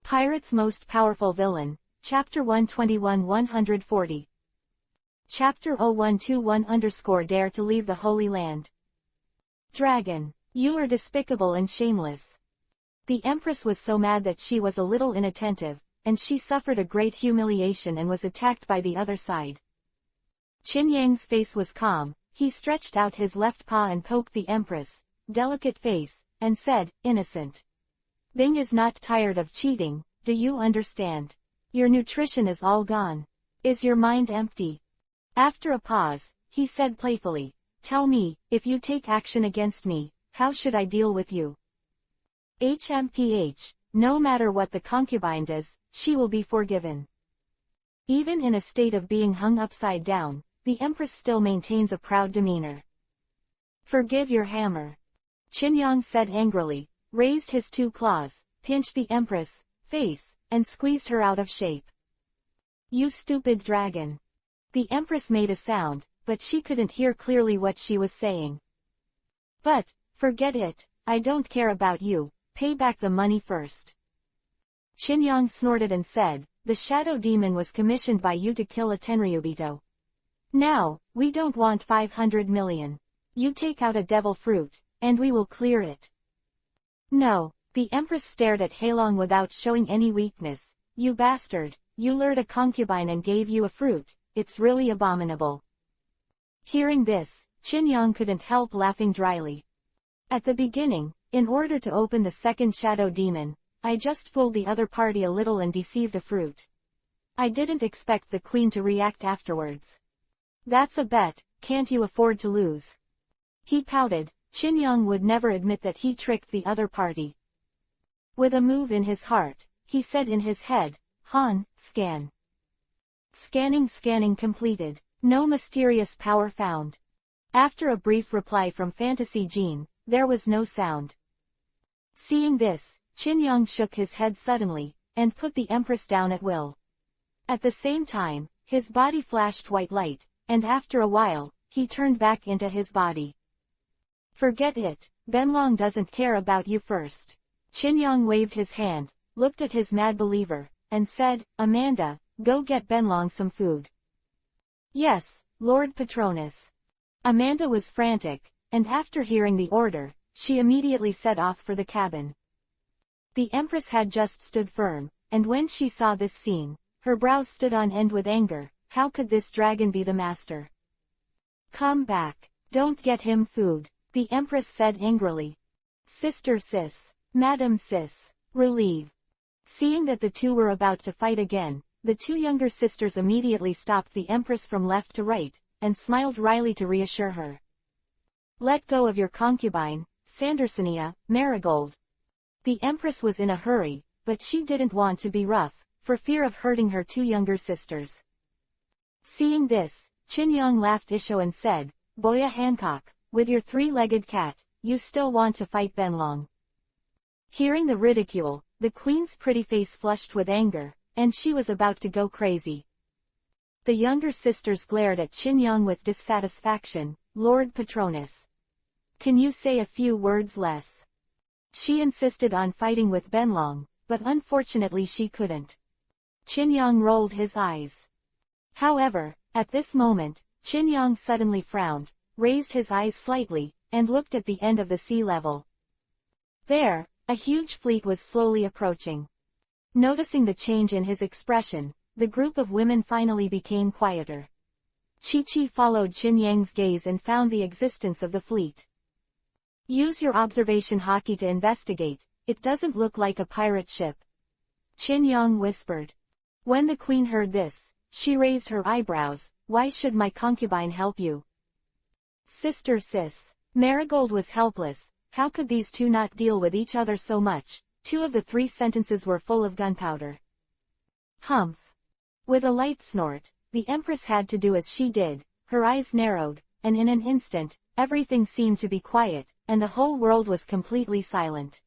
Pirate's Most Powerful Villain, Chapter 121-140. Chapter 0121 Dare to Leave the Holy Land. Dragon, you are despicable and shameless. The Empress was so mad that she was a little inattentive, and she suffered a great humiliation and was attacked by the other side. Qin Yang's face was calm. He stretched out his left paw and poked the Empress' delicate face, and said, "Innocent. Bing is not tired of cheating, do you understand? Your nutrition is all gone. Is your mind empty?" After a pause, he said playfully, "Tell me, if you take action against me, how should I deal with you?" HMPH, no matter what the concubine does, she will be forgiven. Even in a state of being hung upside down, the Empress still maintains a proud demeanor. "Forgive your hammer," Qin Yang said angrily, raised his two claws, pinched the Empress' face, and squeezed her out of shape. "You stupid dragon." The Empress made a sound, but she couldn't hear clearly what she was saying. "But, forget it, I don't care about you, pay back the money first." Qin Yang snorted and said, "The shadow demon was commissioned by you to kill a Tenryubito. Now, we don't want 500 million. You take out a devil fruit, and we will clear it." "No," the Empress stared at Heilong without showing any weakness. "You bastard, you lured a concubine and gave you a fruit, it's really abominable." Hearing this, Qin Yang couldn't help laughing dryly. "At the beginning, in order to open the second shadow demon, I just fooled the other party a little and deceived a fruit. I didn't expect the queen to react afterwards. That's a bet, can't you afford to lose?" He pouted. Qin Yang would never admit that he tricked the other party. With a move in his heart, he said in his head, "Han, scan." Scanning completed. No mysterious power found. After a brief reply from Fantasy Jean, there was no sound. Seeing this, Qin Yang shook his head suddenly, and put the Empress down at will. At the same time, his body flashed white light, and after a while, he turned back into his body. "Forget it, Benlong doesn't care about you first." Qin Yang waved his hand, looked at his mad believer, and said, "Amanda, go get Benlong some food." "Yes, Lord Patronus." Amanda was frantic, and after hearing the order, she immediately set off for the cabin. The Empress had just stood firm, and when she saw this scene, her brows stood on end with anger. How could this dragon be the master? "Come back. Don't get him food," the Empress said angrily. "Sister Sis. Madam Sis. Relieve." Seeing that the two were about to fight again, the two younger sisters immediately stopped the Empress from left to right, and smiled wryly to reassure her. "Let go of your concubine, Sandersonia, Marigold." The Empress was in a hurry, but she didn't want to be rough, for fear of hurting her two younger sisters. Seeing this, Qin Yang laughed Isho and said, "Boya Hancock, with your three-legged cat, you still want to fight Benlong." Hearing the ridicule, the queen's pretty face flushed with anger, and she was about to go crazy. The younger sisters glared at Qin Yang with dissatisfaction. "Lord Patronus, can you say a few words less?" She insisted on fighting with Benlong, but unfortunately she couldn't. Qin Yang rolled his eyes. However, at this moment, Qin Yang suddenly frowned, raised his eyes slightly, and looked at the end of the sea level. There, a huge fleet was slowly approaching. Noticing the change in his expression, the group of women finally became quieter. Chi-Chi followed Qin Yang's gaze and found the existence of the fleet. "Use your observation hockey to investigate, it doesn't look like a pirate ship," Qin Yang whispered. When the queen heard this, she raised her eyebrows. "Why should my concubine help you?" "Sister Sis." Marigold was helpless. How could these two not deal with each other so much? Two of the three sentences were full of gunpowder. Humph. With a light snort, the Empress had to do as she did. Her eyes narrowed, and in an instant, everything seemed to be quiet, and the whole world was completely silent.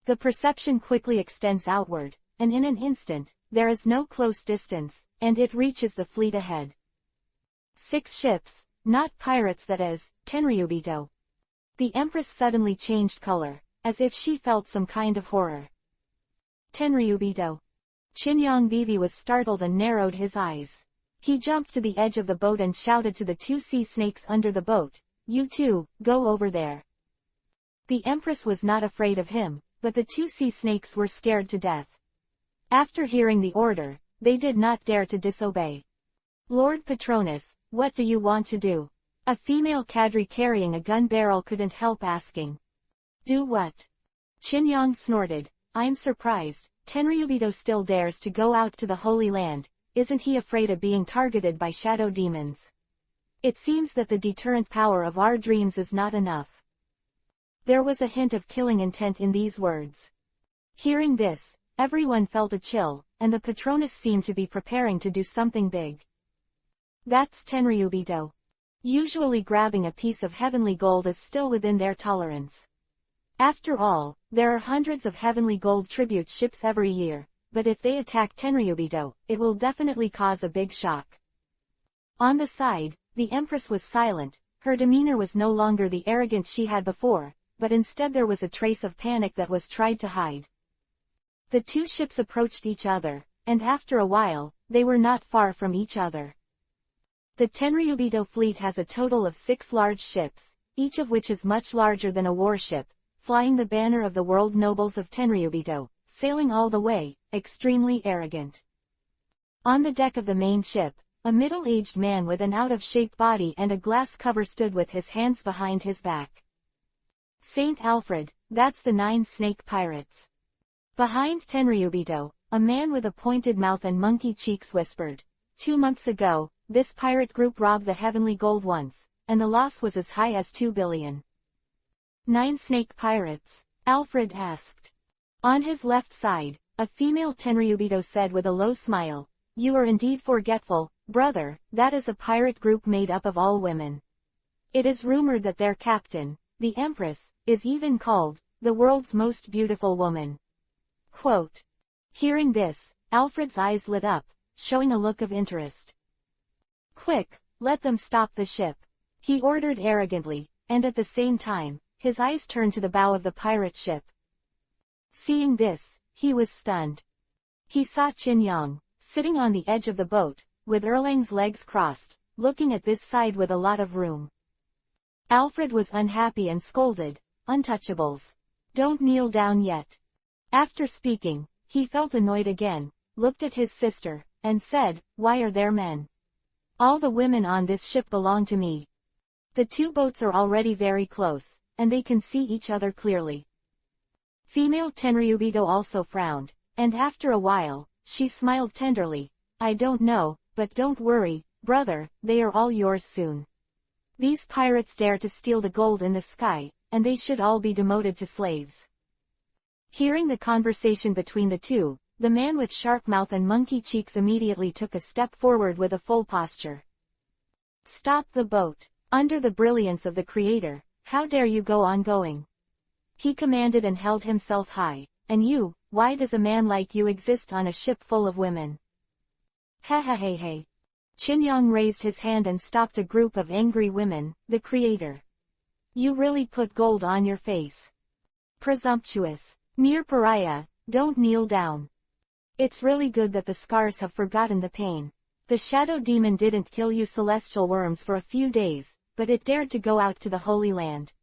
The perception quickly extends outward, and in an instant, there is no close distance, and it reaches the fleet ahead. 6 ships, not pirates, that is, Tenryubito. The Empress suddenly changed color, as if she felt some kind of horror. Tenryubito. Chinyong Vivi was startled and narrowed his eyes. He jumped to the edge of the boat and shouted to the two sea snakes under the boat, "You two, go over there." The Empress was not afraid of him, but the two sea snakes were scared to death. After hearing the order, they did not dare to disobey. "Lord Patronus, what do you want to do?" A female cadre carrying a gun barrel couldn't help asking. "Do what?" Chinyong snorted. "I'm surprised. Tenryubito still dares to go out to the Holy Land. Isn't he afraid of being targeted by shadow demons? It seems that the deterrent power of our dreams is not enough." There was a hint of killing intent in these words. Hearing this, everyone felt a chill, and the Patronus seemed to be preparing to do something big. That's Tenryubito. Usually grabbing a piece of heavenly gold is still within their tolerance. After all, there are hundreds of heavenly gold tribute ships every year, but if they attack Tenryubito, it will definitely cause a big shock. On the side, the Empress was silent. Her demeanor was no longer the arrogance she had before, but instead there was a trace of panic that was tried to hide. The two ships approached each other, and after a while, they were not far from each other. The Tenryubito fleet has a total of 6 large ships, each of which is much larger than a warship, flying the banner of the world nobles of Tenryubito, sailing all the way, extremely arrogant. On the deck of the main ship, a middle-aged man with an out-of-shape body and a glass cover stood with his hands behind his back. "Saint Alfred, that's the 9 snake pirates." Behind Tenryubito, a man with a pointed mouth and monkey cheeks whispered, "2 months ago, this pirate group robbed the heavenly gold once, and the loss was as high as 2 billion. 9 snake pirates?" Alfred asked. On his left side, a female Tenryubito said with a low smile, "You are indeed forgetful, brother, that is a pirate group made up of all women. It is rumored that their captain, the Empress, is even called, the world's most beautiful woman." Quote. Hearing this, Alfred's eyes lit up, showing a look of interest. "Quick, let them stop the ship," he ordered arrogantly, and at the same time, his eyes turned to the bow of the pirate ship. Seeing this, he was stunned. He saw Chinyong, sitting on the edge of the boat, with Erlang's legs crossed, looking at this side with a lot of room. Alfred was unhappy and scolded, "Untouchables. Don't kneel down yet." After speaking, he felt annoyed again, looked at his sister, and said, "Why are there men? All the women on this ship belong to me." The two boats are already very close, and they can see each other clearly. Female Tenryubito also frowned, and after a while, she smiled tenderly. "I don't know, but don't worry, brother, they are all yours soon. These pirates dare to steal the gold in the sky, and they should all be demoted to slaves." Hearing the conversation between the two, the man with sharp mouth and monkey cheeks immediately took a step forward with a full posture. "Stop the boat. Under the brilliance of the Creator, how dare you go on going?" He commanded and held himself high. "And you, why does a man like you exist on a ship full of women?" "Hey. Chinyong raised his hand and stopped a group of angry women. "The Creator. You really put gold on your face. Presumptuous. Mere pariah, don't kneel down. It's really good that the scars have forgotten the pain. The shadow demon didn't kill you celestial worms for a few days, but it dared to go out to the Holy Land.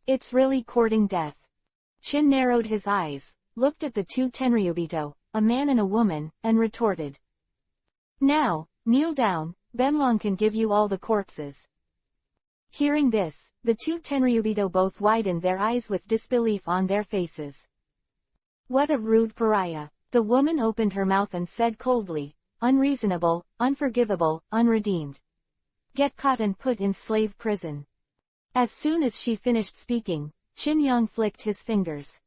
It's really courting death." Chin narrowed his eyes, looked at the two Tenryubito, a man and a woman, and retorted. "Now, kneel down, Benlong can give you all the corpses." Hearing this, the two Tenryubito both widened their eyes with disbelief on their faces. "What a rude pariah." The woman opened her mouth and said coldly, "Unreasonable, unforgivable, unredeemed. Get caught and put in slave prison." As soon as she finished speaking, Chinyong flicked his fingers.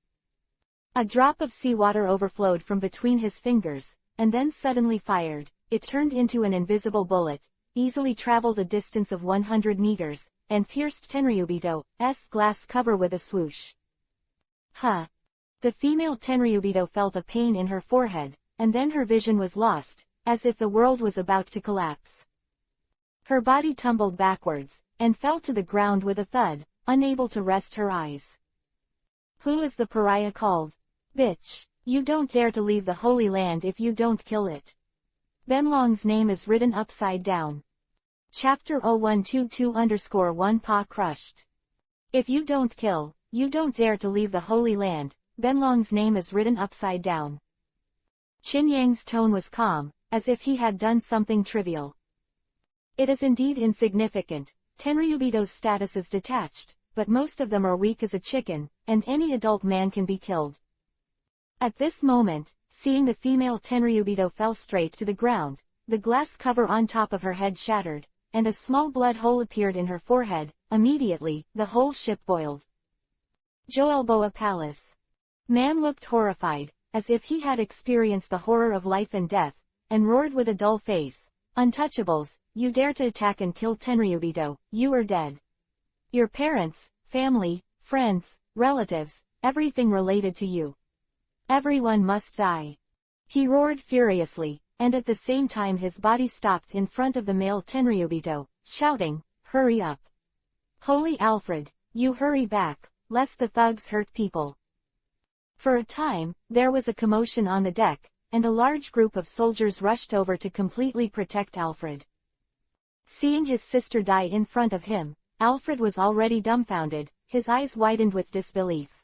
A drop of seawater overflowed from between his fingers, and then suddenly fired. It turned into an invisible bullet, easily traveled a distance of 100 meters, and pierced Tenryubito's glass cover with a swoosh. "Huh." The female Tenryubito felt a pain in her forehead, and then her vision was lost, as if the world was about to collapse. Her body tumbled backwards, and fell to the ground with a thud, unable to rest her eyes. "Who is the pariah called?" "Bitch." You don't dare to leave the Holy Land if you don't kill it. Benlong's name is written upside down. Chapter-122-1 Paw crushed. If you don't kill, you don't dare to leave the Holy Land. Benlong's name is written upside down. Qin Yang's tone was calm, as if he had done something trivial. It is indeed insignificant. Tenryubito's status is detached, but most of them are weak as a chicken, and any adult man can be killed. At this moment, seeing the female Tenryubito fell straight to the ground, the glass cover on top of her head shattered, and a small blood hole appeared in her forehead. Immediately, the whole ship boiled. Joelboa Palace. Man looked horrified, as if he had experienced the horror of life and death, and roared with a dull face, "Untouchables, you dare to attack and kill Tenryubito, you are dead. Your parents, family, friends, relatives, everything related to you. Everyone must die." He roared furiously, and at the same time his body stopped in front of the male Tenryubito, shouting, "Hurry up. Holy Alfred, you hurry back, lest the thugs hurt people." For a time, there was a commotion on the deck, and a large group of soldiers rushed over to completely protect Alfred. Seeing his sister die in front of him, Alfred was already dumbfounded, his eyes widened with disbelief.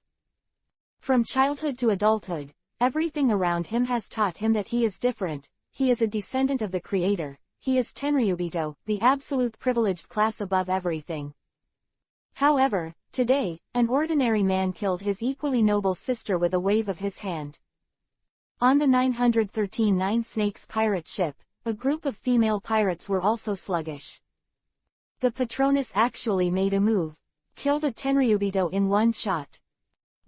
From childhood to adulthood, everything around him has taught him that he is different. He is a descendant of the Creator. He is Tenryubito, the absolute privileged class above everything. However, today, an ordinary man killed his equally noble sister with a wave of his hand. On the 913 Nine Snakes pirate ship, a group of female pirates were also sluggish. The Patronus actually made a move. Killed a Tenryubito in one shot.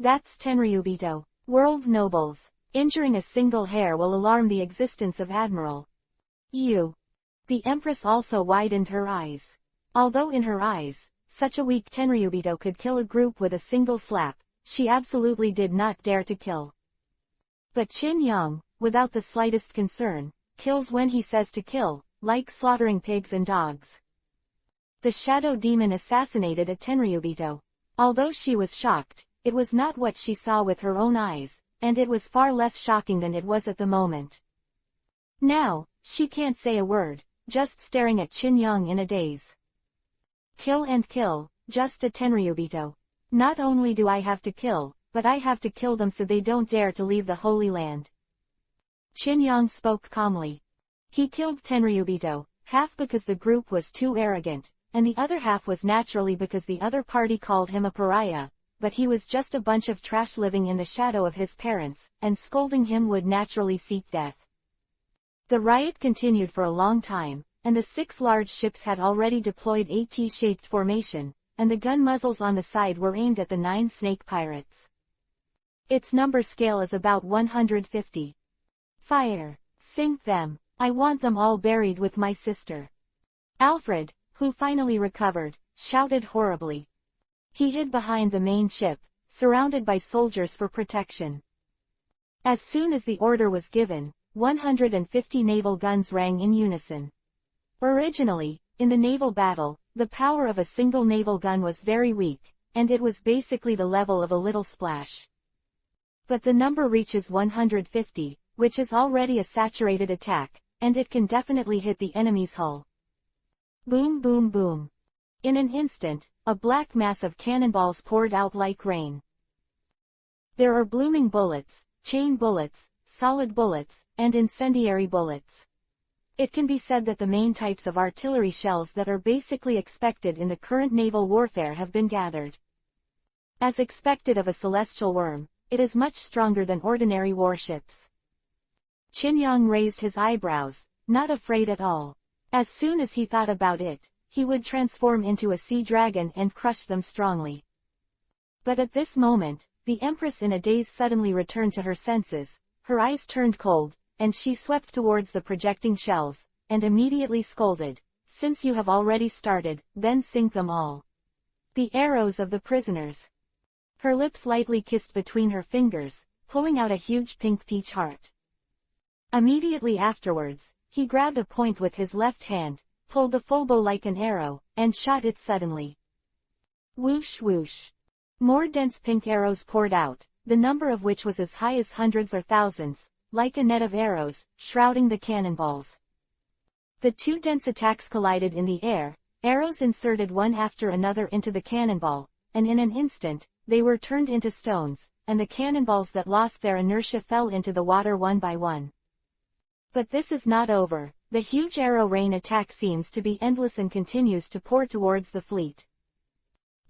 That's Tenryubito. World nobles. Injuring a single hair will alarm the existence of Admiral Yu. The Empress also widened her eyes. Although in her eyes, such a weak Tenryubito could kill a group with a single slap, she absolutely did not dare to kill. But Qin Yang, without the slightest concern, kills when he says to kill, like slaughtering pigs and dogs. The Shadow Demon assassinated a Tenryubito. Although she was shocked, it was not what she saw with her own eyes, and it was far less shocking than it was at the moment. Now, she can't say a word, just staring at Qin Yang in a daze. Kill and kill, just a Tenryubito. Not only do I have to kill, but I have to kill them so they don't dare to leave the Holy Land. Qin Yang spoke calmly. He killed Tenryubito, half because the group was too arrogant, and the other half was naturally because the other party called him a pariah, but he was just a bunch of trash living in the shadow of his parents, and scolding him would naturally seek death. The riot continued for a long time, and the 6 large ships had already deployed a T-shaped formation, and the gun muzzles on the side were aimed at the 9 snake pirates. Its number scale is about 150. Fire! Sink them! I want them all buried with my sister. Alfred, who finally recovered, shouted horribly. He hid behind the main ship, surrounded by soldiers for protection. As soon as the order was given, 150 naval guns rang in unison. Originally, in the naval battle, the power of a single naval gun was very weak, and it was basically the level of a little splash. But the number reaches 150, which is already a saturated attack, and it can definitely hit the enemy's hull. Boom boom boom. In an instant, a black mass of cannonballs poured out like rain. There are blooming bullets, chain bullets, solid bullets, and incendiary bullets. It can be said that the main types of artillery shells that are basically expected in the current naval warfare have been gathered. As expected of a celestial worm, it is much stronger than ordinary warships. Qin Yang raised his eyebrows, not afraid at all. As soon as he thought about it, he would transform into a sea dragon and crush them strongly. But at this moment, the Empress in a daze suddenly returned to her senses, her eyes turned cold, and she swept towards the projecting shells, and immediately scolded, "Since you have already started, then sink them all." The arrows of the prisoners. Her lips lightly kissed between her fingers, pulling out a huge pink peach heart. Immediately afterwards, he grabbed a point with his left hand, pulled the full bow like an arrow, and shot it suddenly. Whoosh whoosh. More dense pink arrows poured out, the number of which was as high as hundreds or thousands, like a net of arrows, shrouding the cannonballs. The two dense attacks collided in the air, arrows inserted one after another into the cannonball, and in an instant, they were turned into stones, and the cannonballs that lost their inertia fell into the water one by one. But this is not over. The huge arrow rain attack seems to be endless and continues to pour towards the fleet.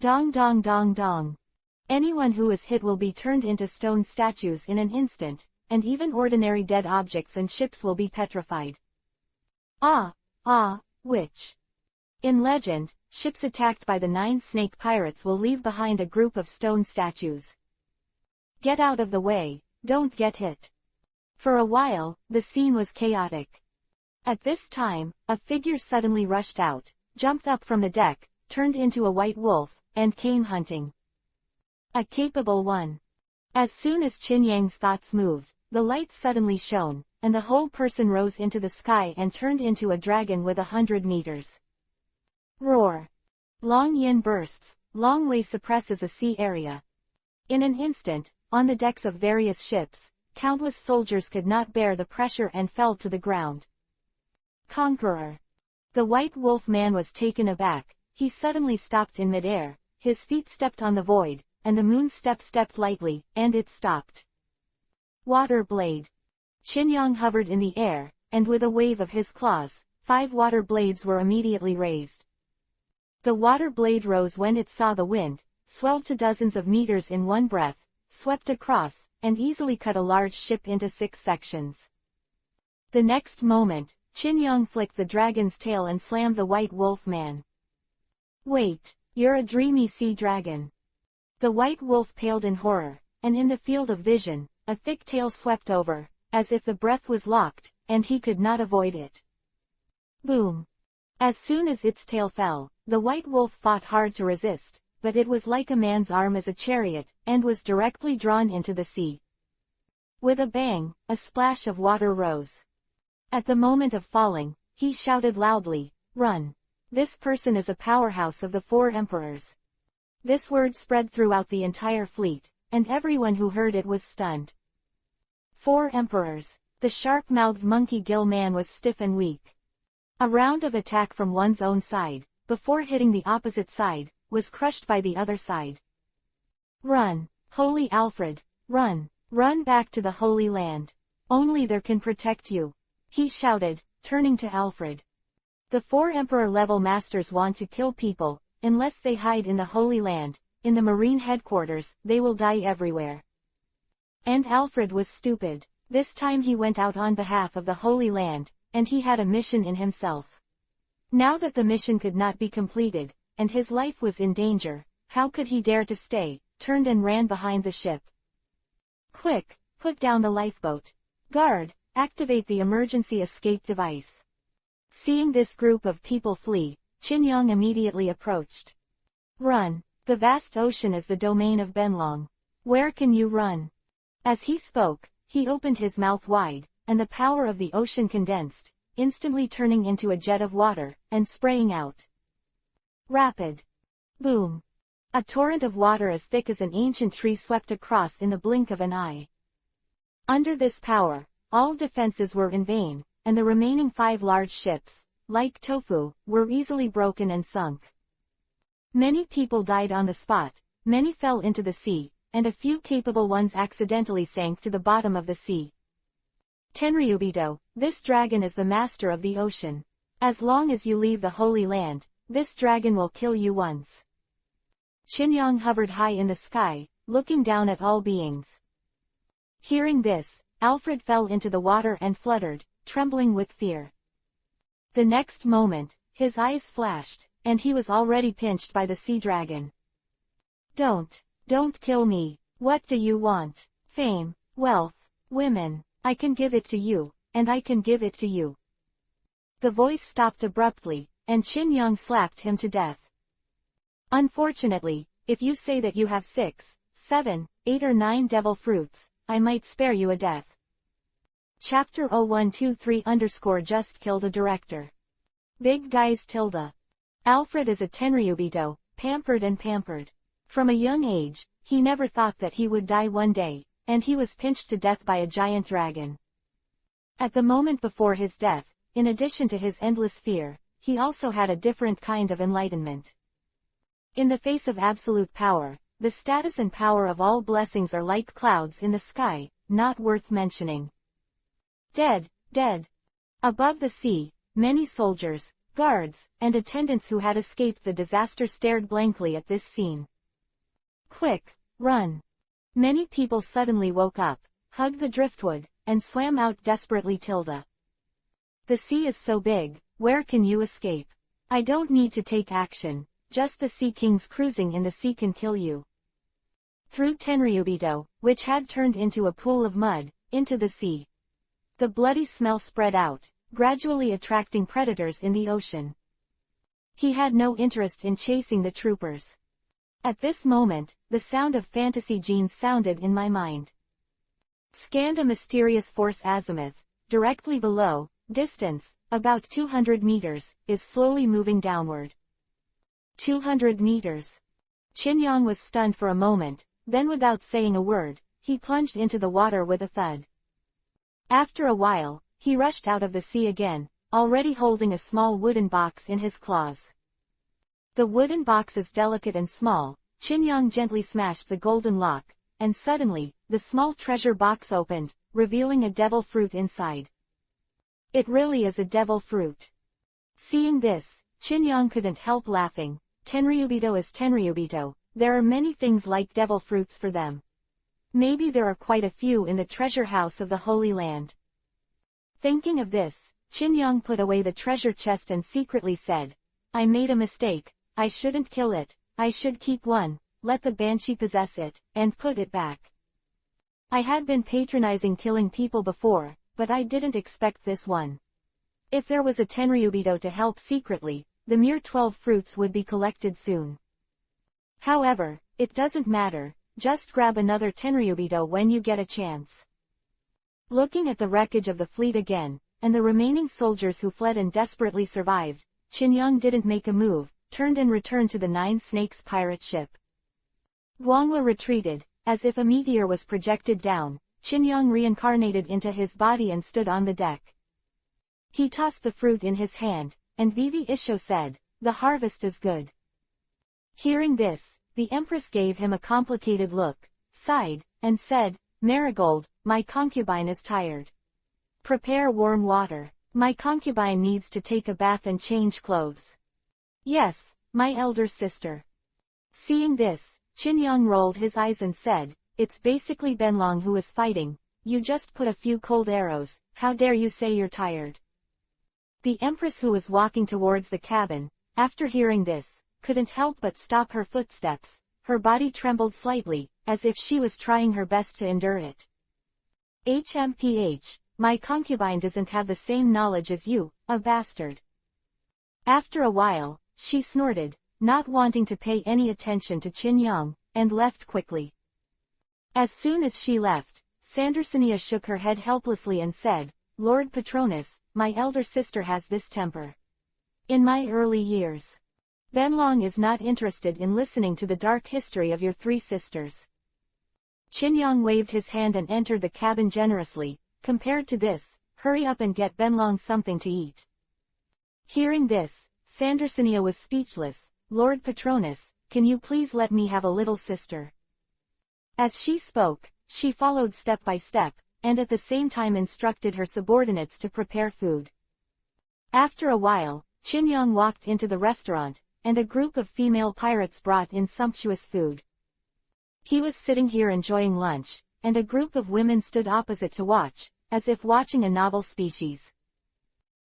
Dong dong dong dong. Anyone who is hit will be turned into stone statues in an instant, and even ordinary dead objects and ships will be petrified. Which? In legend, ships attacked by the 9 snake pirates will leave behind a group of stone statues. Get out of the way, don't get hit. For a while, the scene was chaotic. At this time, a figure suddenly rushed out, jumped up from the deck, turned into a white wolf, and came hunting. A capable one. As soon as Qin Yang's thoughts moved, the lights suddenly shone, and the whole person rose into the sky and turned into a dragon with 100 meters. Roar. Long yin bursts, Long Wei suppresses a sea area. In an instant, on the decks of various ships, countless soldiers could not bear the pressure and fell to the ground. Conqueror. The white wolf man was taken aback. He suddenly stopped in midair, his feet stepped on the void, and the moon stepped lightly, and it stopped. Water blade. Qin Yang hovered in the air, and with a wave of his claws, 5 water blades were immediately raised. The water blade rose when it saw the wind, swelled to dozens of meters in one breath, swept across, and easily cut a large ship into 6 sections. The next moment, Qin Yang flicked the dragon's tail and slammed the white wolf man. Wait, you're a dreamy sea dragon. The white wolf paled in horror, and in the field of vision, a thick tail swept over, as if the breath was locked, and he could not avoid it. Boom. As soon as its tail fell, the white wolf fought hard to resist, but it was like a man's arm as a chariot, and was directly drawn into the sea. With a bang, a splash of water rose. At the moment of falling, he shouted loudly, "Run! This person is a powerhouse of the 4 emperors." This word spread throughout the entire fleet, and everyone who heard it was stunned. 4 emperors. The sharp-mouthed monkey-gill man was stiff and weak. A round of attack from one's own side, before hitting the opposite side, was crushed by the other side. Run, Holy Alfred, run, run back to the Holy Land. Only there can protect you, he shouted, turning to Alfred. The 4 emperor-level masters want to kill people, unless they hide in the Holy Land, in the Marine headquarters, they will die everywhere. And Alfred was stupid. This time he went out on behalf of the Holy Land, and he had a mission in himself. Now that the mission could not be completed, and his life was in danger, how could he dare to stay? Turned and ran behind the ship. Quick, put down the lifeboat. Guard, activate the emergency escape device. Seeing this group of people flee, Qin Yang immediately approached. Run, the vast ocean is the domain of Benlong. Where can you run? As he spoke, he opened his mouth wide, and the power of the ocean condensed, instantly turning into a jet of water, and spraying out. Rapid. Boom. A torrent of water as thick as an ancient tree swept across in the blink of an eye. Under this power, all defenses were in vain, and the remaining 5 large ships, like tofu, were easily broken and sunk. Many people died on the spot, many fell into the sea, and a few capable ones accidentally sank to the bottom of the sea. Tenryubido, this dragon is the master of the ocean. As long as you leave the Holy Land, this dragon will kill you once. Qin Yang hovered high in the sky, looking down at all beings. Hearing this, Alfred fell into the water and fluttered, trembling with fear. The next moment, his eyes flashed, and he was already pinched by the sea dragon. Don't kill me. What do you want? Fame, wealth, women. I can give it to you, and I can give it to you. The voice stopped abruptly, and Qin Yang slapped him to death. Unfortunately, if you say that you have 6, 7, 8 or 9 devil fruits, I might spare you a death. Chapter-123 just killed a director. Big guys tilde. Alfred is a Tenryubito, pampered and pampered. From a young age, he never thought that he would die one day, and he was pinched to death by a giant dragon. At the moment before his death, in addition to his endless fear, he also had a different kind of enlightenment. In the face of absolute power, the status and power of all blessings are like clouds in the sky, not worth mentioning. Dead, dead. Above the sea, many soldiers, guards, and attendants who had escaped the disaster stared blankly at this scene. Quick, run. Many people suddenly woke up, hugged the driftwood, and swam out desperately. The sea is so big, where can you escape? I don't need to take action, just the sea kings cruising in the sea can kill you. Threw Tenryubito, which had turned into a pool of mud, into the sea. The bloody smell spread out, gradually attracting predators in the ocean. He had no interest in chasing the troopers. At this moment, the sound of fantasy genes sounded in my mind. Scanned a mysterious force azimuth, directly below, distance, about 200 meters, is slowly moving downward. 200 meters. Chinyang was stunned for a moment, then without saying a word, he plunged into the water with a thud. After a while, he rushed out of the sea again, already holding a small wooden box in his claws. The wooden box is delicate and small. Chinyang gently smashed the golden lock, and suddenly, the small treasure box opened, revealing a devil fruit inside. It really is a devil fruit. Seeing this, Chinyang couldn't help laughing. Tenryubito is Tenryubito, there are many things like devil fruits for them. Maybe there are quite a few in the treasure house of the Holy Land. Thinking of this, Chinyang put away the treasure chest and secretly said, I made a mistake, I shouldn't kill it, I should keep one, let the banshee possess it, and put it back. I had been patronizing killing people before, but I didn't expect this one. If there was a Tenryubito to help secretly, the mere 12 fruits would be collected soon. However, it doesn't matter, just grab another Tenryubito when you get a chance. Looking at the wreckage of the fleet again, and the remaining soldiers who fled and desperately survived, Chinyang didn't make a move, turned and returned to the Nine Snakes pirate ship. Guanghua retreated, as if a meteor was projected down. Chinyang reincarnated into his body and stood on the deck. He tossed the fruit in his hand, and Vivi Isho said, the harvest is good. Hearing this, the Empress gave him a complicated look, sighed, and said, Marigold, my concubine is tired. Prepare warm water. My concubine needs to take a bath and change clothes. Yes, my elder sister. Seeing this, Chinyang rolled his eyes and said, it's basically Benlong who is fighting, you just put a few cold arrows, how dare you say you're tired. The Empress, who was walking towards the cabin, after hearing this, couldn't help but stop her footsteps. Her body trembled slightly, as if she was trying her best to endure it. HMPH, my concubine doesn't have the same knowledge as you, a bastard. After a while, she snorted, not wanting to pay any attention to Chinyang, and left quickly. As soon as she left, Sandersonia shook her head helplessly and said, Lord Patronus, my elder sister has this temper. In my early years, Benlong is not interested in listening to the dark history of your three sisters. Chinyang waved his hand and entered the cabin generously. Compared to this, hurry up and get Benlong something to eat. Hearing this, Sandersonia was speechless. Lord Patronus, can you please let me have a little sister? As she spoke, she followed step by step, and at the same time instructed her subordinates to prepare food. After a while, Chinyang walked into the restaurant, and a group of female pirates brought in sumptuous food. He was sitting here enjoying lunch, and a group of women stood opposite to watch, as if watching a novel species.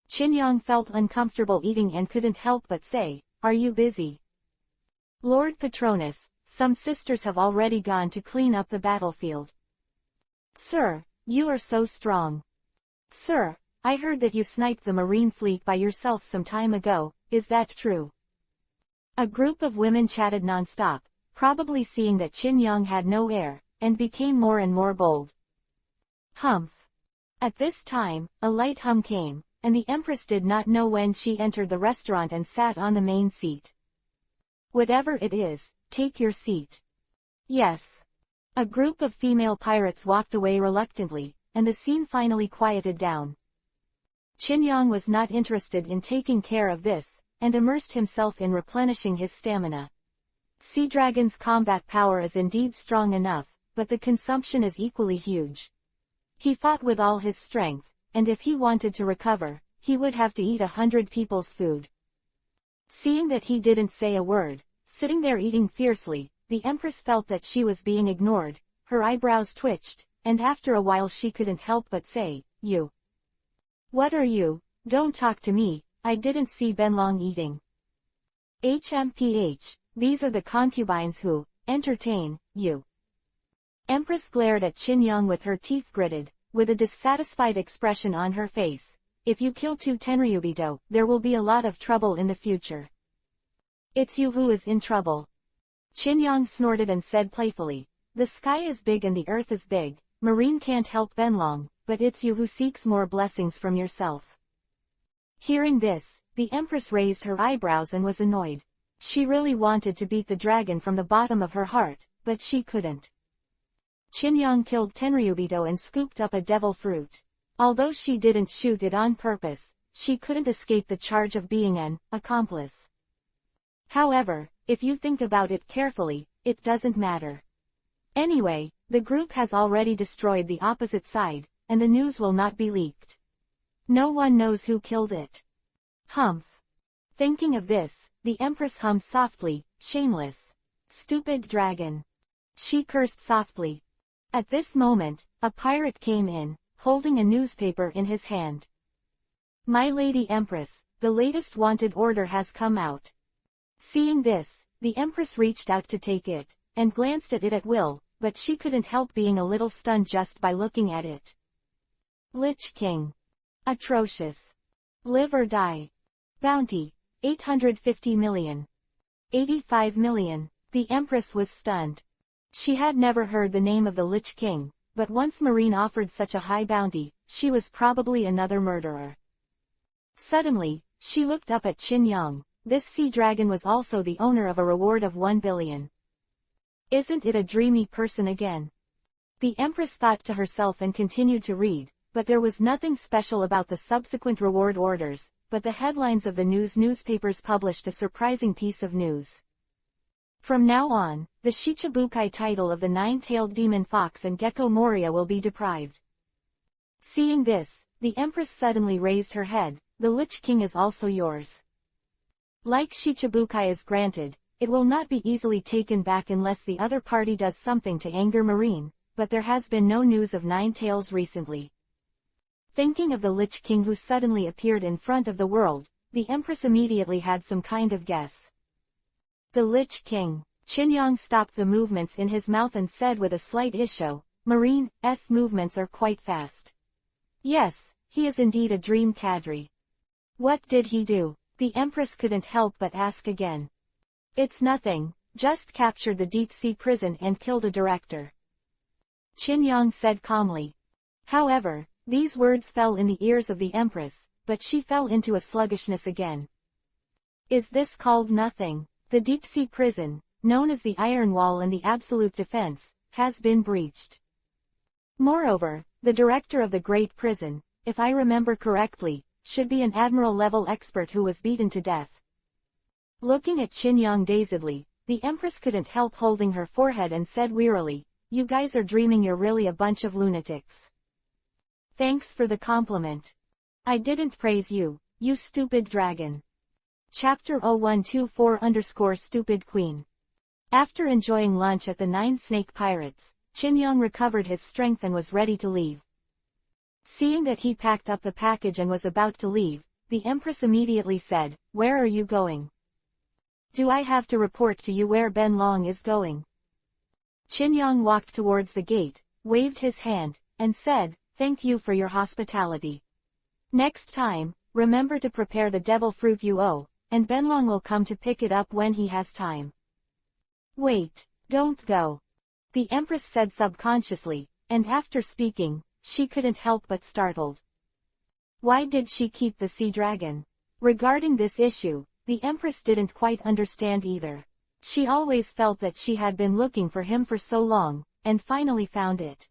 Chinyang felt uncomfortable eating and couldn't help but say, Are you busy? Lord Patronus, some sisters have already gone to clean up the battlefield. Sir, you are so strong. Sir, I heard that you sniped the Marine fleet by yourself some time ago, is that true? A group of women chatted non-stop, probably seeing that Chinyang had no air, and became more and more bold. Humph. At this time, a light hum came, and the Empress did not know when she entered the restaurant and sat on the main seat. Whatever it is, take your seat. Yes. A group of female pirates walked away reluctantly, and the scene finally quieted down. Qin was not interested in taking care of this, and immersed himself in replenishing his stamina. Sea Dragon's combat power is indeed strong enough, but the consumption is equally huge. He fought with all his strength, and if he wanted to recover, he would have to eat 100 people's food. Seeing that he didn't say a word, sitting there eating fiercely, the Empress felt that she was being ignored, her eyebrows twitched, and after a while she couldn't help but say, "You. What are you? Don't talk to me, I didn't see Benlong eating." HMPH, these are the concubines who entertain you. Empress glared at Qin with her teeth gritted, with a dissatisfied expression on her face. If you kill 2 Tenryubito, there will be a lot of trouble in the future. It's you who is in trouble. Qin snorted and said playfully, the sky is big and the earth is big, Marine can't help Benlong, but it's you who seeks more blessings from yourself. Hearing this, the Empress raised her eyebrows and was annoyed. She really wanted to beat the dragon from the bottom of her heart, but she couldn't. Qin killed Tenryubito and scooped up a devil fruit. Although she didn't shoot it on purpose, she couldn't escape the charge of being an accomplice. However, if you think about it carefully, it doesn't matter. Anyway, the group has already destroyed the opposite side, and the news will not be leaked. No one knows who killed it. Humph. Thinking of this, the Empress hummed softly, shameless. Stupid dragon. She cursed softly. At this moment, a pirate came in, holding a newspaper in his hand. My Lady Empress, the latest wanted order has come out. Seeing this, the Empress reached out to take it, and glanced at it at will, but she couldn't help being a little stunned just by looking at it. Lich King. Atrocious. Live or die. Bounty, 850 million. 85 million. The Empress was stunned. She had never heard the name of the Lich King, but once Marine offered such a high bounty, she was probably another murderer. Suddenly, she looked up at Qin. This sea dragon was also the owner of a reward of 1 billion. Isn't it a dreamy person again? The Empress thought to herself and continued to read, but there was nothing special about the subsequent reward orders, but the headlines of the newspapers published a surprising piece of news. From now on, the Shichibukai title of the 9-tailed demon fox and Gecko Moria will be deprived. Seeing this, the Empress suddenly raised her head, the Lich King is also yours. Like Shichibukai is granted, it will not be easily taken back unless the other party does something to anger Marine, but there has been no news of 9 tails recently. Thinking of the Lich King who suddenly appeared in front of the world, the Empress immediately had some kind of guess. The Lich King. Qin stopped the movements in his mouth and said with a slight issue, Marine's movements are quite fast. Yes, he is indeed a dream cadre. What did he do? The Empress couldn't help but ask again. It's nothing, just captured the deep-sea prison and killed a director. Qin said calmly. However, these words fell in the ears of the Empress, but she fell into a sluggishness again. Is this called nothing? The deep-sea prison, known as the Iron Wall and the Absolute Defense, has been breached. Moreover, the director of the Great Prison, if I remember correctly, should be an admiral-level expert who was beaten to death. Looking at Qin dazedly, the Empress couldn't help holding her forehead and said wearily, you guys are dreaming, you're really a bunch of lunatics. Thanks for the compliment. I didn't praise you, you stupid dragon. Chapter-124-Stupid Queen. After enjoying lunch at the 9 Snake Pirates, Qin recovered his strength and was ready to leave. Seeing that he packed up the package and was about to leave, the Empress immediately said, where are you going? Do I have to report to you where Benlong is going? Qin walked towards the gate, waved his hand, and said, thank you for your hospitality. Next time, remember to prepare the devil fruit you owe, and Benlong will come to pick it up when he has time. Wait, don't go. The Empress said subconsciously, and after speaking, she couldn't help but startled. Why did she keep the sea dragon? Regarding this issue, the Empress didn't quite understand either. She always felt that she had been looking for him for so long, and finally found it.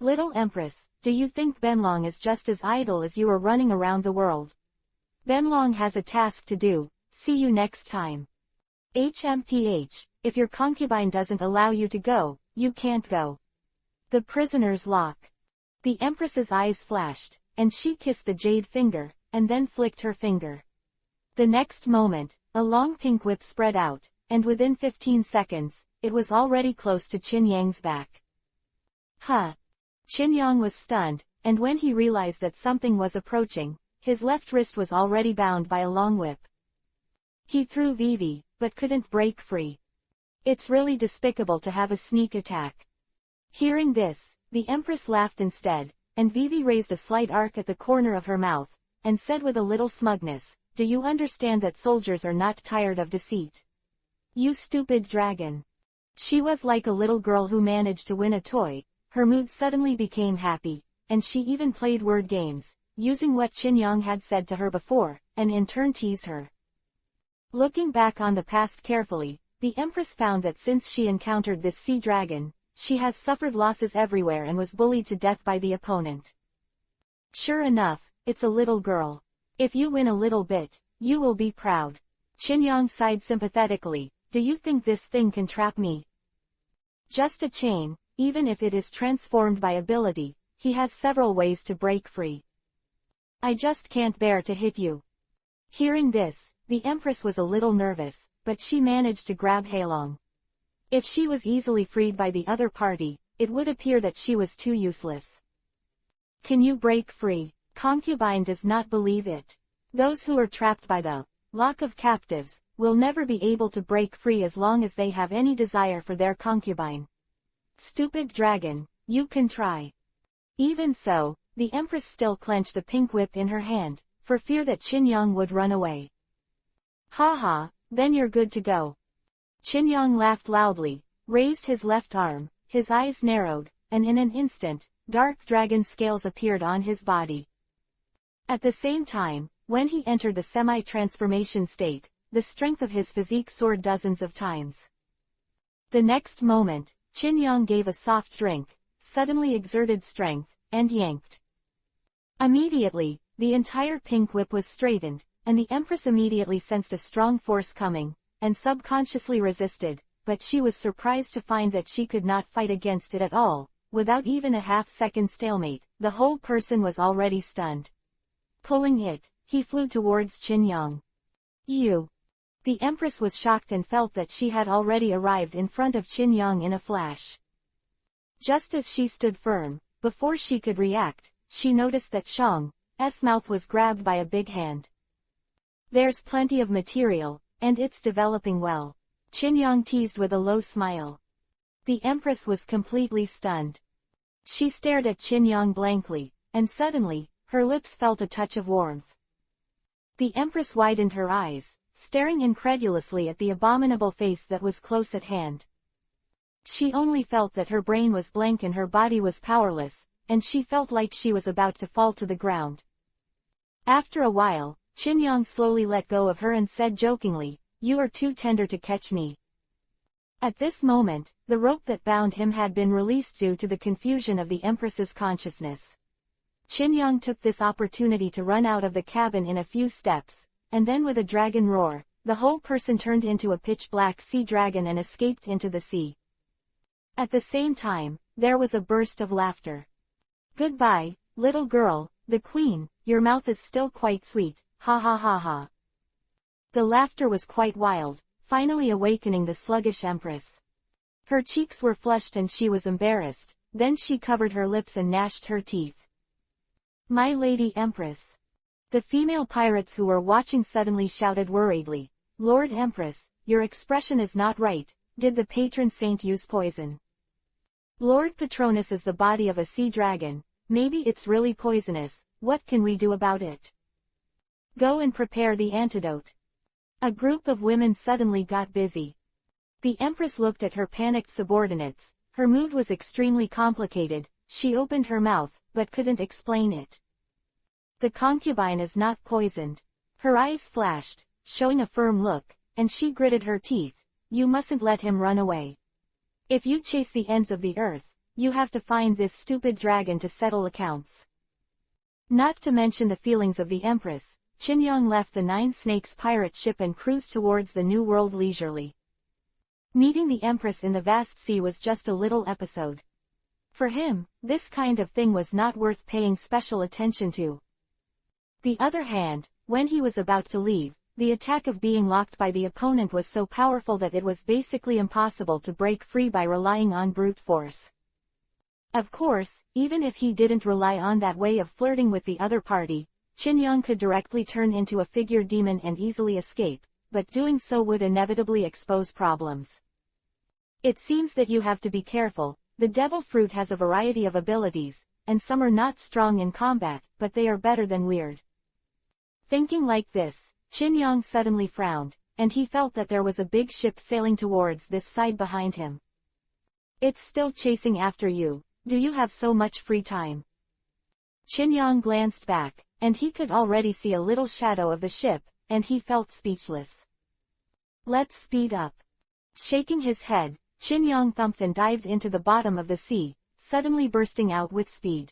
Little Empress, do you think Benlong is just as idle as you are running around the world? Benlong has a task to do. See you next time. HMPH, if your concubine doesn't allow you to go, you can't go. The prisoner's lock. The Empress's eyes flashed, and she kissed the jade finger, and then flicked her finger. The next moment, a long pink whip spread out, and within 15 seconds, it was already close to Qin Yang's back. Huh. Qin Yang was stunned, and when he realized that something was approaching, his left wrist was already bound by a long whip. He threw Vivi, but couldn't break free. It's really despicable to have a sneak attack. Hearing this, the Empress laughed instead, and Vivi raised a slight arc at the corner of her mouth, and said with a little smugness, "Do you understand that soldiers are not tired of deceit? You stupid dragon." She was like a little girl who managed to win a toy. Her mood suddenly became happy, and she even played word games, using what Qin Yang had said to her before, and in turn teased her. Looking back on the past carefully, the Empress found that since she encountered this sea dragon, she has suffered losses everywhere and was bullied to death by the opponent. Sure enough, it's a little girl. If you win a little bit, you will be proud. Qin Yang sighed sympathetically. Do you think this thing can trap me? Just a chain. Even if it is transformed by ability, he has several ways to break free. I just can't bear to hit you. Hearing this, the Empress was a little nervous, but she managed to grab Heilong. If she was easily freed by the other party, it would appear that she was too useless. Can you break free? Concubine does not believe it. Those who are trapped by the lock of captives will never be able to break free as long as they have any desire for their concubine. Stupid dragon, you can try. Even so, the Empress still clenched the pink whip in her hand, for fear that Qin Yang would run away. Ha ha, then you're good to go. Qin Yang laughed loudly, raised his left arm, his eyes narrowed, and in an instant, dark dragon scales appeared on his body. At the same time, when he entered the semi-transformation state, the strength of his physique soared dozens of times. The next moment, Qin Yang gave a soft drink, suddenly exerted strength, and yanked. Immediately, the entire pink whip was straightened, and the Empress immediately sensed a strong force coming, and subconsciously resisted, but she was surprised to find that she could not fight against it at all. Without even a half-second stalemate, the whole person was already stunned. Pulling it, he flew towards Qin Yang. You! The Empress was shocked and felt that she had already arrived in front of Qin Yang in a flash. Just as she stood firm, before she could react, she noticed that Shang's mouth was grabbed by a big hand. There's plenty of material, and it's developing well. Qin Yang teased with a low smile. The Empress was completely stunned. She stared at Qin Yang blankly, and suddenly, her lips felt a touch of warmth. The Empress widened her eyes, staring incredulously at the abominable face that was close at hand. She only felt that her brain was blank and her body was powerless, and she felt like she was about to fall to the ground. After a while, Qin Yang slowly let go of her and said jokingly, "You are too tender to catch me." At this moment, the rope that bound him had been released due to the confusion of the Empress's consciousness. Qin Yang took this opportunity to run out of the cabin in a few steps, and then with a dragon roar, the whole person turned into a pitch-black sea dragon and escaped into the sea. At the same time, there was a burst of laughter. "Goodbye, little girl, the queen, your mouth is still quite sweet, ha ha ha ha." The laughter was quite wild, finally awakening the sluggish Empress. Her cheeks were flushed and she was embarrassed, then she covered her lips and gnashed her teeth. "My lady Empress." The female pirates who were watching suddenly shouted worriedly, "Lord Empress, your expression is not right, did the patron saint use poison?" "Lord Patronus is the body of a sea dragon, maybe it's really poisonous, what can we do about it? Go and prepare the antidote." A group of women suddenly got busy. The Empress looked at her panicked subordinates, her mood was extremely complicated, she opened her mouth, but couldn't explain it. "The concubine is not poisoned." Her eyes flashed, showing a firm look, and she gritted her teeth. you mustn't let him run away. If you chase the ends of the earth, you have to find this stupid dragon to settle accounts. Not to mention the feelings of the Empress, Qinyong left the Nine Snakes pirate ship and cruised towards the New World leisurely. Meeting the Empress in the vast sea was just a little episode. For him, this kind of thing was not worth paying special attention to. The other hand, when he was about to leave, the attack of being locked by the opponent was so powerful that it was basically impossible to break free by relying on brute force. Of course, even if he didn't rely on that way of flirting with the other party, Qinyong could directly turn into a figure demon and easily escape, but doing so would inevitably expose problems. It seems that you have to be careful. The devil fruit has a variety of abilities, and some are not strong in combat, but they are better than weird. Thinking like this, Qinyong suddenly frowned, and he felt that there was a big ship sailing towards this side behind him. It's still chasing after you. Do you have so much free time? Qinyong glanced back, and he could already see a little shadow of the ship, and he felt speechless. Let's speed up. Shaking his head, Qinyong thumped and dived into the bottom of the sea, suddenly bursting out with speed.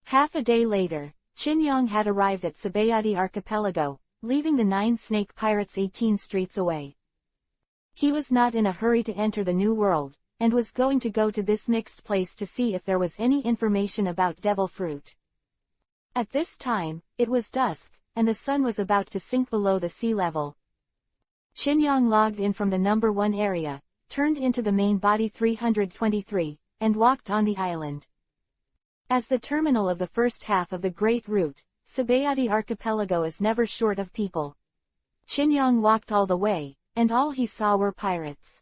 Half a day later, Qinyong had arrived at Sabayati Archipelago, leaving the Nine Snake Pirates 18 streets away. He was not in a hurry to enter the New World, and was going to go to this mixed place to see if there was any information about devil fruit. At this time, it was dusk, and the sun was about to sink below the sea level. Qinyong logged in from the number 1 area, turned into the main body 323, and walked on the island. As the terminal of the first half of the Great Route, Sabayati Archipelago is never short of people. Qinyong walked all the way, and all he saw were pirates.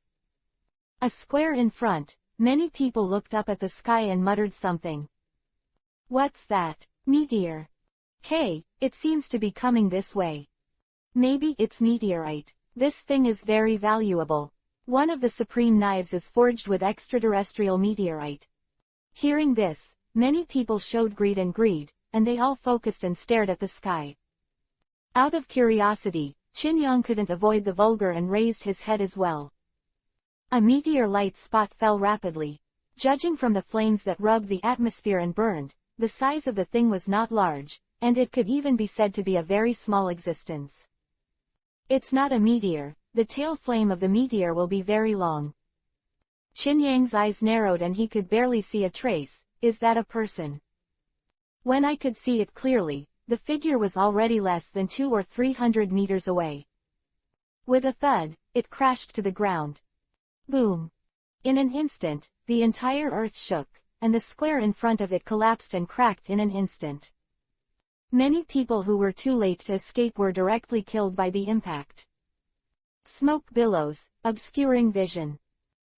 A square in front, many people looked up at the sky and muttered something. What's that? Meteor. Hey, it seems to be coming this way. Maybe it's meteorite. This thing is very valuable. One of the supreme knives is forged with extraterrestrial meteorite. Hearing this, many people showed greed, and they all focused and stared at the sky. Out of curiosity, Qinyong couldn't avoid the vulgar and raised his head as well. A meteor-light spot fell rapidly. Judging from the flames that rubbed the atmosphere and burned, the size of the thing was not large, and it could even be said to be a very small existence. It's not a meteor. The tail flame of the meteor will be very long. Qinyong's eyes narrowed and he could barely see a trace. Is that a person? When I could see it clearly, the figure was already less than 200 or 300 meters away. With a thud, it crashed to the ground. Boom! In an instant, the entire earth shook, and the square in front of it collapsed and cracked in an instant. Many people who were too late to escape were directly killed by the impact. Smoke billows, obscuring vision.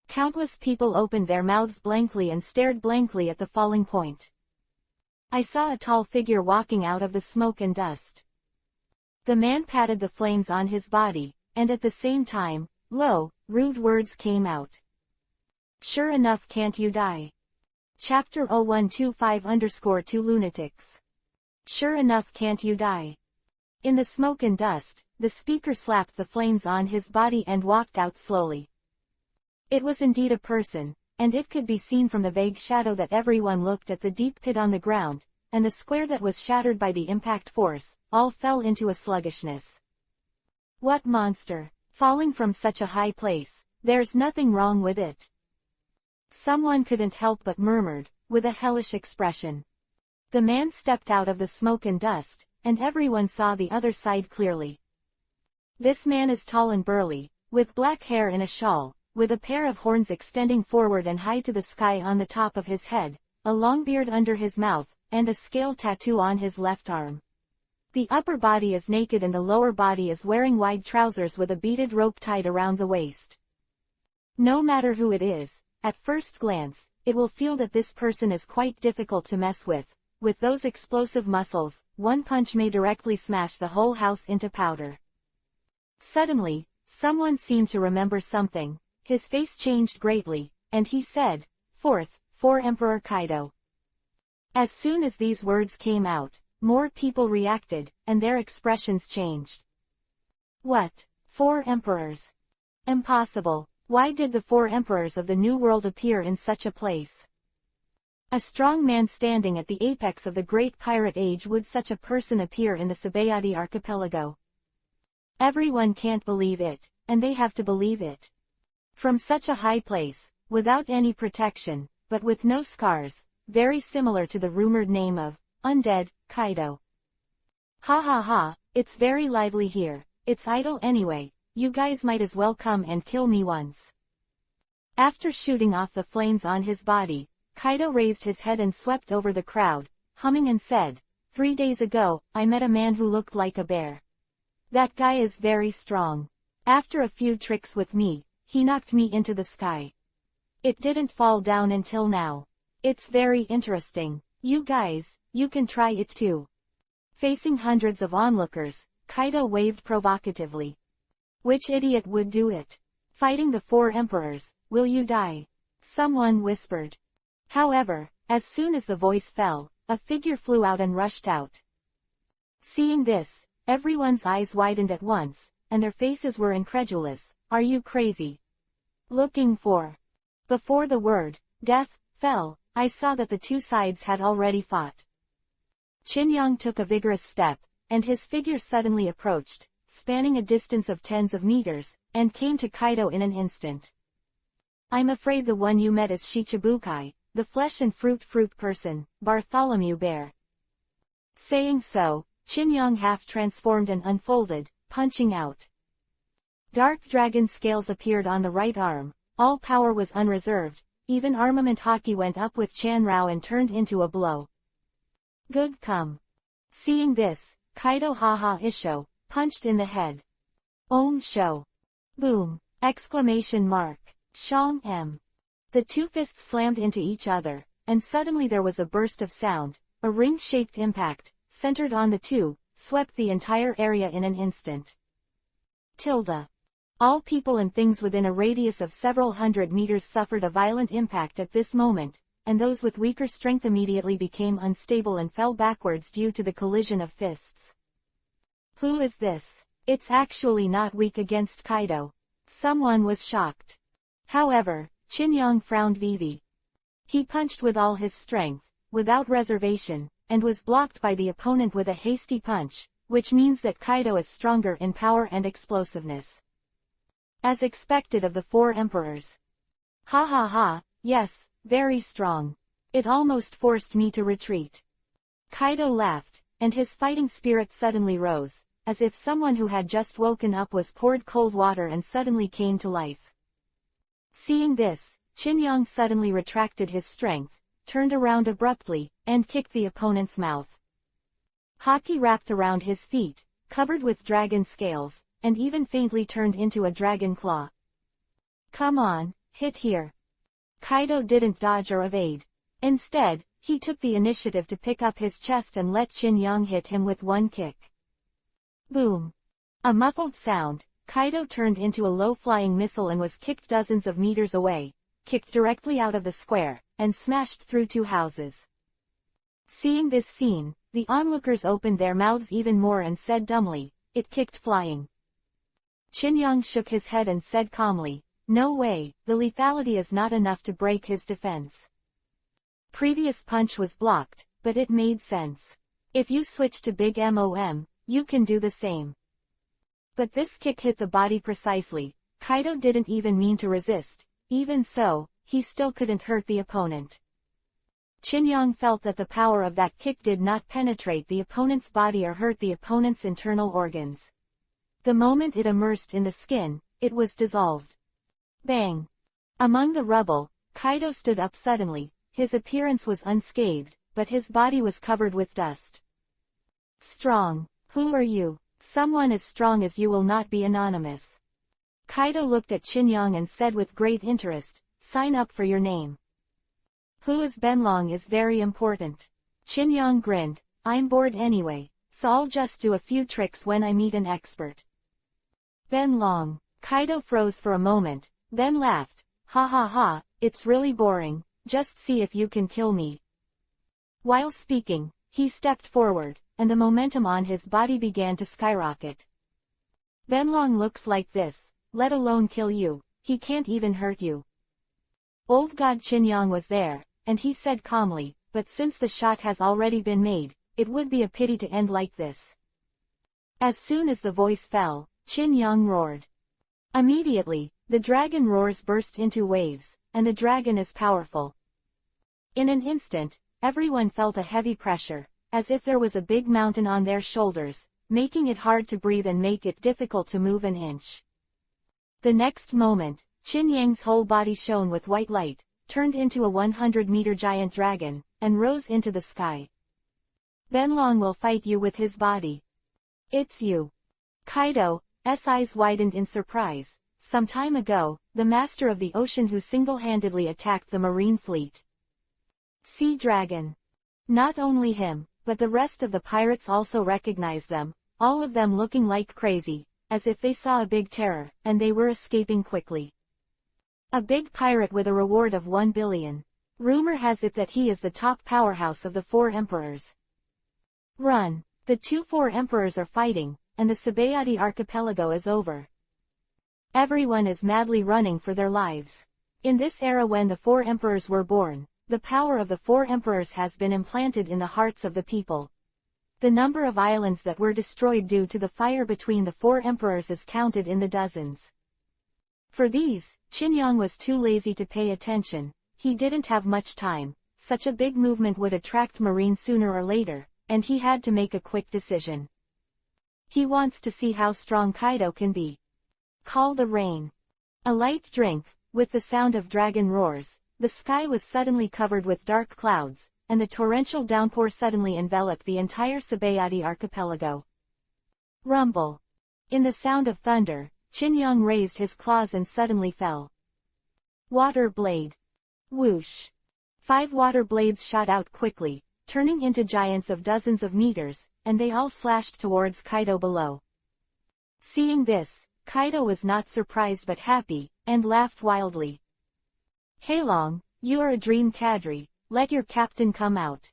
Countless people opened their mouths blankly and stared blankly at the falling point. I saw a tall figure walking out of the smoke and dust. The man patted the flames on his body, and at the same time, low, rude words came out. Sure enough, can't you die? Chapter 0125-2 Lunatics. Sure enough, can't you die? In the smoke and dust, the speaker slapped the flames on his body and walked out slowly. It was indeed a person, and it could be seen from the vague shadow that everyone looked at the deep pit on the ground, and the square that was shattered by the impact force, all fell into a sluggishness. What monster! Falling from such a high place, there's nothing wrong with it. Someone couldn't help but murmured, with a hellish expression. The man stepped out of the smoke and dust, and everyone saw the other side clearly. This man is tall and burly, with black hair in a shawl, with a pair of horns extending forward and high to the sky on the top of his head, a long beard under his mouth, and a scale tattoo on his left arm. The upper body is naked and the lower body is wearing wide trousers with a beaded rope tied around the waist. No matter who it is, at first glance, it will feel that this person is quite difficult to mess with. With those explosive muscles, one punch may directly smash the whole house into powder. Suddenly, someone seemed to remember something. His face changed greatly, and he said, for Emperor Kaido. As soon as these words came out, more people reacted, and their expressions changed. What? 4 emperors? Impossible. Why did the 4 emperors of the New World appear in such a place? A strong man standing at the apex of the great pirate age. Would such a person appear in the Sabayati archipelago? Everyone can't believe it, and they have to believe it. From such a high place, without any protection, but with no scars, very similar to the rumored name of undead Kaido. Ha ha ha, it's very lively here. It's idle anyway. You guys might as well come and kill me once. After shooting off the flames on his body, Kaido raised his head and swept over the crowd, humming and said, 3 days ago, I met a man who looked like a bear. That guy is very strong. After a few tricks with me, he knocked me into the sky. It didn't fall down until now. It's very interesting. You guys, you can try it too. Facing hundreds of onlookers, Kaido waved provocatively. Which idiot would do it? Fighting the 4 emperors, will you die? Someone whispered. However, as soon as the voice fell, a figure flew out and rushed out. Seeing this, everyone's eyes widened at once, and their faces were incredulous. Are you crazy? Looking for? Before the word, death, fell, I saw that the 2 sides had already fought. Chinyang took a vigorous step, and his figure suddenly approached, spanning a distance of tens of meters, and came to Kaido in an instant. I'm afraid the one you met is Shichibukai, the flesh and fruit person, Bartholomew Bear. Saying so, Chinyang half transformed and unfolded, punching out. Dark dragon scales appeared on the right arm, all power was unreserved, even armament hockey went up with Chan Rao and turned into a blow. Good come. Seeing this, Kaido haha isho, punched in the head. Om sho. Boom! Exclamation mark. Shong m. The 2 fists slammed into each other, and suddenly there was a burst of sound, a ring-shaped impact, centered on the 2, swept the entire area in an instant. Tilde. All people and things within a radius of several hundred meters suffered a violent impact at this moment, and those with weaker strength immediately became unstable and fell backwards due to the collision of fists. Who is this? It's actually not weak against Kaido. Someone was shocked. However, Chinyang frowned vivi. He punched with all his strength, without reservation, and was blocked by the opponent with a hasty punch, which means that Kaido is stronger in power and explosiveness. As expected of the 4 emperors. Ha ha ha, yes, very strong. It almost forced me to retreat. Kaido laughed, and his fighting spirit suddenly rose, as if someone who had just woken up was poured cold water and suddenly came to life. Seeing this, Chinyang suddenly retracted his strength, turned around abruptly, and kicked the opponent's mouth. Haki wrapped around his feet, covered with dragon scales, and even faintly turned into a dragon claw. Come on, hit here. Kaido didn't dodge or evade. Instead, he took the initiative to pick up his chest and let Chinyang hit him with one kick. Boom! A muffled sound, Kaido turned into a low-flying missile and was kicked dozens of meters away, kicked directly out of the square, and smashed through 2 houses. Seeing this scene, the onlookers opened their mouths even more and said dumbly, it kicked flying. Chinyang shook his head and said calmly, no way, the lethality is not enough to break his defense. Previous punch was blocked, but it made sense. If you switch to big MOM, you can do the same. But this kick hit the body precisely. Kaido didn't even mean to resist. Even so, he still couldn't hurt the opponent. Chinyang felt that the power of that kick did not penetrate the opponent's body or hurt the opponent's internal organs. The moment it immersed in the skin, it was dissolved. Bang! Among the rubble, Kaido stood up suddenly. His appearance was unscathed, but his body was covered with dust. Strong. Who are you? Someone as strong as you will not be anonymous. Kaido looked at Chinyang and said with great interest, sign up for your name. Who is Benlong is very important. Chinyang grinned, I'm bored anyway, so I'll just do a few tricks when I meet an expert. Benlong. Kaido froze for a moment, then laughed, ha ha ha, it's really boring, just see if you can kill me. While speaking, he stepped forward, and the momentum on his body began to skyrocket. Benlong looks like this, let alone kill you. He can't even hurt you. Old God Qinyang was there, and he said calmly, but since the shot has already been made, it would be a pity to end like this. As soon as the voice fell, Qinyang roared. Immediately, the dragon roars burst into waves, and the dragon is powerful. In an instant, everyone felt a heavy pressure, as if there was a big mountain on their shoulders, making it hard to breathe and make it difficult to move an inch. The next moment, Qinyang's whole body shone with white light, turned into a 100-meter giant dragon, and rose into the sky. Benlong will fight you with his body. It's you. Kaido's eyes widened in surprise. Some time ago, the master of the ocean who single-handedly attacked the marine fleet. Sea Dragon. Not only him, but the rest of the pirates also recognized them, all of them looking like crazy, as if they saw a big terror, and they were escaping quickly. A big pirate with a reward of 1 billion. Rumor has it that he is the top powerhouse of the 4 emperors. Run! The 4 emperors are fighting, and the Sabayati archipelago is over. Everyone is madly running for their lives. In this era when the 4 emperors were born, the power of the 4 emperors has been implanted in the hearts of the people. The number of islands that were destroyed due to the fire between the 4 emperors is counted in the dozens. For these, Qinyang was too lazy to pay attention. He didn't have much time. Such a big movement would attract marine sooner or later, and he had to make a quick decision. He wants to see how strong Kaido can be. Call the rain. A light drink, with the sound of dragon roars, the sky was suddenly covered with dark clouds, and the torrential downpour suddenly enveloped the entire Sabayati archipelago. Rumble. In the sound of thunder, Qinyang raised his claws and suddenly fell. Water blade. Whoosh. 5 water blades shot out quickly, turning into giants of dozens of meters, and they all slashed towards Kaido below. Seeing this, Kaido was not surprised but happy, and laughed wildly. Heilong, you are a dream cadre, let your captain come out.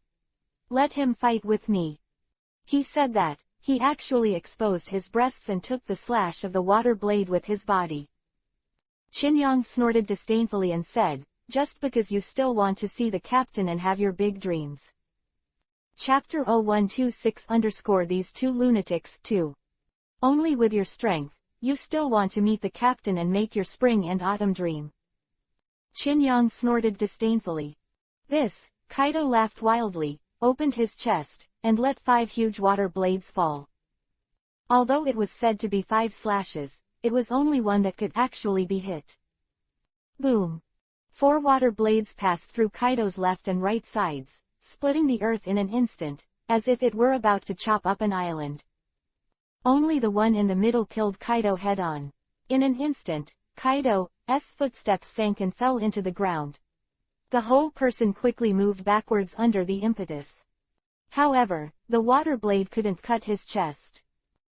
Let him fight with me. He said that, he actually exposed his breasts and took the slash of the water blade with his body. Qinyang snorted disdainfully and said, just because you still want to see the captain and have your big dreams. Chapter 0126 These 2 lunatics, too. Only with your strength, you still want to meet the captain and make your spring and autumn dream. Qinyang snorted disdainfully. This, Kaido laughed wildly, opened his chest, and let 5 huge water blades fall. Although it was said to be 5 slashes, it was only one that could actually be hit. Boom! 4 water blades passed through Kaido's left and right sides, splitting the earth in an instant, as if it were about to chop up an island. Only the one in the middle killed Kaido head-on. In an instant, Kaido's footsteps sank and fell into the ground. The whole person quickly moved backwards under the impetus. However, the water blade couldn't cut his chest.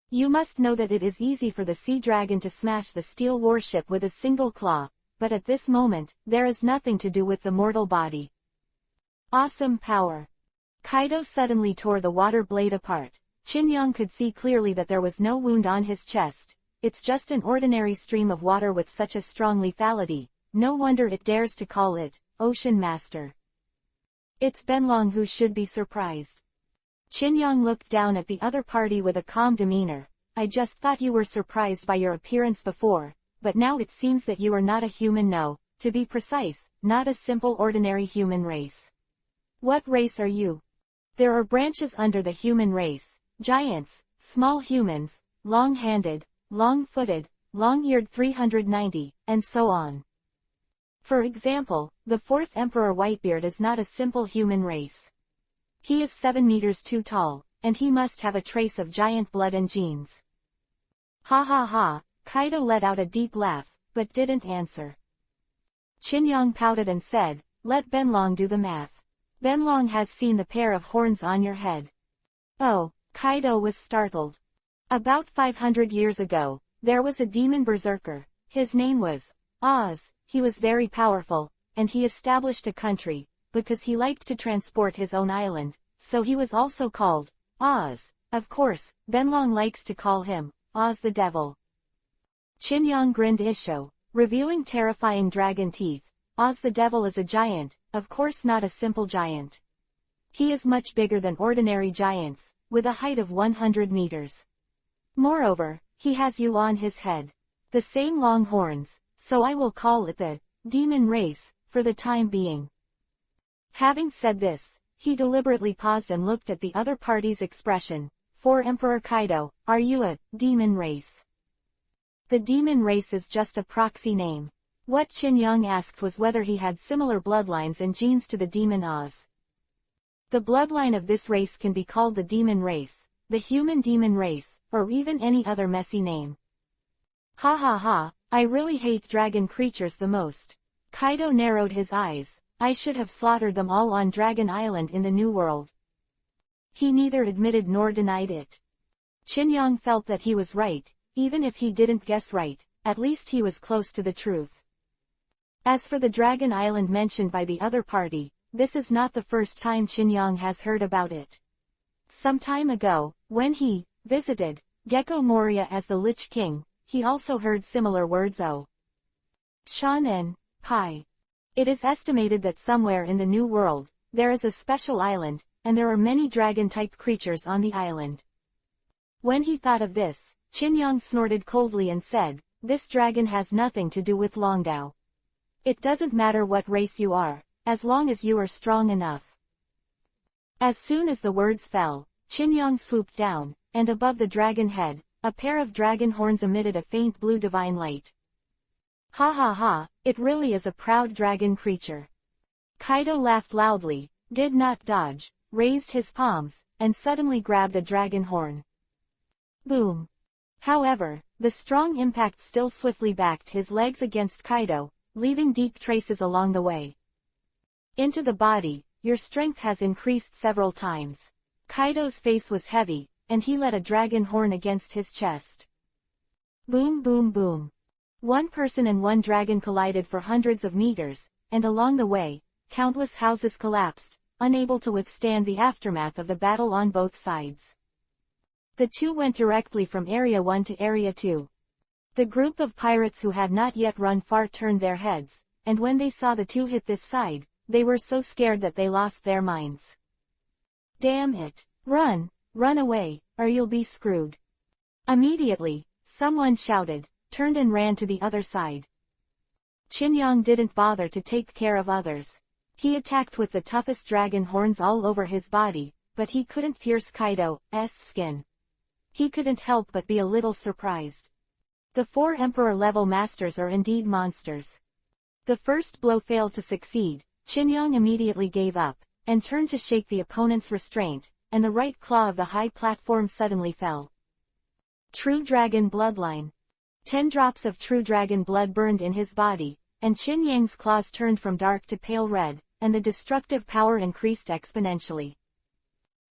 You must know that it is easy for the sea dragon to smash the steel warship with a single claw, but at this moment, there is nothing to do with the mortal body. Awesome power. Kaido suddenly tore the water blade apart. Qinyang could see clearly that there was no wound on his chest. It's just an ordinary stream of water with such a strong lethality. No wonder it dares to call it Ocean Master. It's Benlong who should be surprised. Qinyang looked down at the other party with a calm demeanor. I just thought you were surprised by your appearance before, but now it seems that you are not a human. No, to be precise, not a simple ordinary human race. What race are you? There are branches under the human race. Giants, small humans, long-handed, long-footed, long-eared 390, and so on. For example, the 4th Emperor Whitebeard is not a simple human race. He is 7 meters too tall, and he must have a trace of giant blood and genes. Ha ha ha, Kaido let out a deep laugh, but didn't answer. Qinyang pouted and said, let Benlong do the math. Benlong has seen the pair of horns on your head. Oh, Kaido was startled. About 500 years ago, there was a demon berserker. His name was Oz. He was very powerful, and he established a country, because he liked to transport his own island, so he was also called Oz. Of course, Benlong likes to call him Oz the Devil. Qinyang grinned Isho, revealing terrifying dragon teeth. Oz the devil is a giant, of course not a simple giant. He is much bigger than ordinary giants, with a height of 100 meters. Moreover, he has you on his head. The same long horns, so I will call it the demon race, for the time being. Having said this, he deliberately paused and looked at the other party's expression. For Emperor Kaido, are you a demon race? The demon race is just a proxy name. What Qinyang asked was whether he had similar bloodlines and genes to the demon Oz. The bloodline of this race can be called the demon race, the human demon race, or even any other messy name. Ha ha ha, I really hate dragon creatures the most. Kaido narrowed his eyes. I should have slaughtered them all on Dragon Island in the New World. He neither admitted nor denied it. Qinyang felt that he was right, even if he didn't guess right, at least he was close to the truth. As for the Dragon Island mentioned by the other party, this is not the first time Qinyang has heard about it. Some time ago, when he visited Gecko Moria as the Lich King, he also heard similar words Shonen, Pai. It is estimated that somewhere in the New World, there is a special island, and there are many dragon-type creatures on the island. When he thought of this, Qinyang snorted coldly and said, this dragon has nothing to do with Longdao. It doesn't matter what race you are, as long as you are strong enough. As soon as the words fell, Qinyang swooped down, and above the dragon head, a pair of dragon horns emitted a faint blue divine light. Ha ha ha, it really is a proud dragon creature. Kaido laughed loudly, did not dodge, raised his palms, and suddenly grabbed a dragon horn. Boom. However, the strong impact still swiftly backed his legs against Kaido, leaving deep traces along the way. Into the body, your strength has increased several times. Kaido's face was heavy, and he let a dragon horn against his chest. Boom boom boom. One person and one dragon collided for hundreds of meters, and along the way, countless houses collapsed, unable to withstand the aftermath of the battle on both sides. The two went directly from Area 1 to Area 2. The group of pirates who had not yet run far turned their heads, and when they saw the two hit this side, they were so scared that they lost their minds. Damn it! Run! Run away, or you'll be screwed. Immediately, someone shouted, turned and ran to the other side. Qinyang didn't bother to take care of others. He attacked with the toughest dragon horns all over his body, but he couldn't pierce Kaido's skin. He couldn't help but be a little surprised. The 4 Emperor-level masters are indeed monsters. The first blow failed to succeed. Qinyang immediately gave up, and turned to shake the opponent's restraint, and the right claw of the high platform suddenly fell. True Dragon Bloodline. 10 drops of true dragon blood burned in his body, and Qinyang's claws turned from dark to pale red, and the destructive power increased exponentially.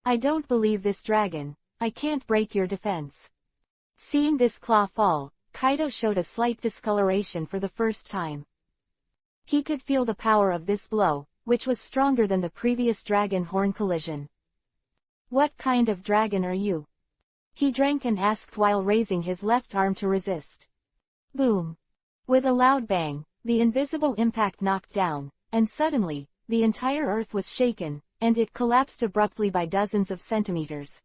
I don't believe this dragon, I can't break your defense. Seeing this claw fall, Kaido showed a slight discoloration for the first time. He could feel the power of this blow, which was stronger than the previous dragon horn collision. What kind of dragon are you? He drank and asked while raising his left arm to resist. Boom! With a loud bang, the invisible impact knocked down, and suddenly, the entire earth was shaken, and it collapsed abruptly by dozens of centimeters.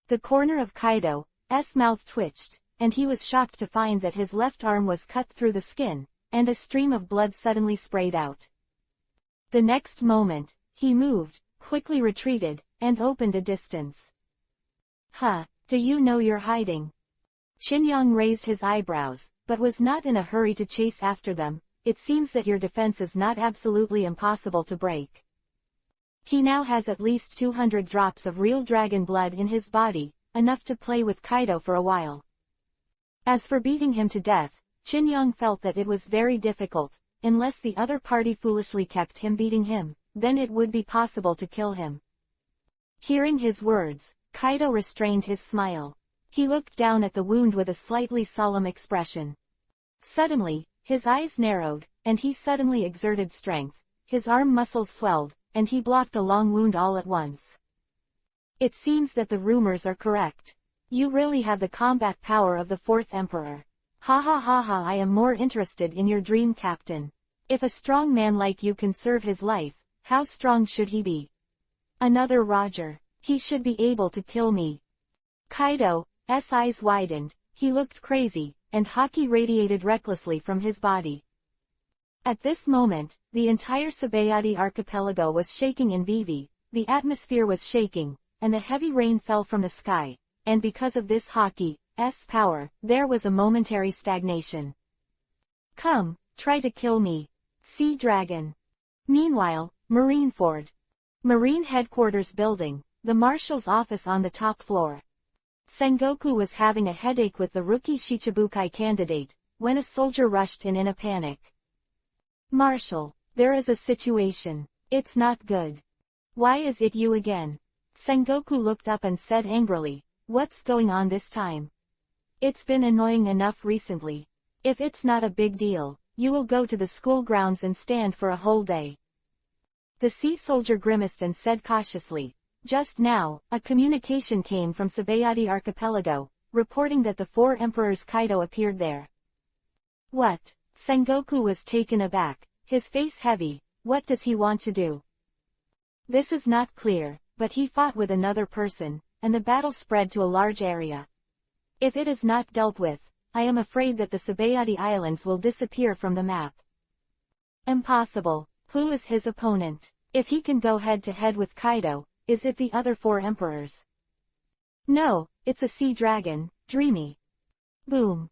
The corner of Kaido's mouth twitched, and he was shocked to find that his left arm was cut through the skin, and a stream of blood suddenly sprayed out. The next moment, he moved, quickly retreated, and opened a distance. Huh, do you know you're hiding? Qinyang raised his eyebrows, but was not in a hurry to chase after them. It seems that your defense is not absolutely impossible to break. He now has at least 200 drops of real dragon blood in his body, enough to play with Kaido for a while. As for beating him to death, Qinyang felt that it was very difficult. Unless the other party foolishly kept him beating him, then it would be possible to kill him. Hearing his words, Kaido restrained his smile. He looked down at the wound with a slightly solemn expression. Suddenly, his eyes narrowed, and he suddenly exerted strength. His arm muscles swelled, and he blocked a long wound all at once. It seems that the rumors are correct. You really have the combat power of the 4th Emperor. Ha ha ha ha, I am more interested in your dream, Captain. If a strong man like you can serve his life, how strong should he be? Another Roger. He should be able to kill me. Kaido's eyes widened, he looked crazy, and haki radiated recklessly from his body. At this moment, the entire Sabayati archipelago was shaking in Vivi, the atmosphere was shaking, and the heavy rain fell from the sky, and because of this haki's power, there was a momentary stagnation. Come, try to kill me. Sea Dragon. Meanwhile, Marineford. Marine Headquarters Building, the Marshal's office on the top floor. Sengoku was having a headache with the rookie Shichibukai candidate, when a soldier rushed in a panic. Marshal, there is a situation. It's not good. Why is it you again? Sengoku looked up and said angrily, what's going on this time? It's been annoying enough recently. If it's not a big deal, you will go to the school grounds and stand for a whole day. The sea soldier grimaced and said cautiously, just now, a communication came from Sabayati Archipelago, reporting that the 4 emperors Kaido appeared there. What? Sengoku was taken aback, his face heavy. What does he want to do? This is not clear, but he fought with another person, and the battle spread to a large area. If it is not dealt with, I am afraid that the Sabayati Islands will disappear from the map. Impossible. Who is his opponent? If he can go head-to-head with Kaido, is it the other 4 emperors? No, it's a sea dragon, Dreamy. Boom.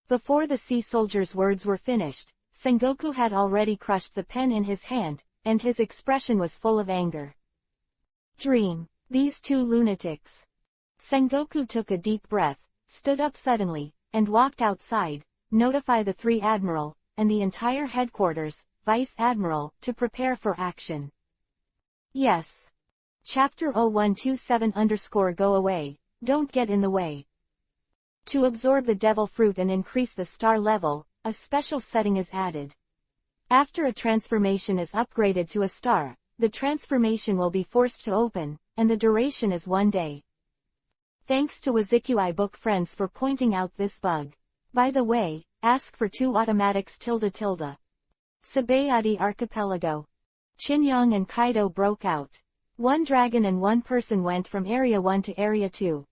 Before the sea soldier's words were finished, Sengoku had already crushed the pen in his hand, and his expression was full of anger. Dream. These 2 lunatics. Sengoku took a deep breath, stood up suddenly, and walked outside, notify the 3 admiral, and the entire headquarters, Vice Admiral, to prepare for action. Yes. Chapter-127-Go away, don't get in the way. To absorb the devil fruit and increase the star level, a special setting is added. After a transformation is upgraded to a star, the transformation will be forced to open, and the duration is 1 day. Thanks to Wazikui book friends for pointing out this bug. By the way, ask for 2 automatics .. Sabayati Archipelago. Chinyong and Kaido broke out. 1 dragon and 1 person went from Area 1 to Area 2.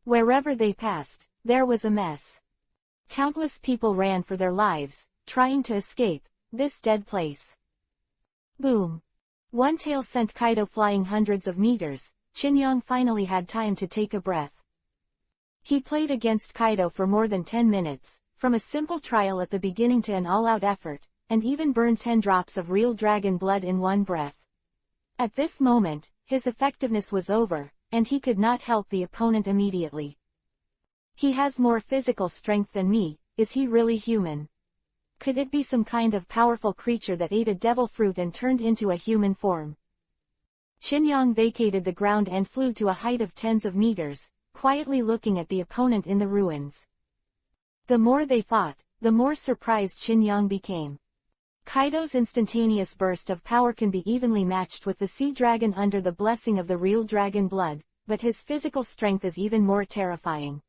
Wherever they passed, there was a mess. Countless people ran for their lives, trying to escape this dead place. Boom. One tail sent Kaido flying hundreds of meters. Chinyong finally had time to take a breath. He played against Kaido for more than 10 minutes, from a simple trial at the beginning to an all-out effort, and even burned 10 drops of real dragon blood in one breath. At this moment, his effectiveness was over, and he could not help the opponent immediately. He has more physical strength than me, is he really human? Could it be some kind of powerful creature that ate a devil fruit and turned into a human form? Chinyong vacated the ground and flew to a height of tens of meters, quietly looking at the opponent in the ruins. The more they fought, the more surprised Chinyong became. Kaido's instantaneous burst of power can be evenly matched with the sea dragon under the blessing of the real dragon blood, but his physical strength is even more terrifying.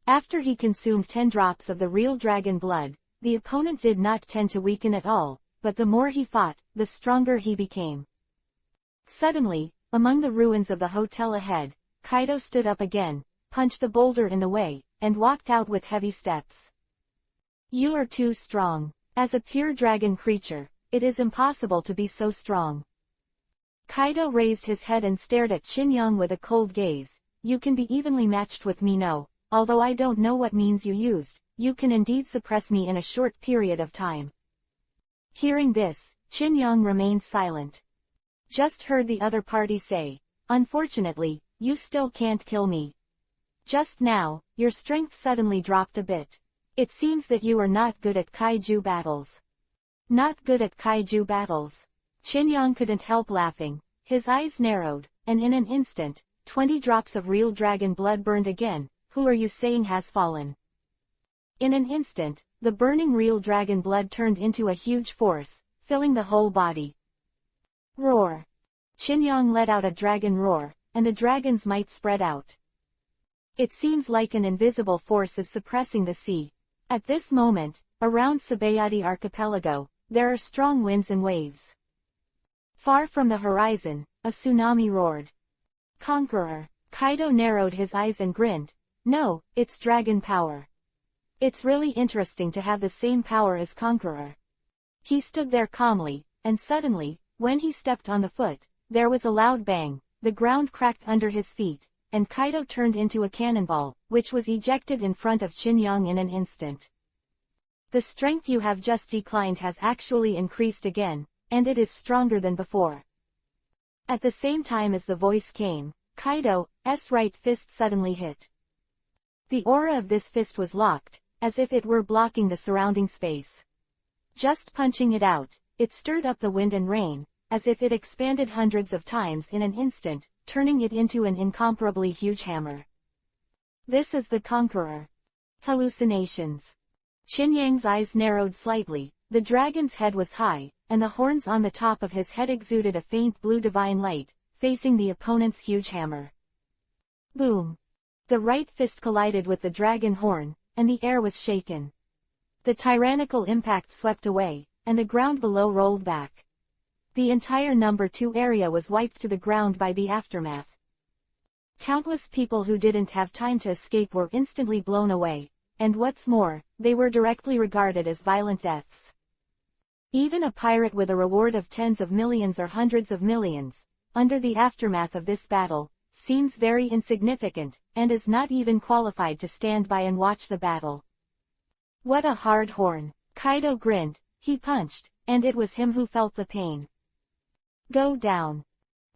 After he consumed 10 drops of the real dragon blood, the opponent did not tend to weaken at all, but the more he fought, the stronger he became. Suddenly, among the ruins of the hotel ahead, Kaido stood up again, punched the boulder in the way, and walked out with heavy steps. You are too strong. As a pure dragon creature, it is impossible to be so strong. Kaido raised his head and stared at Chinyong with a cold gaze. You can be evenly matched with me, no, although I don't know what means you used, you can indeed suppress me in a short period of time. Hearing this, Chinyong remained silent. Just heard the other party say, unfortunately, you still can't kill me. Just now, your strength suddenly dropped a bit. It seems that you are not good at kaiju battles. Not good at kaiju battles. Chinyong couldn't help laughing. His eyes narrowed, and in an instant, 20 drops of real dragon blood burned again. Who are you saying has fallen? In an instant, the burning real dragon blood turned into a huge force, filling the whole body. Roar. Chinyong let out a dragon roar, and the dragon's might spread out. It seems like an invisible force is suppressing the sea. At this moment, around Sabayati Archipelago, there are strong winds and waves. Far from the horizon, a tsunami roared. Conqueror. Kaido narrowed his eyes and grinned. No, it's dragon power. It's really interesting to have the same power as Conqueror. He stood there calmly, and suddenly, when he stepped on the foot, there was a loud bang, the ground cracked under his feet, and Kaido turned into a cannonball, which was ejected in front of Qin in an instant. The strength you have just declined has actually increased again, and it is stronger than before. At the same time as the voice came, Kaido's right fist suddenly hit. The aura of this fist was locked, as if it were blocking the surrounding space. Just punching it out, it stirred up the wind and rain, as if it expanded hundreds of times in an instant, turning it into an incomparably huge hammer. This is the Conqueror. Hallucinations. Qin eyes narrowed slightly, the dragon's head was high, and the horns on the top of his head exuded a faint blue divine light, facing the opponent's huge hammer. Boom! The right fist collided with the dragon horn, and the air was shaken. The tyrannical impact swept away, and the ground below rolled back. The entire number 2 area was wiped to the ground by the aftermath. Countless people who didn't have time to escape were instantly blown away, and what's more, they were directly regarded as violent deaths. Even a pirate with a reward of tens of millions or hundreds of millions, under the aftermath of this battle, seems very insignificant, and is not even qualified to stand by and watch the battle. What a hard horn! Kaido grinned, he punched, and it was him who felt the pain. Go down.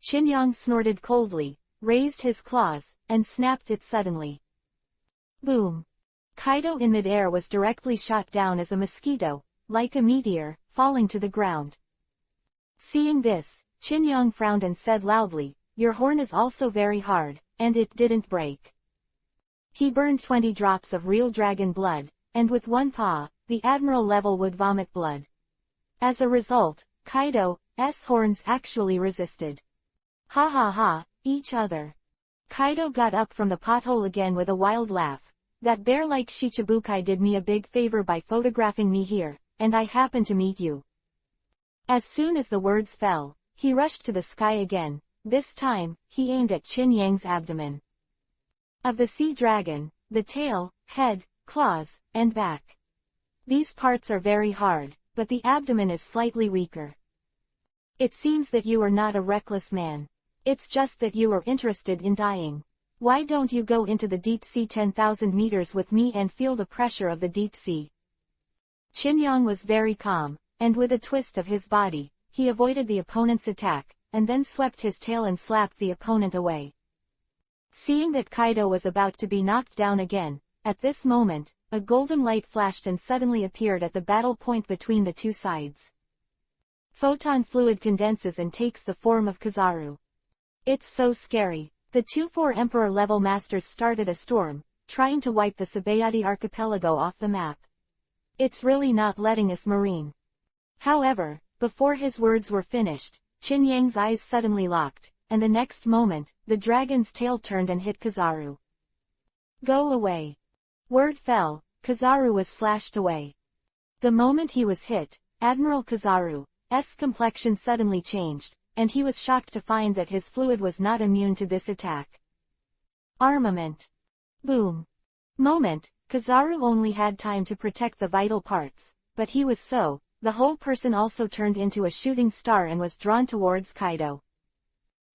Qin snorted coldly, raised his claws, and snapped it suddenly. Boom! Kaido in midair was directly shot down as a mosquito, like a meteor, falling to the ground. Seeing this, Qin frowned and said loudly, "Your horn is also very hard, and it didn't break." He burned 20 drops of real dragon blood, and with one paw, the admiral level would vomit blood. As a result, Kaido's horns actually resisted. Ha ha ha, each other. Kaido got up from the pothole again with a wild laugh. That bear-like Shichibukai did me a big favor by photographing me here, and I happen to meet you. As soon as the words fell, he rushed to the sky again. This time, he aimed at Qin abdomen. Of the sea dragon, the tail, head, claws, and back. These parts are very hard, but the abdomen is slightly weaker. It seems that you are not a reckless man. It's just that you are interested in dying. Why don't you go into the deep sea 10,000 meters with me and feel the pressure of the deep sea? Qin was very calm, and with a twist of his body, he avoided the opponent's attack, and then swept his tail and slapped the opponent away. Seeing that Kaido was about to be knocked down again, at this moment, a golden light flashed and suddenly appeared at the battle point between the two sides. Photon fluid condenses and takes the form of Kizaru. It's so scary. The 2-4 Emperor-level masters started a storm, trying to wipe the Sabayati Archipelago off the map. It's really not letting us marine. However, before his words were finished, Qin eyes suddenly locked, and the next moment, the dragon's tail turned and hit Kizaru. Go away. Word fell, Kizaru was slashed away. The moment he was hit, Admiral Kizaru's complexion suddenly changed, and he was shocked to find that his fluid was not immune to this attack. Armament. Boom. Moment, Kizaru only had time to protect the vital parts, but the whole person also turned into a shooting star and was drawn towards Kaido.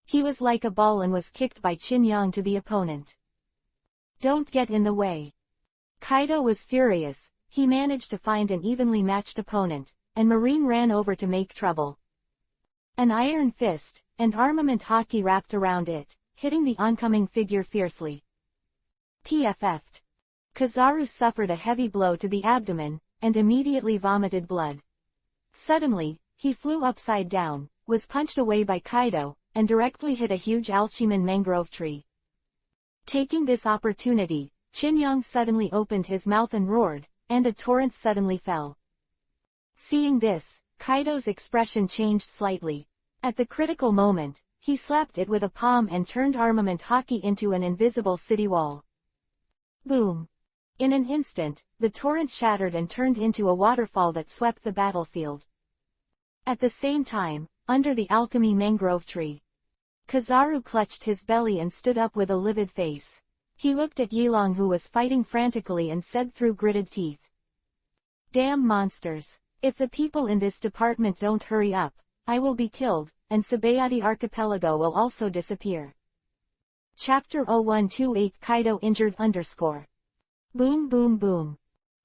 He was like a ball and was kicked by Qin to the opponent. Don't get in the way. Kaido was furious, he managed to find an evenly matched opponent, and Marine ran over to make trouble. An iron fist, and armament hockey wrapped around it, hitting the oncoming figure fiercely. PFF'd. Kizaru suffered a heavy blow to the abdomen, and immediately vomited blood. Suddenly, he flew upside down, was punched away by Kaido, and directly hit a huge Alchiman mangrove tree. Taking this opportunity, Qin suddenly opened his mouth and roared, and a torrent suddenly fell. Seeing this, Kaido's expression changed slightly. At the critical moment, he slapped it with a palm and turned armament hockey into an invisible city wall. Boom! In an instant, the torrent shattered and turned into a waterfall that swept the battlefield. At the same time, under the alchemy mangrove tree, Kizaru clutched his belly and stood up with a livid face. He looked at Yilong, who was fighting frantically, and said through gritted teeth, "Damn monsters. If the people in this department don't hurry up, I will be killed, and Sabayati Archipelago will also disappear." Chapter 0128 Kaido injured _ Boom boom boom.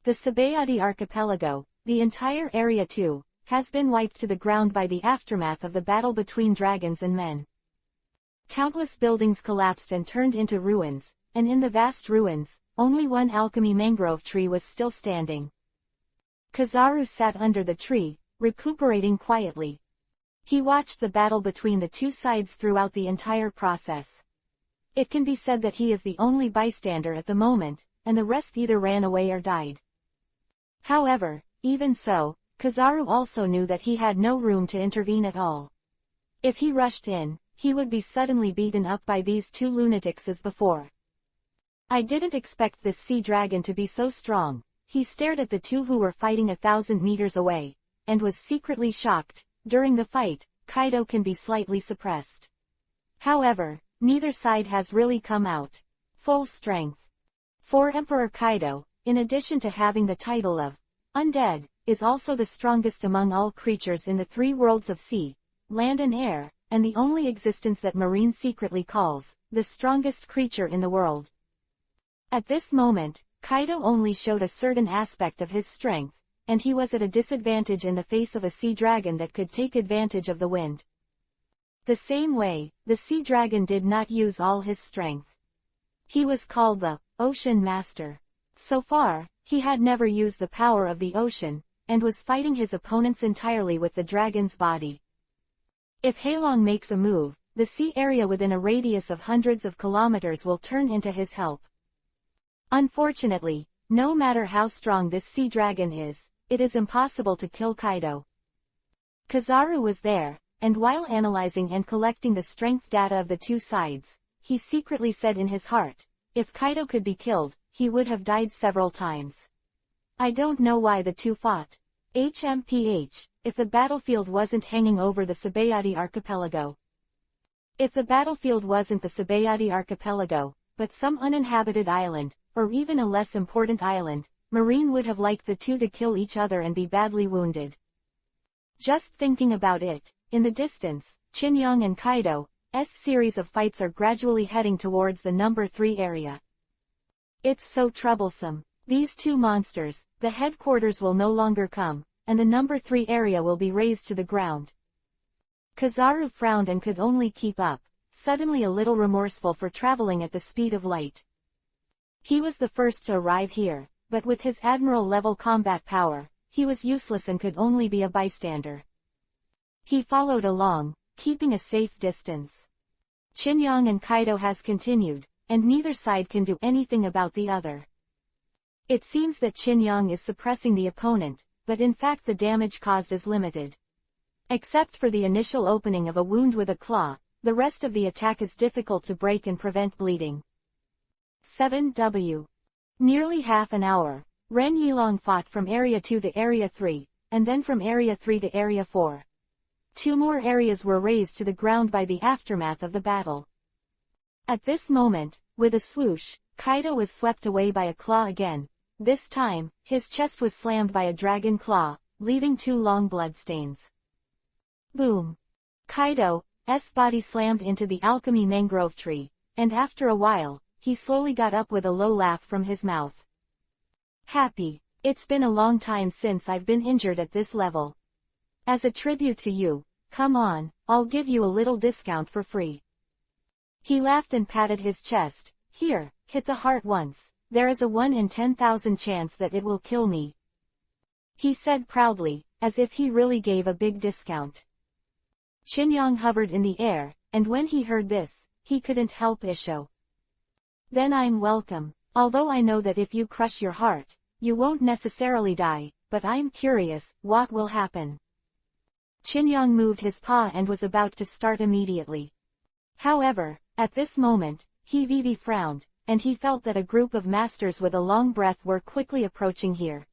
The Sabayati Archipelago, the entire Area 2, has been wiped to the ground by the aftermath of the battle between dragons and men. Countless buildings collapsed and turned into ruins, and in the vast ruins, only one alchemy mangrove tree was still standing. Kizaru sat under the tree, recuperating quietly. He watched the battle between the two sides throughout the entire process. It can be said that he is the only bystander at the moment, and the rest either ran away or died. However, even so, Kizaru also knew that he had no room to intervene at all. If he rushed in, he would be suddenly beaten up by these two lunatics as before. "I didn't expect this sea dragon to be so strong." He stared at the two who were fighting 1,000 meters away, and was secretly shocked. During the fight, Kaido can be slightly suppressed. However, neither side has really come out full strength. For Emperor Kaido, in addition to having the title of Undead, is also the strongest among all creatures in the three worlds of sea, land and air, and the only existence that Marine secretly calls the strongest creature in the world. At this moment, Kaido only showed a certain aspect of his strength, and he was at a disadvantage in the face of a sea dragon that could take advantage of the wind. The same way, the sea dragon did not use all his strength. He was called the Ocean Master. So far, he had never used the power of the ocean, and was fighting his opponents entirely with the dragon's body. If Heilong makes a move, the sea area within a radius of hundreds of kilometers will turn into his help. Unfortunately, no matter how strong this sea dragon is, it is impossible to kill Kaido. Kizaru was there, and while analyzing and collecting the strength data of the two sides, he secretly said in his heart, if Kaido could be killed, he would have died several times. I don't know why the two fought. HMPH, if the battlefield wasn't hanging over the Sabayati Archipelago. If the battlefield wasn't the Sabayati Archipelago, but some uninhabited island, or even a less important island, Marine would have liked the two to kill each other and be badly wounded. Just thinking about it, in the distance, Chinyang and Kaido's series of fights are gradually heading towards the number 3 area. It's so troublesome. These two monsters, the headquarters will no longer come, and the number 3 area will be razed to the ground. Kizaru frowned and could only keep up, suddenly a little remorseful for traveling at the speed of light. He was the first to arrive here, but with his admiral-level combat power, he was useless and could only be a bystander. He followed along, keeping a safe distance. Chinyang and Kaido has continued, and neither side can do anything about the other. It seems that Chinyang is suppressing the opponent, but in fact the damage caused is limited. Except for the initial opening of a wound with a claw, the rest of the attack is difficult to break and prevent bleeding. 7W. Nearly half an hour, Ren Yilong fought from Area 2 to Area 3, and then from Area 3 to Area 4. 2 more areas were razed to the ground by the aftermath of the battle. At this moment, with a swoosh, Kaido was swept away by a claw again. This time, his chest was slammed by a dragon claw, leaving 2 long bloodstains. Boom! Kaido's body slammed into the alchemy mangrove tree, and after a while, he slowly got up with a low laugh from his mouth. Happy. It's been a long time since I've been injured at this level. As a tribute to you, come on, I'll give you a little discount for free. He laughed and patted his chest. Here, hit the heart once. There is a 1 in 10,000 chance that it will kill me. He said proudly, as if he really gave a big discount. Chinyang hovered in the air, and when he heard this, he couldn't help Isho. Then I'm welcome, although I know that if you crush your heart, you won't necessarily die, but I'm curious, what will happen? Chinyang moved his paw and was about to start immediately. However, at this moment, he frowned, and he felt that a group of masters with a long breath were quickly approaching here.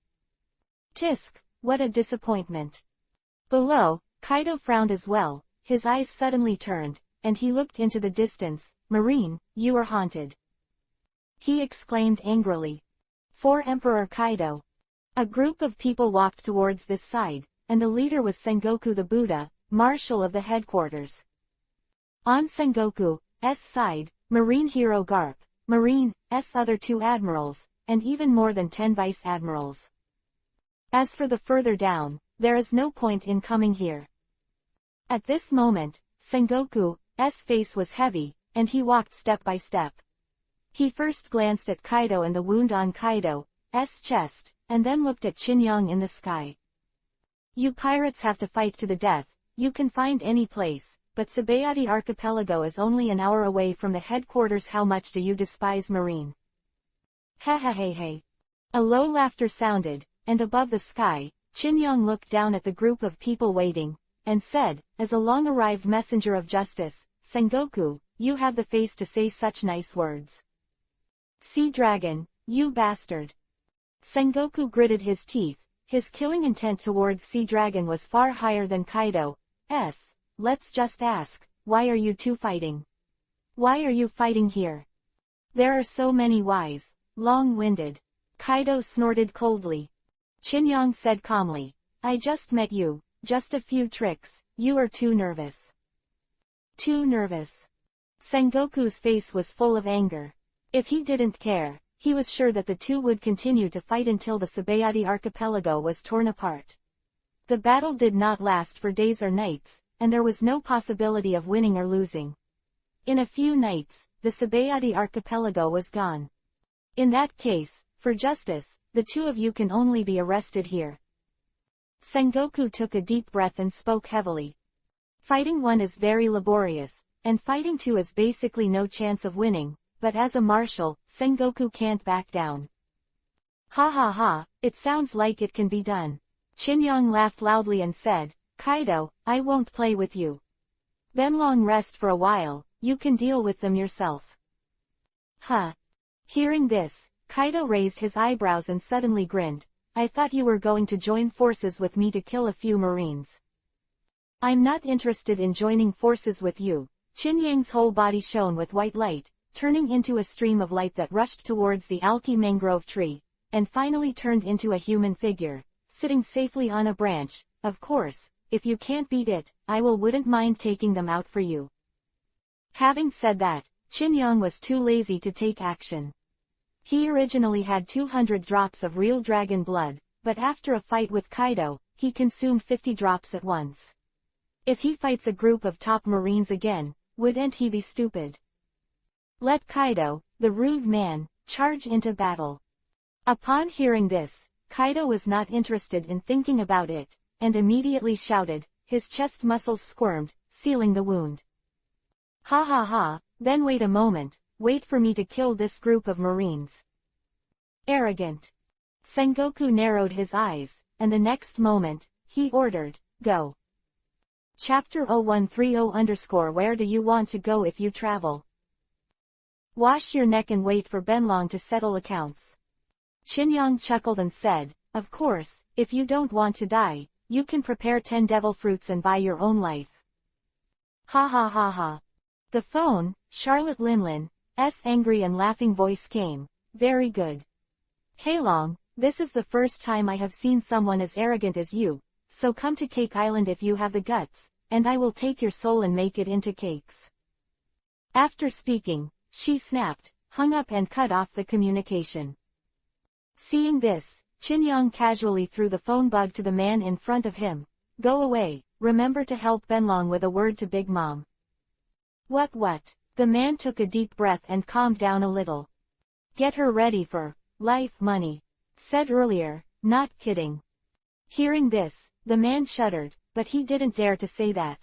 Tisk, what a disappointment. Below, Kaido frowned as well, his eyes suddenly turned, and he looked into the distance. Marine, you are haunted. He exclaimed angrily. For Emperor Kaido. A group of people walked towards this side, and the leader was Sengoku the Buddha, marshal of the headquarters. On Sengoku's side, Marine Hero Garp, Marine's other 2 admirals, and even more than 10 vice-admirals. As for the further down, there is no point in coming here. At this moment, Sengoku's face was heavy, and he walked step by step. He first glanced at Kaido and the wound on Kaido's chest, and then looked at Chinyang in the sky. You pirates have to fight to the death, you can find any place, but Sabayati Archipelago is only an hour away from the headquarters. How much do you despise Marine? Ha ha ha ha. A low laughter sounded, and above the sky, Chinyang looked down at the group of people waiting, and said, as a long-arrived messenger of justice, Sengoku, you have the face to say such nice words. Sea Dragon, you bastard. Sengoku gritted his teeth, his killing intent towards Sea Dragon was far higher than Kaido's. Let's just ask, why are you two fighting? Why are you fighting here? There are so many whys, long-winded. Kaido snorted coldly. Chinyang said calmly, I just met you, just a few tricks, you are too nervous. Too nervous. Sengoku's face was full of anger. If he didn't care, he was sure that the two would continue to fight until the Sabayati Archipelago was torn apart. The battle did not last for days or nights, and there was no possibility of winning or losing. In a few nights, the Sabayati Archipelago was gone. In that case, for justice, the two of you can only be arrested here. Sengoku took a deep breath and spoke heavily. Fighting 1 is very laborious, and fighting 2 is basically no chance of winning, but as a marshal, Sengoku can't back down. Ha ha ha, it sounds like it can be done. Chinyang laughed loudly and said, Kaido, I won't play with you. Benlong rest for a while, you can deal with them yourself. Huh. Hearing this, Kaido raised his eyebrows and suddenly grinned. I thought you were going to join forces with me to kill a few Marines. I'm not interested in joining forces with you. Chinyang's whole body shone with white light, turning into a stream of light that rushed towards the alki mangrove tree, and finally turned into a human figure, sitting safely on a branch. Of course, if you can't beat it, wouldn't mind taking them out for you. Having said that, Chinyang was too lazy to take action. He originally had 200 drops of real dragon blood, but after a fight with Kaido, he consumed 50 drops at once. If he fights a group of top Marines again, wouldn't he be stupid? Let Kaido, the rude man, charge into battle. Upon hearing this, Kaido was not interested in thinking about it, and immediately shouted, his chest muscles squirmed, sealing the wound. Ha ha ha, then wait a moment, wait for me to kill this group of Marines. Arrogant. Sengoku narrowed his eyes, and the next moment, he ordered, go. Chapter 0130 Where do you want to go if you travel? Wash your neck and wait for Benlong to settle accounts. Chinyang chuckled and said, of course, if you don't want to die, you can prepare 10 devil fruits and buy your own life. Ha ha ha ha. The phone, Charlotte Linlin's angry and laughing voice came. Very good. Heilong, this is the first time I have seen someone as arrogant as you, so come to Cake Island if you have the guts, and I will take your soul and make it into cakes. After speaking, she snapped, hung up and cut off the communication. Seeing this, Chinyang casually threw the phone bug to the man in front of him. Go away, remember to help Benlong with a word to Big Mom. What? The man took a deep breath and calmed down a little. Get her ready for life money. Said earlier, not kidding. Hearing this, the man shuddered, but he didn't dare to say that.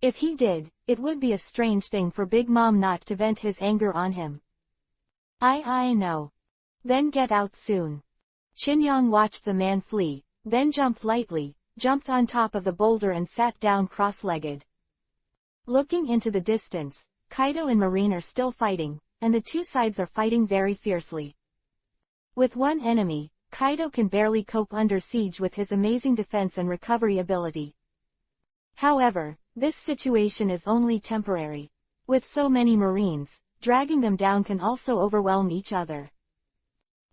If he did, it would be a strange thing for Big Mom not to vent his anger on him. I know. Then get out soon. Chinyang watched the man flee, then jumped lightly, jumped on top of the boulder and sat down cross-legged. Looking into the distance, Kaido and Marine are still fighting, and the two sides are fighting very fiercely. With one enemy, Kaido can barely cope under siege with his amazing defense and recovery ability. However, this situation is only temporary. With so many marines, dragging them down can also overwhelm each other.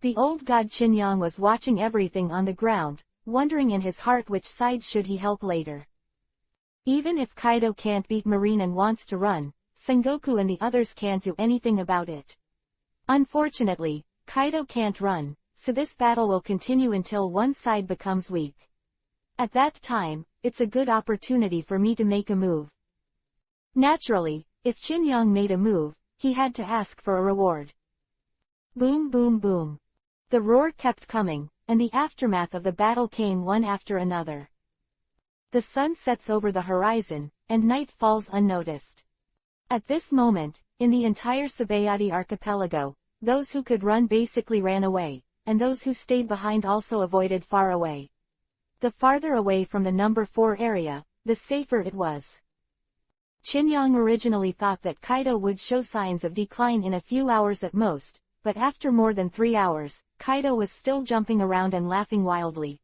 The old god Chinyang was watching everything on the ground, wondering in his heart which side should he help later. Even if Kaido can't beat Marine and wants to run, Sengoku and the others can't do anything about it. Unfortunately, Kaido can't run, so this battle will continue until one side becomes weak. At that time, it's a good opportunity for me to make a move. Naturally, if Chinyang made a move, he had to ask for a reward. Boom boom boom. The roar kept coming, and the aftermath of the battle came one after another. The sun sets over the horizon, and night falls unnoticed. At this moment, in the entire Sabayati archipelago, those who could run basically ran away, and those who stayed behind also avoided far away. The farther away from the number 4 area, the safer it was. Chinyang originally thought that Kaido would show signs of decline in a few hours at most, but after more than 3 hours, Kaido was still jumping around and laughing wildly.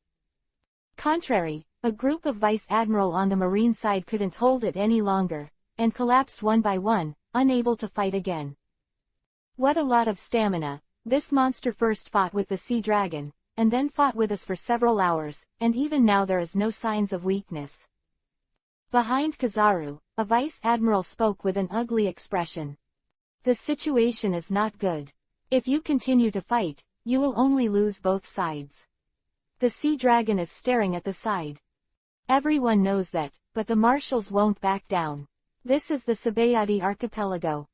Contrary, a group of Vice Admiral on the Marine side couldn't hold it any longer, and collapsed one by one, unable to fight again. What a lot of stamina! This monster first fought with the Sea Dragon, and then fought with us for several hours, and even now there is no signs of weakness. Behind Kizaru, a Vice Admiral spoke with an ugly expression. The situation is not good. If you continue to fight, you will only lose both sides. The Sea Dragon is staring at the side. Everyone knows that, but the marshals won't back down. This is the Sabayati Archipelago.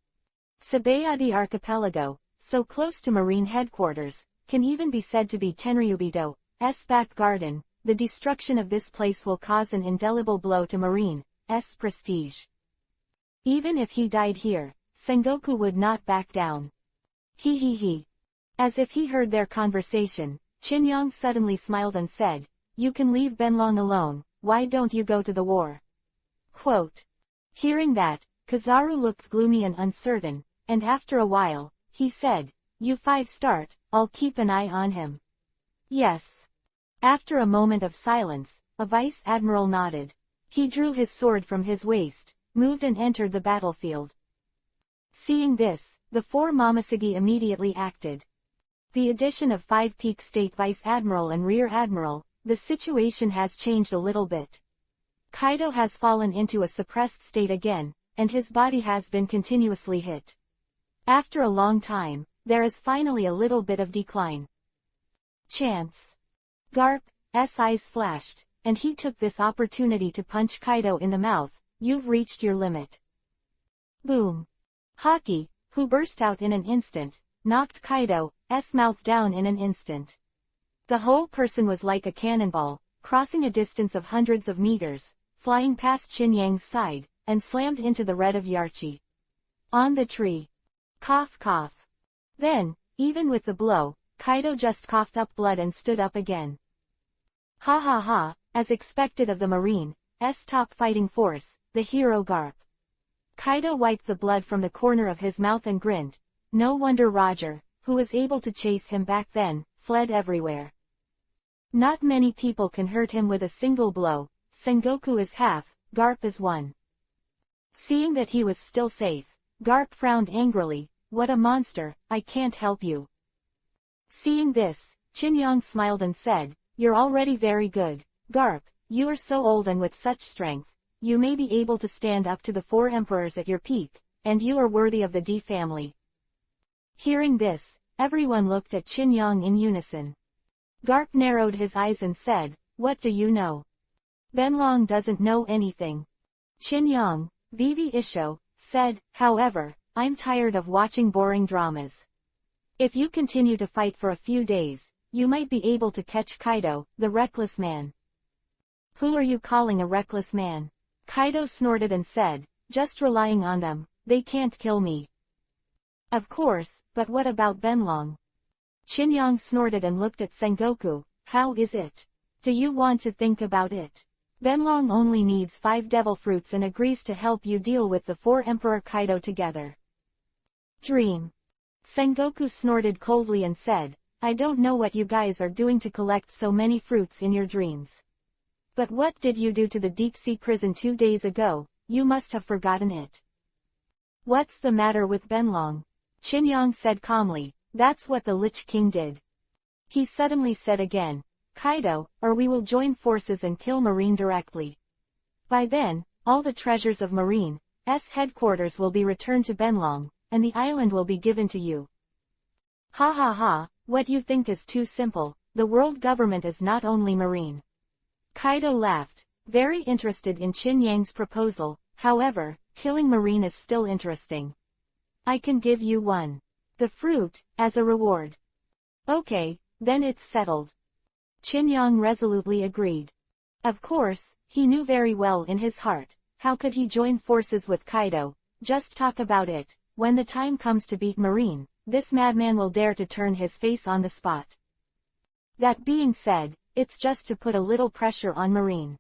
Sabayati Archipelago, so close to Marine headquarters, can even be said to be Tenryubido's back garden. The destruction of this place will cause an indelible blow to Marine's prestige. Even if he died here, Sengoku would not back down. He. As if he heard their conversation, Chinyang suddenly smiled and said, "You can leave Benlong alone, why don't you go to the war?" Quote. Hearing that, Kizaru looked gloomy and uncertain, and after a while, he said, "You 5 start, I'll keep an eye on him." Yes. After a moment of silence, a Vice Admiral nodded. He drew his sword from his waist, moved and entered the battlefield. Seeing this, the 4 Momoshiki immediately acted. The addition of 5 Peak State Vice Admiral and Rear Admiral, the situation has changed a little bit. Kaido has fallen into a suppressed state again, and his body has been continuously hit. After a long time, there is finally a little bit of decline. Chance. Garp's eyes flashed, and he took this opportunity to punch Kaido in the mouth. "You've reached your limit." Boom. Haki, who burst out in an instant, knocked Kaido's mouth down in an instant. The whole person was like a cannonball, crossing a distance of hundreds of meters, flying past Chinyang's side, and slammed into the red of Yarchi. On the tree. Cough cough. Then, even with the blow, Kaido just coughed up blood and stood up again. Ha ha ha, as expected of the Marine's top fighting force, the hero Garp. Kaido wiped the blood from the corner of his mouth and grinned. No wonder Roger, who was able to chase him back then, fled everywhere. Not many people can hurt him with a single blow. Sengoku is half, Garp is 1. Seeing that he was still safe, Garp frowned angrily. "What a monster, I can't help you." Seeing this, Chinyang smiled and said, "You're already very good, Garp. You are so old and with such strength. You may be able to stand up to the 4 emperors at your peak, and you are worthy of the D family." Hearing this, everyone looked at Chinyang in unison. Garp narrowed his eyes and said, "What do you know?" "Benlong doesn't know anything." Chinyang, Vivi Isho, said, "However, I'm tired of watching boring dramas. If you continue to fight for a few days, you might be able to catch Kaido, the reckless man." "Who are you calling a reckless man?" Kaido snorted and said, "Just relying on them, they can't kill me." "Of course, but what about Benlong?" Chinyang snorted and looked at Sengoku. "How is it? Do you want to think about it? Benlong only needs 5 devil fruits and agrees to help you deal with the 4 Emperor Kaido together." "Dream. Sengoku snorted coldly and said, I don't know what you guys are doing to collect so many fruits in your dreams. But what did you do to the deep-sea prison 2 days ago? You must have forgotten it. What's the matter with Benlong? Qinyang said calmly, that's what the Lich King did. He suddenly said again, Kaido, or we will join forces and kill Marine directly. By then, all the treasures of Marine's headquarters will be returned to Benlong, and the island will be given to you. Ha ha ha, what you think is too simple, the world government is not only Marine. Kaido laughed, very interested in Qinyang's proposal, however, killing Marine is still interesting. I can give you one. The fruit, as a reward. Okay, then it's settled. Qinyang resolutely agreed. Of course, he knew very well in his heart, how could he join forces with Kaido, just talk about it, when the time comes to beat Marine, this madman will dare to turn his face on the spot. That being said, it's just to put a little pressure on Marine.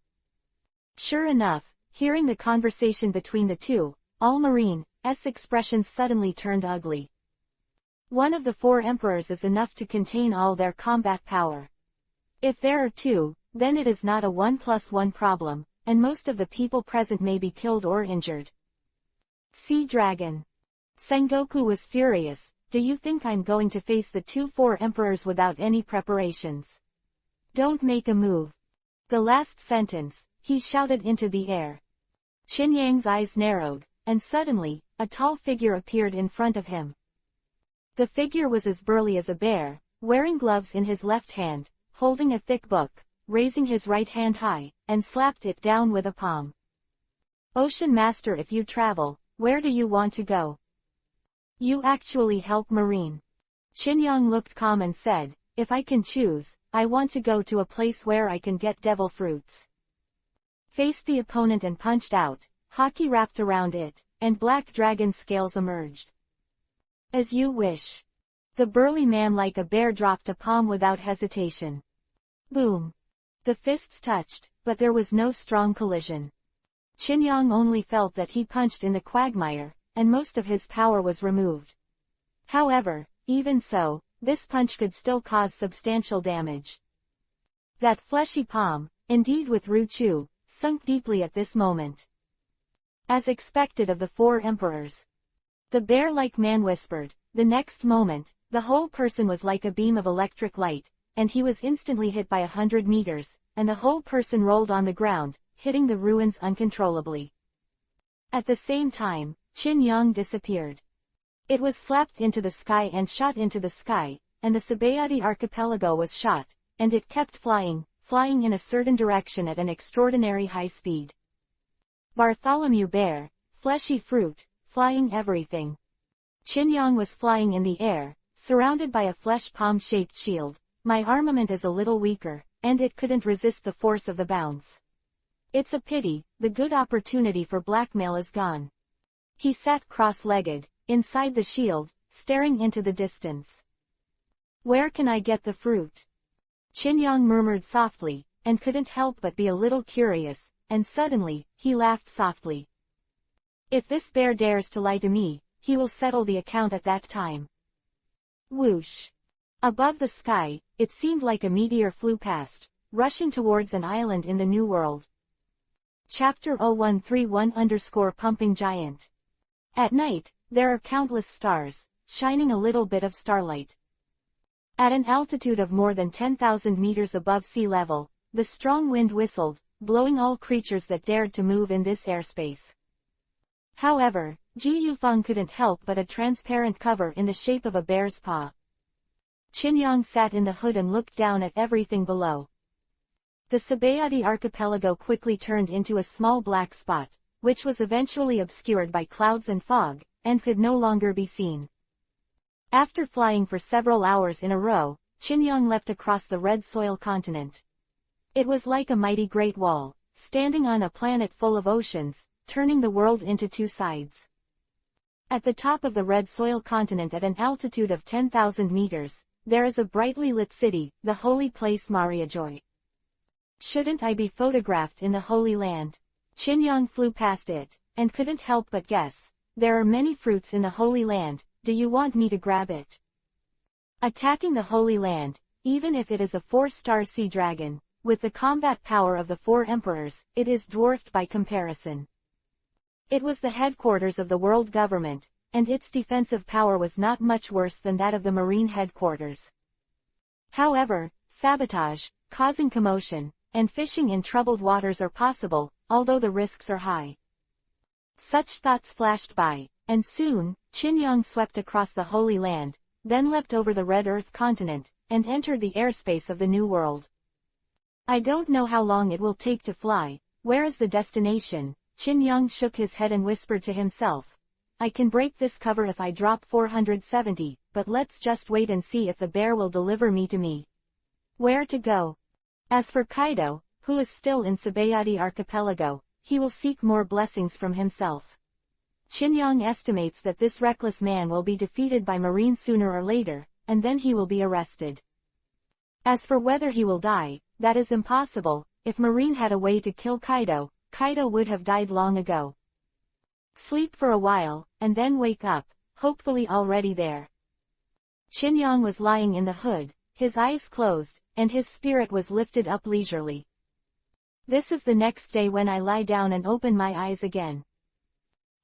Sure enough, hearing the conversation between the two, all Marine's expressions suddenly turned ugly. One of the 4 emperors is enough to contain all their combat power. If there are 2, then it is not a 1+1 problem, and most of the people present may be killed or injured. Sea Dragon. Sengoku was furious, do you think I'm going to face the 4 emperors without any preparations? Don't make a move. The last sentence, he shouted into the air. Qinyang's eyes narrowed, and suddenly, a tall figure appeared in front of him. The figure was as burly as a bear, wearing gloves in his left hand, holding a thick book, raising his right hand high, and slapped it down with a palm. Ocean Master, if you travel, where do you want to go? You actually help Marine. Qinyang looked calm and said, if I can choose, I want to go to a place where I can get devil fruits. Faced the opponent and punched out, haki wrapped around it, and black dragon scales emerged. As you wish. The burly man like a bear dropped a palm without hesitation. Boom. The fists touched, but there was no strong collision. Qinyang only felt that he punched in the quagmire, and most of his power was removed. However, even so, this punch could still cause substantial damage. That fleshy palm, indeed with Ruchu, sunk deeply at this moment. As expected of the 4 emperors. The bear-like man whispered. The next moment, the whole person was like a beam of electric light, and he was instantly hit by 100 meters, and the whole person rolled on the ground, hitting the ruins uncontrollably. At the same time, Qinyang disappeared. It was slapped into the sky and shot into the sky, and the Sabayati archipelago was shot, and it kept flying in a certain direction at an extraordinary high speed. Bartholomew Bear, fleshy fruit, flying everything. Qinyang was flying in the air, surrounded by a flesh palm-shaped shield. My armament is a little weaker, and it couldn't resist the force of the bounce. It's a pity, the good opportunity for blackmail is gone. He sat cross-legged, inside the shield, staring into the distance. Where can I get the fruit? Qinyang murmured softly, and couldn't help but be a little curious, and suddenly, he laughed softly. If this bear dares to lie to me, he will settle the account at that time. Whoosh. Above the sky, it seemed like a meteor flew past, rushing towards an island in the New World. Chapter 0131-Pumping Giant. At night, there are countless stars, shining a little bit of starlight. At an altitude of more than 10,000 meters above sea level, the strong wind whistled, blowing all creatures that dared to move in this airspace. However, Ji Yufeng couldn't help but a transparent cover in the shape of a bear's paw. Qinyang sat in the hood and looked down at everything below. The Sabayati archipelago quickly turned into a small black spot, which was eventually obscured by clouds and fog, and could no longer be seen. After flying for several hours in a row, Qinyang leapt across the red soil continent. It was like a mighty great wall, standing on a planet full of oceans, turning the world into 2 sides. At the top of the red soil continent at an altitude of 10,000 meters, there is a brightly lit city, the holy place Mariajoy. Shouldn't I be photographed in the Holy Land? Qinyang flew past it, and couldn't help but guess. There are many fruits in the Holy Land, do you want me to grab it? Attacking the Holy Land, even if it is a 4-star sea dragon, with the combat power of the 4 emperors, it is dwarfed by comparison. It was the headquarters of the world government, and its defensive power was not much worse than that of the marine headquarters. However, sabotage, causing commotion, and fishing in troubled waters are possible, although the risks are high. Such thoughts flashed by, and soon, Qin Yang swept across the Holy Land, then leapt over the Red Earth continent, and entered the airspace of the New World. I don't know how long it will take to fly. Where is the destination? Qin Yang shook his head and whispered to himself. I can break this cover if I drop 470, but let's just wait and see if the bear will deliver me to me. Where to go? As for Kaido, who is still in Sabayati Archipelago, he will seek more blessings from himself. Qin Yang estimates that this reckless man will be defeated by Marine sooner or later, and then he will be arrested. As for whether he will die, that is impossible. If Marine had a way to kill Kaido, Kaido would have died long ago. Sleep for a while, and then wake up, hopefully already there. Qin Yang was lying in the hood, his eyes closed, and his spirit was lifted up leisurely. This is the next day when I lie down and open my eyes again.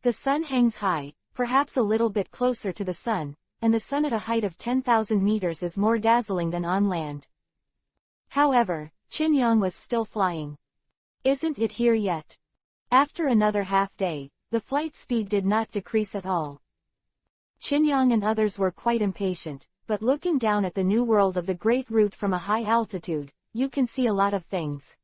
The sun hangs high, perhaps a little bit closer to the sun, and the sun at a height of 10,000 meters is more dazzling than on land. However, Qin Yang was still flying. Isn't it here yet? After another half day, the flight speed did not decrease at all. Qin Yang and others were quite impatient, but looking down at the new world of the Great Root from a high altitude, you can see a lot of things.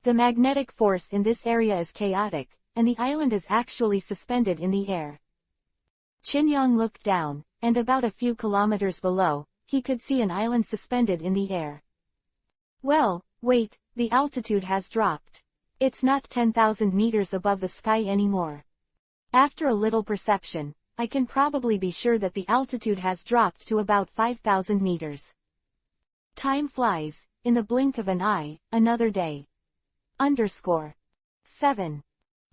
The magnetic force in this area is chaotic, and the island is actually suspended in the air. Qin Yang looked down, and about a few kilometers below, he could see an island suspended in the air. Well, wait, the altitude has dropped. It's not 10,000 meters above the sky anymore. After a little perception, I can probably be sure that the altitude has dropped to about 5,000 meters. Time flies, in the blink of an eye, another day. 7.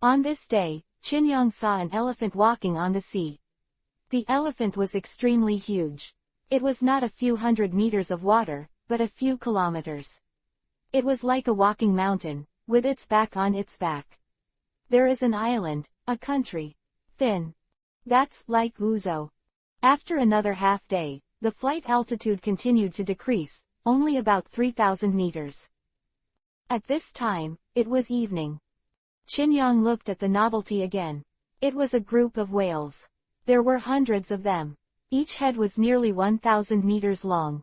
On this day, Qin Yang saw an elephant walking on the sea. The elephant was extremely huge. It was not a few hundred meters of water, but a few kilometers. It was like a walking mountain, with its back on its back. There is an island, a country. Thin. That's like Uzo. After another half day, the flight altitude continued to decrease, only about 3,000 meters. At this time, it was evening. Qin Yang looked at the novelty again. It was a group of whales. There were hundreds of them. Each head was nearly 1,000 meters long.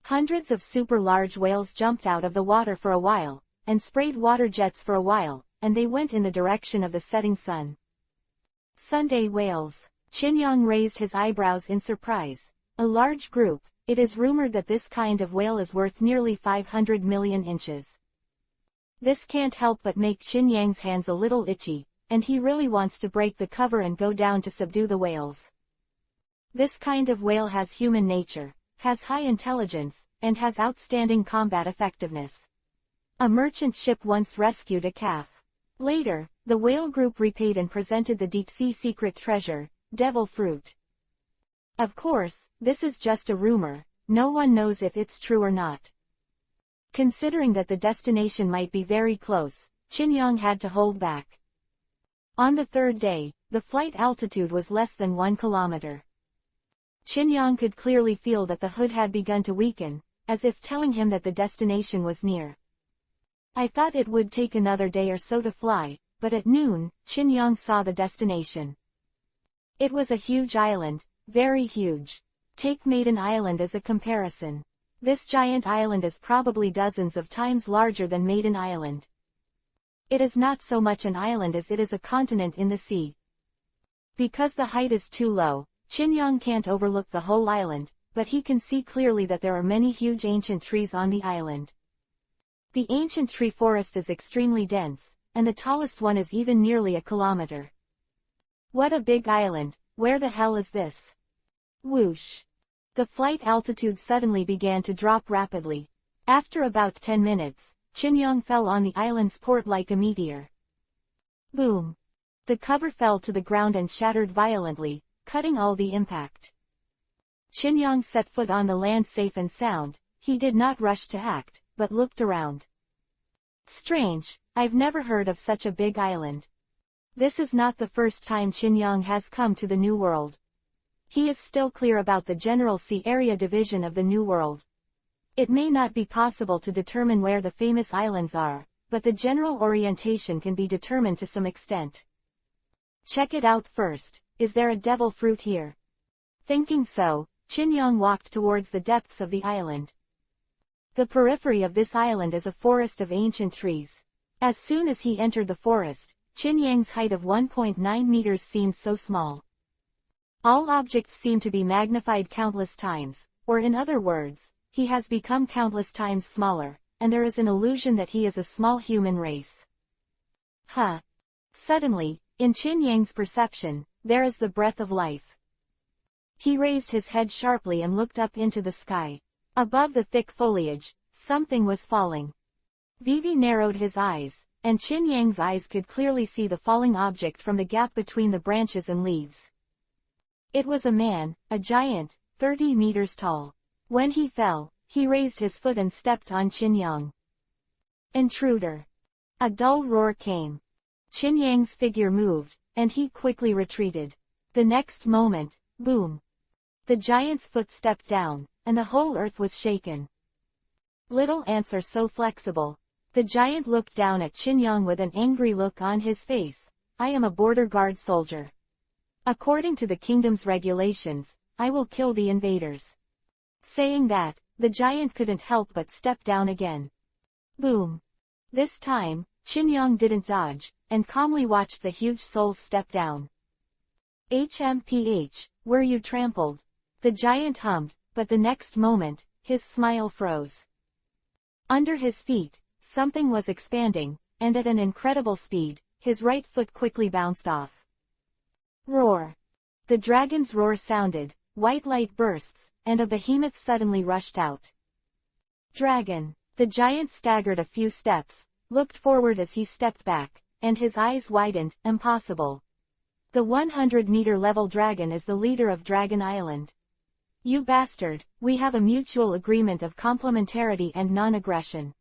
Hundreds of super large whales jumped out of the water for a while, and sprayed water jets for a while, and they went in the direction of the setting sun. Sunday whales. Qin Yang raised his eyebrows in surprise. A large group. It is rumored that this kind of whale is worth nearly 500 million inches. This can't help but make Qin Yang's hands a little itchy, and he really wants to break the cover and go down to subdue the whales. This kind of whale has human nature, has high intelligence, and has outstanding combat effectiveness. A merchant ship once rescued a calf. Later, the whale group repaid and presented the deep-sea secret treasure, devil fruit. Of course, this is just a rumor, no one knows if it's true or not. Considering that the destination might be very close, Qin Yang had to hold back. On the third day, the flight altitude was less than 1 kilometer. Qin Yang could clearly feel that the hood had begun to weaken, as if telling him that the destination was near. I thought it would take another day or so to fly, but at noon, Qin Yang saw the destination. It was a huge island, very huge. Take Maiden Island as a comparison. This giant island is probably dozens of times larger than Maiden Island. It is not so much an island as it is a continent in the sea. Because the height is too low, Qin Yang can't overlook the whole island, but he can see clearly that there are many huge ancient trees on the island. The ancient tree forest is extremely dense, and the tallest one is even nearly a kilometer. What a big island, where the hell is this? Whoosh! The flight altitude suddenly began to drop rapidly. After about 10 minutes, Qin Yang fell on the island's port like a meteor. Boom! The cover fell to the ground and shattered violently, cutting all the impact. Qinyang set foot on the land safe and sound. He did not rush to act, but looked around. Strange, I've never heard of such a big island. This is not the first time Qinyang has come to the New World. He is still clear about the general sea area division of the New World. It may not be possible to determine where the famous islands are, but the general orientation can be determined to some extent. Check it out first. Is there a devil fruit here? Thinking so, Qinyang walked towards the depths of the island. The periphery of this island is a forest of ancient trees. As soon as he entered the forest, Qinyang's height of 1.9 meters seemed so small. All objects seem to be magnified countless times, or in other words, he has become countless times smaller, and there is an illusion that he is a small human race. Huh! Suddenly, in Qinyang's perception, there is the breath of life. He raised his head sharply and looked up into the sky. Above the thick foliage, something was falling. Vivi narrowed his eyes, and Qinyang's eyes could clearly see the falling object from the gap between the branches and leaves. It was a man, a giant, 30 meters tall. When he fell, he raised his foot and stepped on Qinyang. Intruder! A dull roar came. Qinyang's figure moved, and he quickly retreated. The next moment, boom! The giant's foot stepped down, and the whole earth was shaken. Little ants are so flexible. The giant looked down at Qinyang with an angry look on his face. I am a border guard soldier. According to the kingdom's regulations, I will kill the invaders. Saying that, the giant couldn't help but step down again. Boom! This time, Qinyang didn't dodge, and calmly watched the huge soul step down. HMPH, were you trampled? The giant hummed, but the next moment, his smile froze. Under his feet, something was expanding, and at an incredible speed, his right foot quickly bounced off. Roar! The dragon's roar sounded, white light bursts, and a behemoth suddenly rushed out. Dragon! The giant staggered a few steps, looked forward as he stepped back, and his eyes widened. Impossible. The 100-meter level dragon is the leader of Dragon Island. You bastard, we have a mutual agreement of complementarity and non-aggression.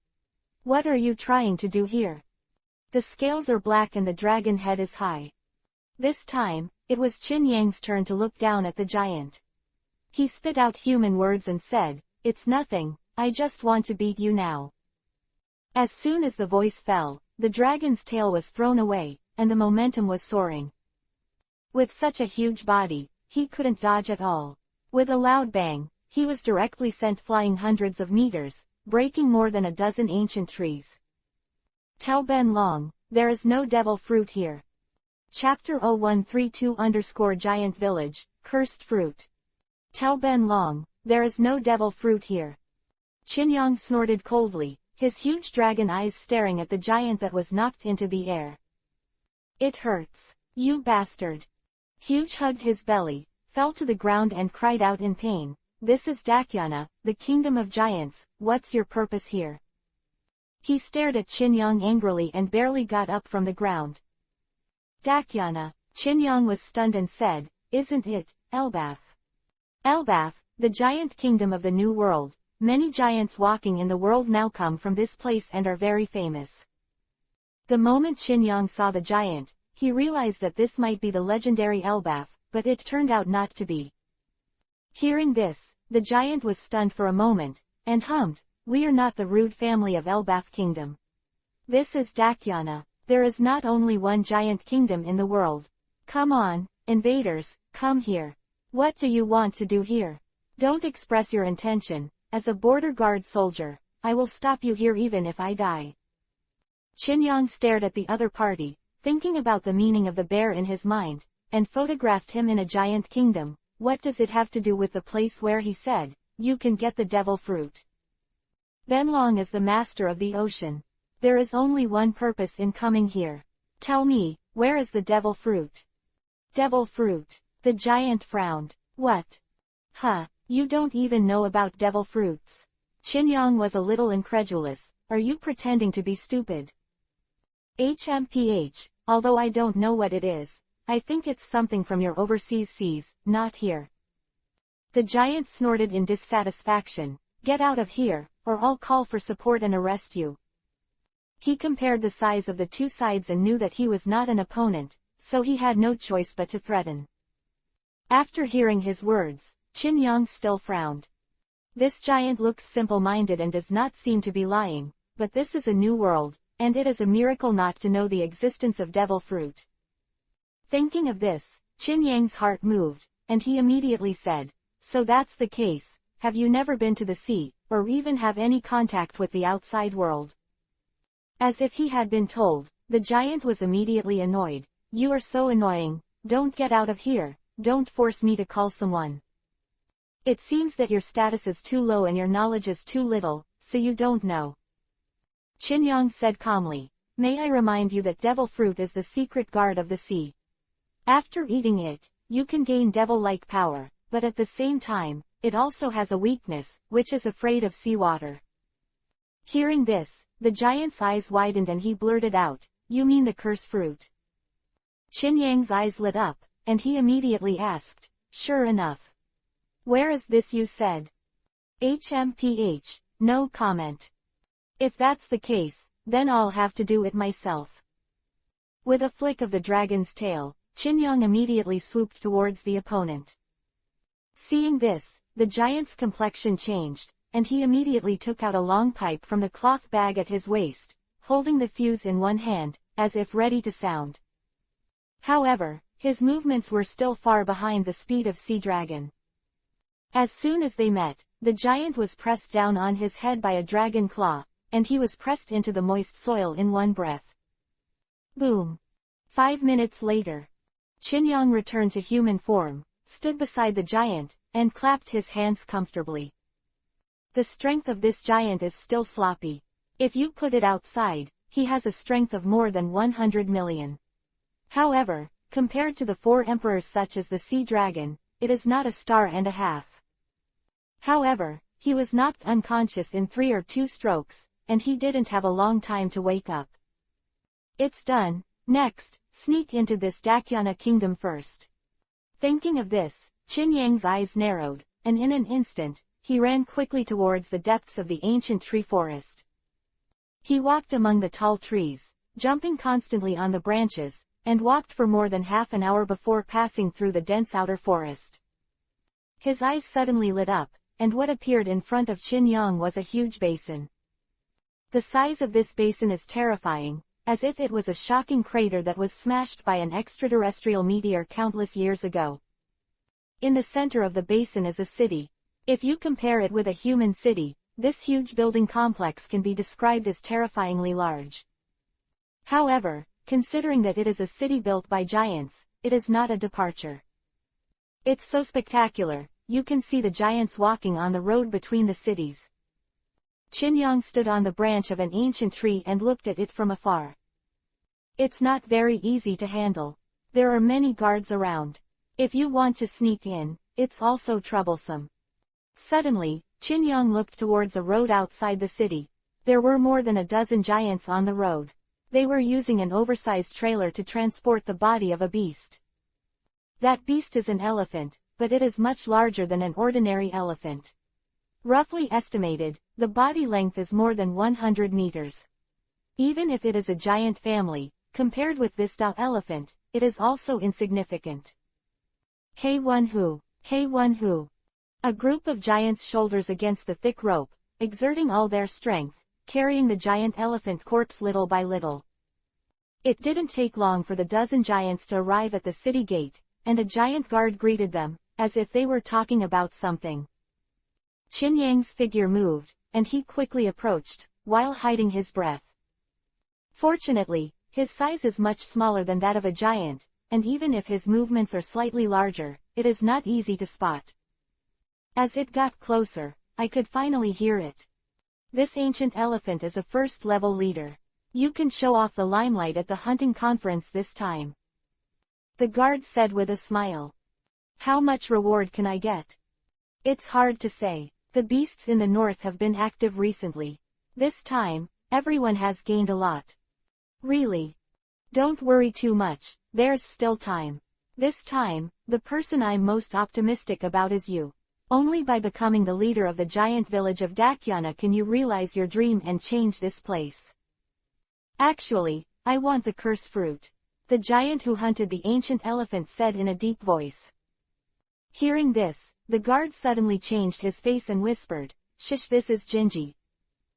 What are you trying to do here? The scales are black and the dragon head is high. This time, it was Qinyang's turn to look down at the giant. He spit out human words and said, "It's nothing, I just want to beat you now." As soon as the voice fell, the dragon's tail was thrown away, and the momentum was soaring. With such a huge body, he couldn't dodge at all. With a loud bang, he was directly sent flying hundreds of meters, breaking more than a dozen ancient trees. Tell Ben Long, there is no devil fruit here. Chapter 0132_Giant Village, Cursed Fruit. Tell Ben Long, there is no devil fruit here. Qinyang snorted coldly, his huge dragon eyes staring at the giant that was knocked into the air. It hurts. You bastard. Huge hugged his belly, fell to the ground and cried out in pain. This is Dakyana, the kingdom of giants, what's your purpose here? He stared at Qinyang angrily and barely got up from the ground. Dakyana, Qinyang was stunned and said, isn't it, Elbaf? Elbaf, the giant kingdom of the New World. Many giants walking in the world now come from this place and are very famous. The moment Qinyang saw the giant, he realized that this might be the legendary Elbaf, but it turned out not to be. Hearing this, the giant was stunned for a moment, and hummed, we are not the rude family of Elbaf Kingdom. This is Dakyana. There is not only one giant kingdom in the world. Come on, invaders, come here. What do you want to do here? Don't express your intention. As a border guard soldier, I will stop you here even if I die. Qinyang stared at the other party, thinking about the meaning of the bear in his mind, and photographed him in a giant kingdom. What does it have to do with the place where he said, you can get the devil fruit? Ben Long is the master of the ocean. There is only one purpose in coming here. Tell me, where is the devil fruit? Devil fruit. The giant frowned. What? Huh, you don't even know about devil fruits. Qinyang was a little incredulous. Are you pretending to be stupid? HMPH, although I don't know what it is, I think it's something from your overseas seas, not here. The giant snorted in dissatisfaction. Get out of here, or I'll call for support and arrest you. He compared the size of the two sides and knew that he was not an opponent, so he had no choice but to threaten. After hearing his words, Qin Yang still frowned. This giant looks simple-minded and does not seem to be lying, but this is a new world, and it is a miracle not to know the existence of devil fruit. Thinking of this, Qin Yang's heart moved, and he immediately said, so that's the case, have you never been to the sea, or even have any contact with the outside world? As if he had been told, the giant was immediately annoyed. You are so annoying, don't get out of here, don't force me to call someone. It seems that your status is too low and your knowledge is too little, so you don't know. Qin Yang said calmly, may I remind you that devil fruit is the secret guard of the sea. After eating it, you can gain devil-like power, but at the same time, it also has a weakness, which is afraid of seawater. Hearing this, the giant's eyes widened and he blurted out, you mean the curse fruit? Qin Yang's eyes lit up, and he immediately asked, sure enough. Where is this you said? HMPH, no comment. If that's the case, then I'll have to do it myself. With a flick of the dragon's tail, Qin Yang immediately swooped towards the opponent. Seeing this, the giant's complexion changed, and he immediately took out a long pipe from the cloth bag at his waist, holding the fuse in one hand, as if ready to sound. However, his movements were still far behind the speed of Sea Dragon. As soon as they met, the giant was pressed down on his head by a dragon claw, and he was pressed into the moist soil in one breath. Boom! 5 minutes later, Qin Yang returned to human form, stood beside the giant, and clapped his hands comfortably. The strength of this giant is still sloppy. If you put it outside, he has a strength of more than 100 million. However, compared to the 4 emperors such as the Sea Dragon, it is not a star and a half. However, he was knocked unconscious in 3 or 2 strokes, and he didn't have a long time to wake up. It's done. Next, sneak into this Dakyana kingdom first. Thinking of this, Qin Yang's eyes narrowed, and in an instant, he ran quickly towards the depths of the ancient tree forest. He walked among the tall trees, jumping constantly on the branches, and walked for more than half an hour before passing through the dense outer forest. His eyes suddenly lit up, and what appeared in front of Qin Yang was a huge basin. The size of this basin is terrifying, as if it was a shocking crater that was smashed by an extraterrestrial meteor countless years ago. In the center of the basin is a city. If you compare it with a human city, this huge building complex can be described as terrifyingly large. However, considering that it is a city built by giants, it is not a departure. It's so spectacular, you can see the giants walking on the road between the cities. Qin Yang stood on the branch of an ancient tree and looked at it from afar. It's not very easy to handle. There are many guards around. If you want to sneak in, it's also troublesome. Suddenly, Qin Yang looked towards a road outside the city. There were more than a dozen giants on the road. They were using an oversized trailer to transport the body of a beast. That beast is an elephant, but it is much larger than an ordinary elephant. Roughly estimated, the body length is more than 100 meters. Even if it is a giant family, compared with this elephant, it is also insignificant. Hey One Hu! Hey One Hu! A group of giants shoulders against the thick rope, exerting all their strength, carrying the giant elephant corpse little by little. It didn't take long for the dozen giants to arrive at the city gate, and a giant guard greeted them, as if they were talking about something. Qin Yang's figure moved, and he quickly approached, while hiding his breath. Fortunately, his size is much smaller than that of a giant, and even if his movements are slightly larger, it is not easy to spot. As it got closer, I could finally hear it. This ancient elephant is a first-level leader. You can show off the limelight at the hunting conference this time. The guard said with a smile. How much reward can I get? It's hard to say. The beasts in the north have been active recently. This time, everyone has gained a lot. Really? Don't worry too much, There's still time. This time, the person I'm most optimistic about is you. Only by becoming the leader of the giant village of Dakyana can you realize your dream and change this place. Actually, I want the curse fruit. The giant who hunted the ancient elephant said in a deep voice. Hearing this, the guard suddenly changed his face and whispered, "Shish, this is Jinji.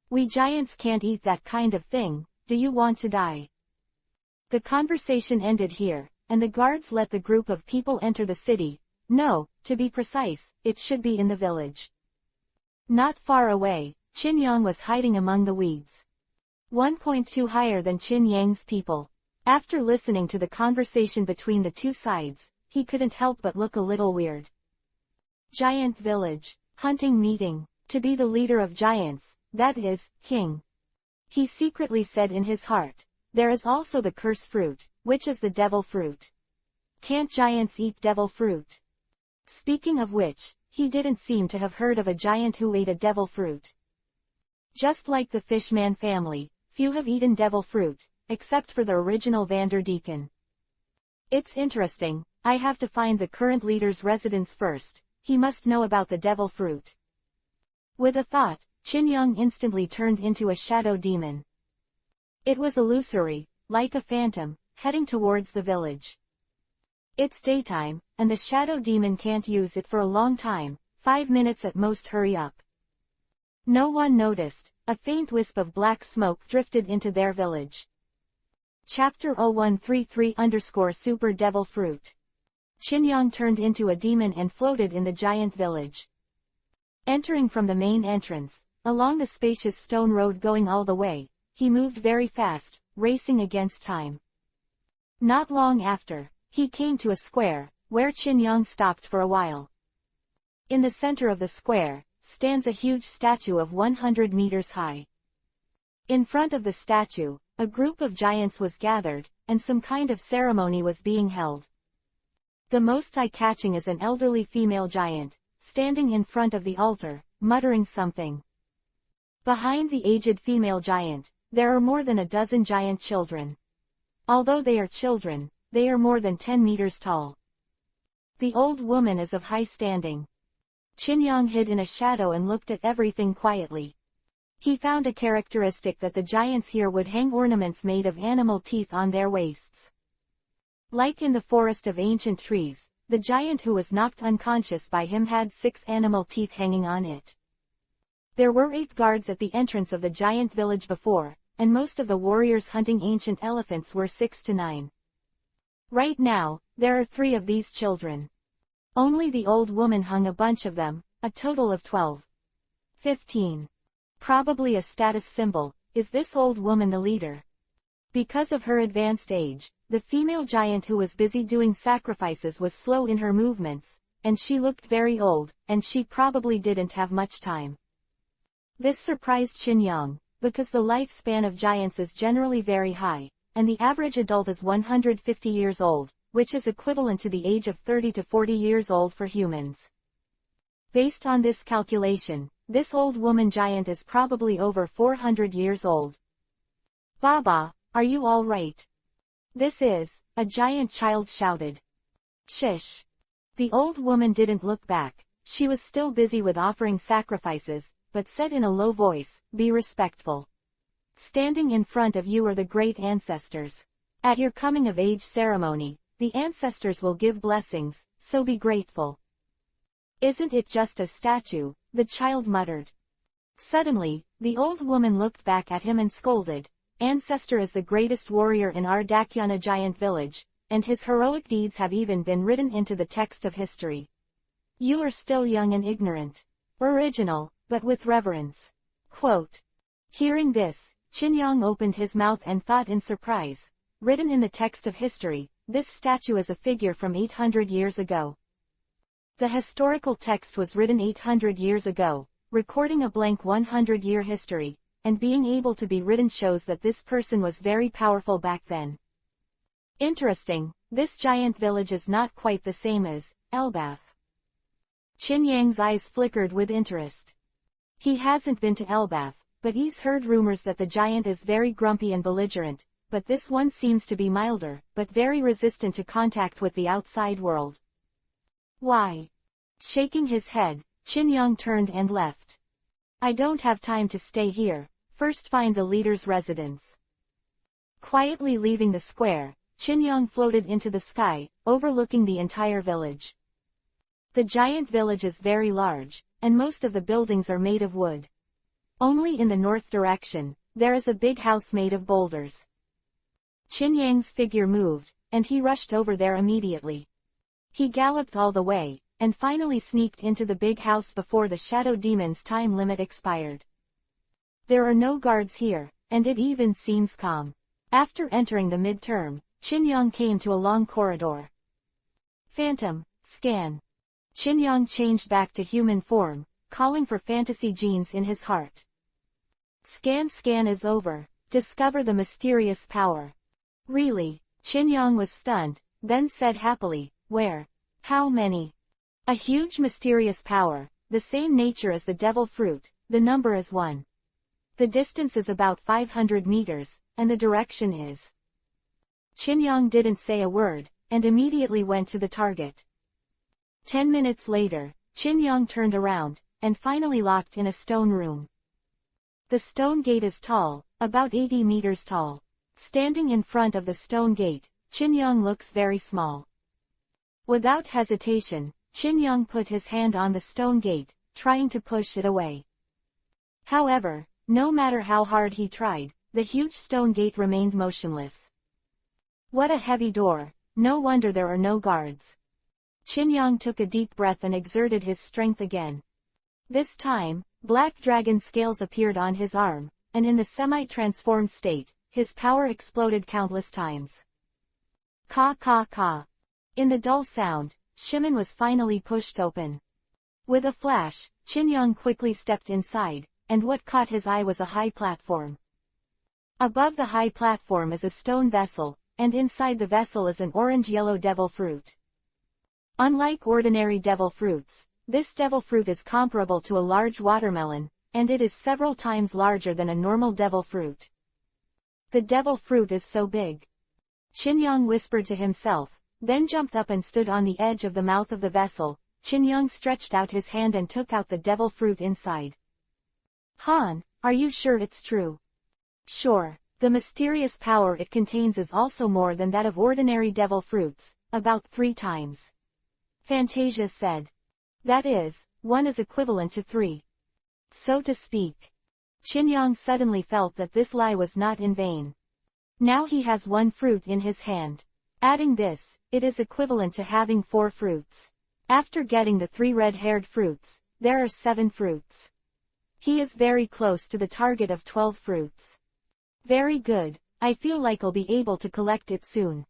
We giants can't eat that kind of thing, do you want to die?" The conversation ended here, and the guards let the group of people enter the city. No, to be precise, it should be in the village. Not far away, Qin Yang was hiding among the weeds. 1.2 higher than Qin Yang's people. After listening to the conversation between the two sides, he couldn't help but look a little weird. Giant village, hunting meeting, to be the leader of giants, that is, king. He secretly said in his heart, there is also the curse fruit, which is the devil fruit. Can't giants eat devil fruit? Speaking of which, he didn't seem to have heard of a giant who ate a devil fruit. Just like the Fishman family, few have eaten devil fruit, except for the original Vanderdeacon. It's interesting, I have to find the current leader's residence first, he must know about the devil fruit. With a thought, Qin Yang instantly turned into a shadow demon. It was illusory, like a phantom, heading towards the village. It's daytime, and the shadow demon can't use it for a long time, 5 minutes at most, hurry up. No one noticed, a faint wisp of black smoke drifted into their village. Chapter 0133-Super Devil Fruit. Qin Yang turned into a demon and floated in the giant village. Entering from the main entrance, along the spacious stone road going all the way, he moved very fast, racing against time. Not long after, he came to a square, where Qin Yang stopped for a while. In the center of the square, stands a huge statue of 100 meters high. In front of the statue, a group of giants was gathered, and some kind of ceremony was being held. The most eye-catching is an elderly female giant, standing in front of the altar, muttering something. Behind the aged female giant, there are more than a dozen giant children. Although they are children, they are more than 10 meters tall. The old woman is of high standing. Qin Yang hid in a shadow and looked at everything quietly. He found a characteristic that the giants here would hang ornaments made of animal teeth on their waists. Like in the forest of ancient trees, the giant who was knocked unconscious by him had 6 animal teeth hanging on it. There were 8 guards at the entrance of the giant village before, and most of the warriors hunting ancient elephants were 6 to 9. Right now, there are 3 of these children. Only the old woman hung a bunch of them, a total of 12. 15. Probably a status symbol. Is this old woman the leader? Because of her advanced age, the female giant who was busy doing sacrifices was slow in her movements, and she looked very old, and she probably didn't have much time. This surprised Qin Yang, because the lifespan of giants is generally very high, and the average adult is 150 years old, which is equivalent to the age of 30 to 40 years old for humans. Based on this calculation, this old woman giant is probably over 400 years old. Baba, are you all right? This is, a giant child shouted. Shish. The old woman didn't look back, she was still busy with offering sacrifices, but said in a low voice, be respectful. Standing in front of you are the great ancestors. At your coming-of-age ceremony, the ancestors will give blessings, so be grateful. Isn't it just a statue? The child muttered. Suddenly, the old woman looked back at him and scolded. Ancestor is the greatest warrior in our Dakyana giant village, and his heroic deeds have even been written into the text of history. You are still young and ignorant. Original, but with reverence. Quote. Hearing this, Qin Yang opened his mouth and thought in surprise. Written in the text of history, this statue is a figure from 800 years ago. The historical text was written 800 years ago, recording a blank 100-year history, and being able to be written shows that this person was very powerful back then. Interesting, this giant village is not quite the same as Elbath. Qin Yang's eyes flickered with interest. He hasn't been to Elbath, but he's heard rumors that the giant is very grumpy and belligerent, but this one seems to be milder, but very resistant to contact with the outside world. Why? Shaking his head, Qin turned and left. I don't have time to stay here, first find the leader's residence. Quietly leaving the square, Qin floated into the sky, overlooking the entire village. The giant village is very large, and most of the buildings are made of wood. Only in the north direction, there is a big house made of boulders. Qin figure moved, and he rushed over there immediately. He galloped all the way, and finally sneaked into the big house before the shadow demon's time limit expired. There are no guards here, and it even seems calm. After entering the midterm, Qin came to a long corridor. Phantom, scan. Qin changed back to human form, calling for fantasy genes in his heart. Scan is over. Discover the mysterious power. Really? Qin was stunned, then said happily, where? How many? A huge mysterious power, the same nature as the devil fruit, the number is 1. The distance is about 500 meters, and the direction is. Qin didn't say a word, and immediately went to the target. 10 minutes later, Qin turned around, and finally locked in a stone room. The stone gate is tall, about 80 meters tall. Standing in front of the stone gate, Qin looks very small. Without hesitation, Qin put his hand on the stone gate, trying to push it away. However, no matter how hard he tried, the huge stone gate remained motionless. What a heavy door, no wonder there are no guards. Qin took a deep breath and exerted his strength again. This time, black dragon scales appeared on his arm, and in the semi-transformed state, his power exploded countless times. Ka ka ka. In the dull sound, Shimon was finally pushed open. With a flash, Qin quickly stepped inside, and what caught his eye was a high platform. Above the high platform is a stone vessel, and inside the vessel is an orange-yellow devil fruit. Unlike ordinary devil fruits, this devil fruit is comparable to a large watermelon, and it is several times larger than a normal devil fruit. The devil fruit is so big. Qin whispered to himself, then jumped up and stood on the edge of the mouth of the vessel. Qin stretched out his hand and took out the devil fruit inside. Han, are you sure it's true? Sure. The mysterious power it contains is also more than that of ordinary devil fruits, about 3 times. Fantasia said. That is, 1 is equivalent to 3. So to speak. Qin suddenly felt that this lie was not in vain. Now he has 1 fruit in his hand. Adding this, it is equivalent to having 4 fruits. After getting the 3 red-haired fruits, there are 7 fruits. He is very close to the target of 12 fruits. Very good, I feel like I'll be able to collect it soon.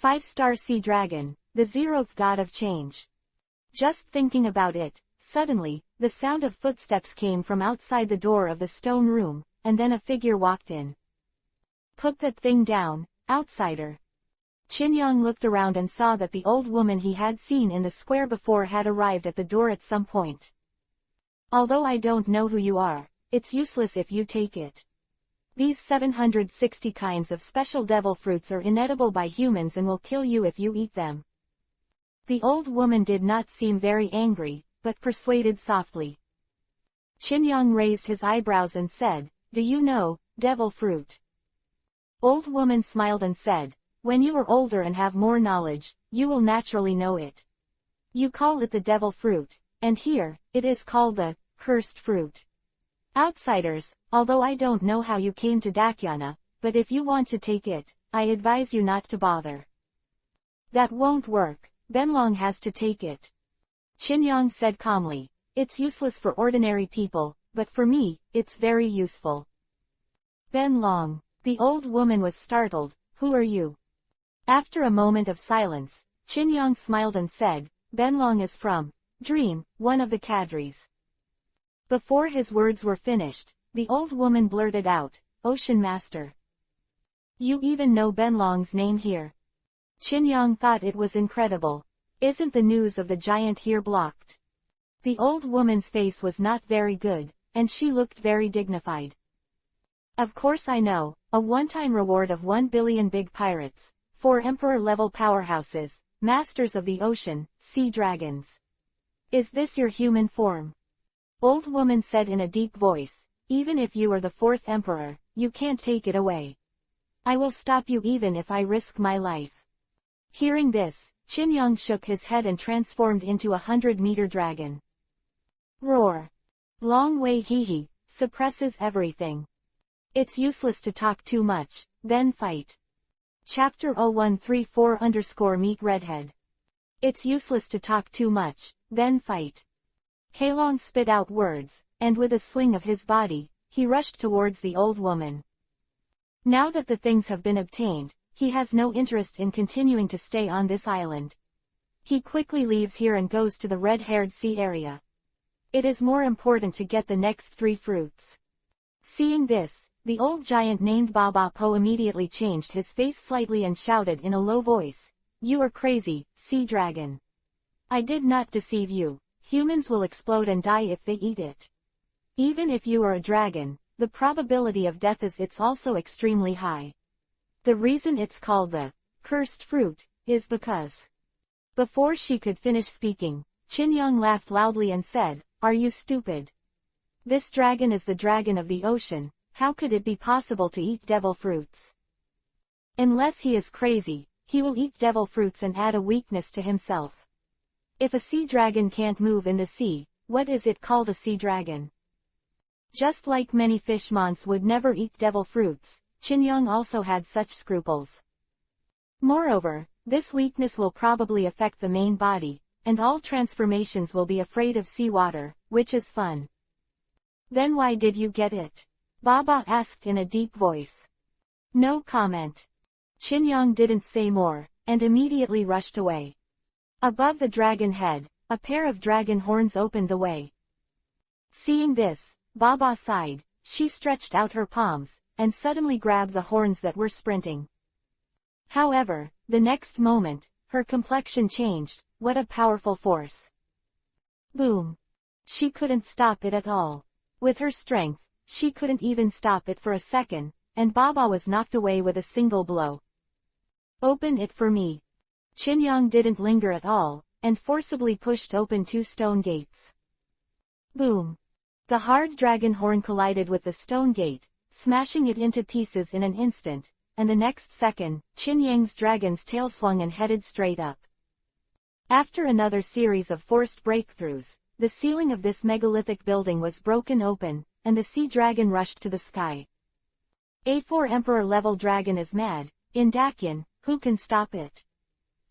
5-star sea dragon, the 0th god of change. Just thinking about it, suddenly, the sound of footsteps came from outside the door of the stone room, and then a figure walked in. Put that thing down, outsider. Qin looked around and saw that the old woman he had seen in the square before had arrived at the door at some point. Although I don't know who you are, it's useless if you take it. These 760 kinds of special devil fruits are inedible by humans and will kill you if you eat them. The old woman did not seem very angry, but persuaded softly. Qin raised his eyebrows and said, do you know, devil fruit? Old woman smiled and said, when you are older and have more knowledge, you will naturally know it. You call it the devil fruit, and here, it is called the cursed fruit. Outsiders, although I don't know how you came to Dakyana, but if you want to take it, I advise you not to bother. That won't work, Benlong has to take it. Qin said calmly, it's useless for ordinary people, but for me, it's very useful. Benlong. The old woman was startled, who are you? After a moment of silence, Qin smiled and said, Benlong is from Dream, one of the cadres. Before his words were finished, the old woman blurted out, Ocean Master. You even know Benlong's name here. Qin thought it was incredible. Isn't the news of the giant here blocked? The old woman's face was not very good, and she looked very dignified. Of course I know, a one-time reward of 1 billion big pirates, 4 emperor-level powerhouses, masters of the ocean, sea dragons. Is this your human form? Old woman said in a deep voice, even if you are the 4th emperor, you can't take it away. I will stop you even if I risk my life. Hearing this, Qin Yang shook his head and transformed into a 100-meter dragon. Roar. Long Wei Hehe, suppresses everything. It's useless to talk too much, then fight. Chapter-134-Meet Redhead. It's useless to talk too much, then fight. Heilong spit out words, and with a swing of his body, he rushed towards the old woman. Now that the things have been obtained, he has no interest in continuing to stay on this island. He quickly leaves here and goes to the red-haired sea area. It is more important to get the next 3 fruits. Seeing this, the old giant named Baba Po immediately changed his face slightly and shouted in a low voice, "You are crazy, sea dragon. I did not deceive you. Humans will explode and die if they eat it. Even if you are a dragon, the probability of death is it's also extremely high. The reason it's called the cursed fruit is because." Before she could finish speaking, Qin Yang laughed loudly and said, "Are you stupid? This dragon is the dragon of the ocean, how could it be possible to eat devil fruits? Unless he is crazy, he will eat devil fruits and add a weakness to himself. If a sea dragon can't move in the sea, what is it called a sea dragon?" Just like many fish mons would never eat devil fruits, Qin Yang also had such scruples. Moreover, this weakness will probably affect the main body, and all transformations will be afraid of seawater, which is fun. "Then why did you get it?" Baba asked in a deep voice. No comment. Qin Yang didn't say more, and immediately rushed away. Above the dragon head, a pair of dragon horns opened the way. Seeing this, Baba sighed, she stretched out her palms, and suddenly grabbed the horns that were sprinting. However, the next moment, her complexion changed. What a powerful force. Boom. She couldn't stop it at all. With her strength, she couldn't even stop it for a second, and Baba was knocked away with a single blow. "Open it for me." Qin Yang didn't linger at all, and forcibly pushed open 2 stone gates. Boom. The hard dragon horn collided with the stone gate, smashing it into pieces in an instant, and the next second, Qin Yang's dragon's tail swung and headed straight up. After another series of forced breakthroughs, the ceiling of this megalithic building was broken open, and the sea dragon rushed to the sky. A 4 emperor-level dragon is mad, in Dacian, who can stop it?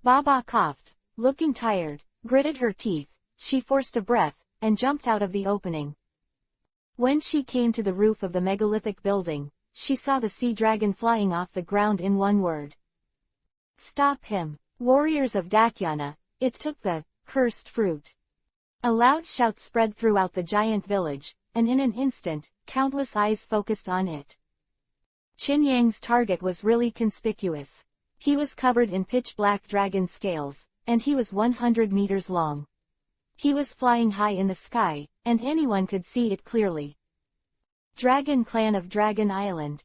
Baba coughed, looking tired, gritted her teeth, she forced a breath, and jumped out of the opening. When she came to the roof of the megalithic building, she saw the sea dragon flying off the ground in one word. "Stop him, warriors of Daciana, it took the cursed fruit." A loud shout spread throughout the giant village, and in an instant, countless eyes focused on it. Qin Yang's target was really conspicuous. He was covered in pitch-black dragon scales, and he was 100 meters long. He was flying high in the sky, and anyone could see it clearly. Dragon Clan of Dragon Island.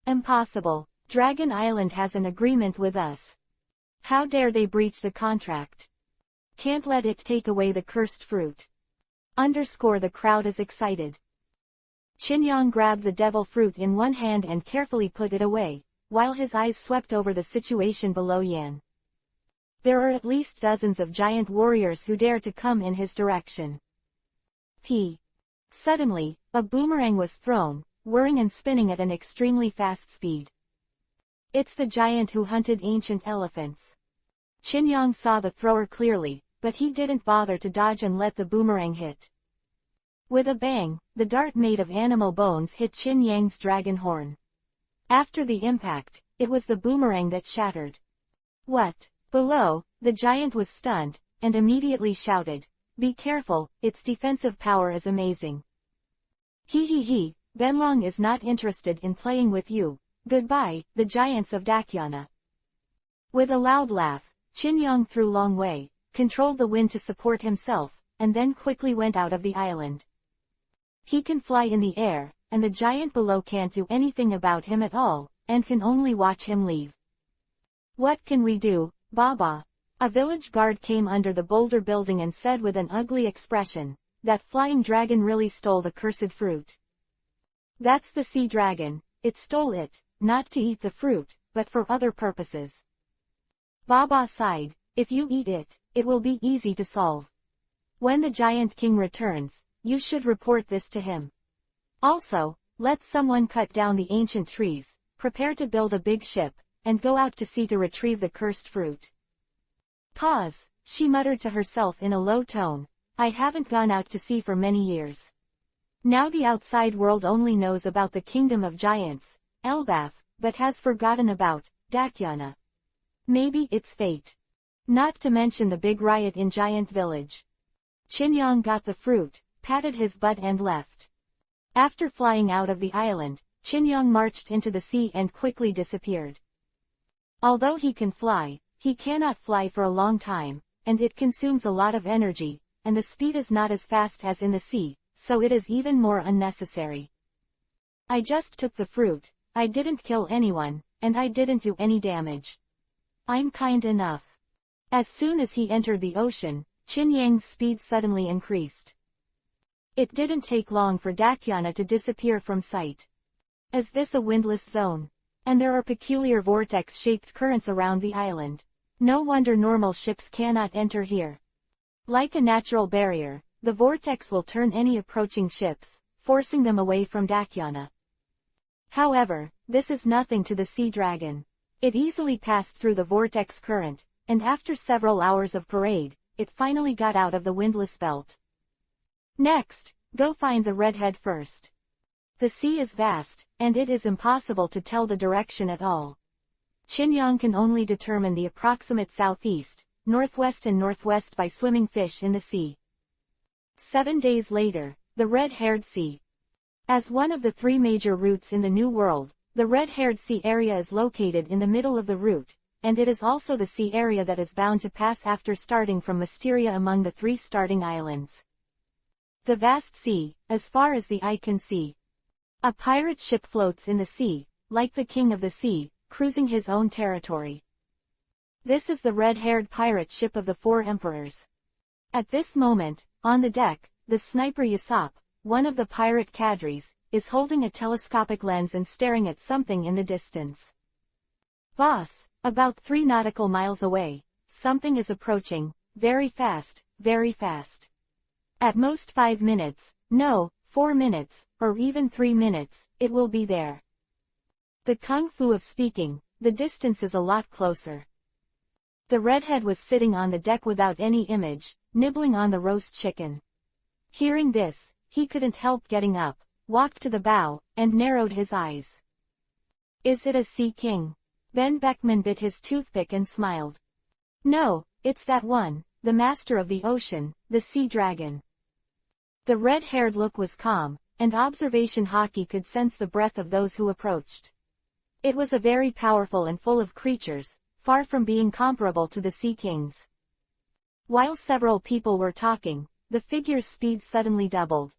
Impossible. Dragon Island has an agreement with us. How dare they breach the contract? Can't let it take away the cursed fruit. The crowd is excited. Qin Yang grabbed the devil fruit in one hand and carefully put it away, while his eyes swept over the situation below Yan. There are at least dozens of giant warriors who dare to come in his direction. Suddenly, a boomerang was thrown, whirring and spinning at an extremely fast speed. It's the giant who hunted ancient elephants. Qin Yang saw the thrower clearly, but he didn't bother to dodge and let the boomerang hit. With a bang, the dart made of animal bones hit Qin Yang's dragon horn. After the impact, it was the boomerang that shattered. What? Below, the giant was stunned, and immediately shouted, "Be careful, its defensive power is amazing." He, Benlong is not interested in playing with you. Goodbye, the giants of Daciana. With a loud laugh, Qin Yang threw Long Wei, controlled the wind to support himself, and then quickly went out of the island. He can fly in the air, and the giant below can't do anything about him at all, and can only watch him leave. What can we do, Baba? A village guard came under the boulder building and said with an ugly expression, that flying dragon really stole the cursed fruit. That's the sea dragon, it stole it, not to eat the fruit, but for other purposes. Baba sighed, if you eat it, it will be easy to solve. When the giant king returns, you should report this to him. Also, let someone cut down the ancient trees, prepare to build a big ship, and go out to sea to retrieve the cursed fruit. Pause, she muttered to herself in a low tone, I haven't gone out to sea for many years. Now the outside world only knows about the kingdom of giants, Elbaf, but has forgotten about Dakyana. Maybe it's fate. Not to mention the big riot in Giant Village. Chinyang got the fruit, patted his butt and left. After flying out of the island, Chinyang marched into the sea and quickly disappeared. Although he can fly, he cannot fly for a long time, and it consumes a lot of energy, and the speed is not as fast as in the sea, so it is even more unnecessary. I just took the fruit, I didn't kill anyone, and I didn't do any damage. I'm kind enough. As soon as he entered the ocean, Chinyang's speed suddenly increased. It didn't take long for Dakyana to disappear from sight. Is this a windless zone? And there are peculiar vortex-shaped currents around the island. No wonder normal ships cannot enter here. Like a natural barrier, the vortex will turn any approaching ships, forcing them away from Dakyana. However, this is nothing to the sea dragon. It easily passed through the vortex current, and after several hours of parade, it finally got out of the windless belt. Next, go find the redhead first. The sea is vast, and it is impossible to tell the direction at all. Chinyang can only determine the approximate southeast, northwest and northwest by swimming fish in the sea. 7 days later, the red-haired sea. As one of the 3 major routes in the New World, the red-haired sea area is located in the middle of the route, and it is also the sea area that is bound to pass after starting from Mysteria among the 3 starting islands. The vast sea, as far as the eye can see. A pirate ship floats in the sea, like the king of the sea, cruising his own territory. This is the red-haired pirate ship of the 4 emperors. At this moment, on the deck, the sniper Yasop, one of the pirate cadres, is holding a telescopic lens and staring at something in the distance. Boss, about 3 nautical miles away, something is approaching, very fast, very fast. At most 5 minutes, no, 4 minutes, or even 3 minutes, it will be there. The kung fu of speaking, the distance is a lot closer. The redhead was sitting on the deck without any image, nibbling on the roast chicken. Hearing this, he couldn't help getting up, walked to the bow, and narrowed his eyes. Is it a sea king? Ben Beckman bit his toothpick and smiled. No, it's that one, the master of the ocean, the sea dragon. The red-haired look was calm, and observation hockey could sense the breath of those who approached. It was a very powerful and full of creatures, far from being comparable to the sea kings. While several people were talking, the figure's speed suddenly doubled.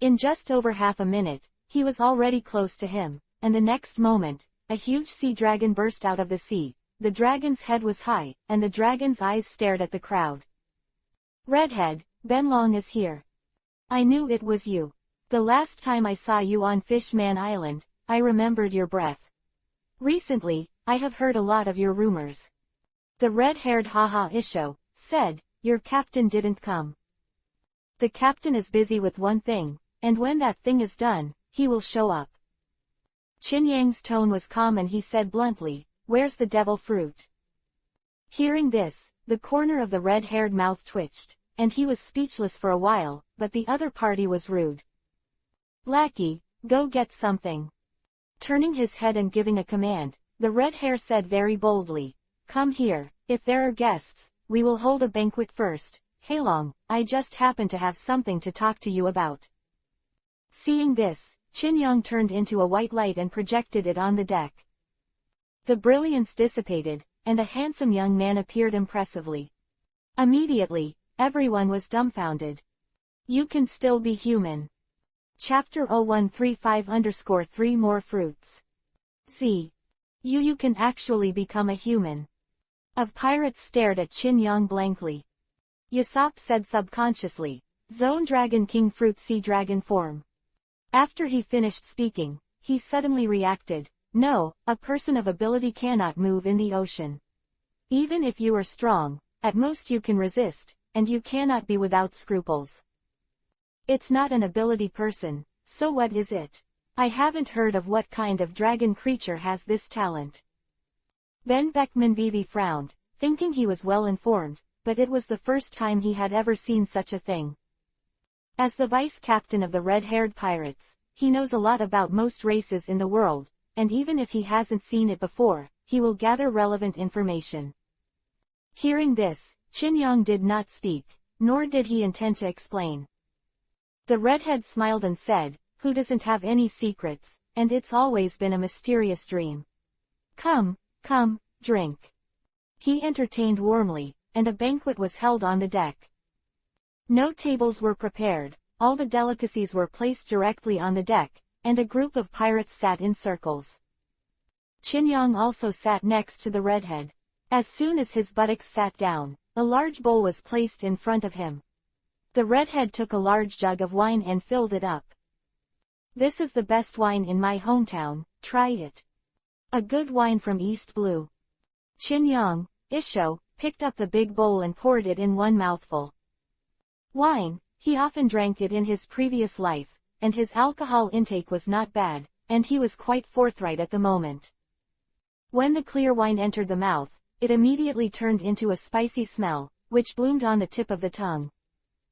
In just over half a minute, he was already close to him, and the next moment, a huge sea dragon burst out of the sea. The dragon's head was high, and the dragon's eyes stared at the crowd. Redhead, Benlong is here. I knew it was you. The last time I saw you on Fishman Island, I remembered your breath. Recently, I have heard a lot of your rumors. The red-haired Haha Isho said, your captain didn't come. The captain is busy with one thing, and when that thing is done, he will show up. Chinyang's tone was calm and he said bluntly, where's the devil fruit? Hearing this, the corner of the red-haired mouth twitched, and he was speechless for a while, but the other party was rude. Lackey, go get something. Turning his head and giving a command, the red hair said very boldly, come here, if there are guests, we will hold a banquet first. Heilong, I just happen to have something to talk to you about. Seeing this, Chinyang turned into a white light and projected it on the deck. The brilliance dissipated, and a handsome young man appeared impressively. Immediately, everyone was dumbfounded. You can still be human. Chapter-135-3 More Fruits. See. You can actually become a human. Of pirates stared at Qin Yang blankly. Yasop said subconsciously, Zone Dragon King Fruit Sea Dragon Form. After he finished speaking, he suddenly reacted, no, a person of ability cannot move in the ocean. Even if you are strong, at most you can resist, and you cannot be without scruples. It's not an ability person, so what is it? I haven't heard of what kind of dragon creature has this talent. Ben Beckman Beebe frowned, thinking he was well informed, but it was the first time he had ever seen such a thing. As the vice captain of the red-haired pirates, he knows a lot about most races in the world, and even if he hasn't seen it before, he will gather relevant information. Hearing this, Qin Yang did not speak, nor did he intend to explain. The redhead smiled and said, who doesn't have any secrets, and it's always been a mysterious dream. Come, drink. He entertained warmly, and a banquet was held on the deck. No tables were prepared, all the delicacies were placed directly on the deck, and a group of pirates sat in circles. Qin Yang also sat next to the redhead. As soon as his buttocks sat down, a large bowl was placed in front of him. The redhead took a large jug of wine and filled it up. This is the best wine in my hometown, try it. A good wine from East Blue. Qin Yang, Isho, picked up the big bowl and poured it in one mouthful. Wine, he often drank it in his previous life, and his alcohol intake was not bad, and he was quite forthright at the moment. When the clear wine entered the mouth, it immediately turned into a spicy smell, which bloomed on the tip of the tongue.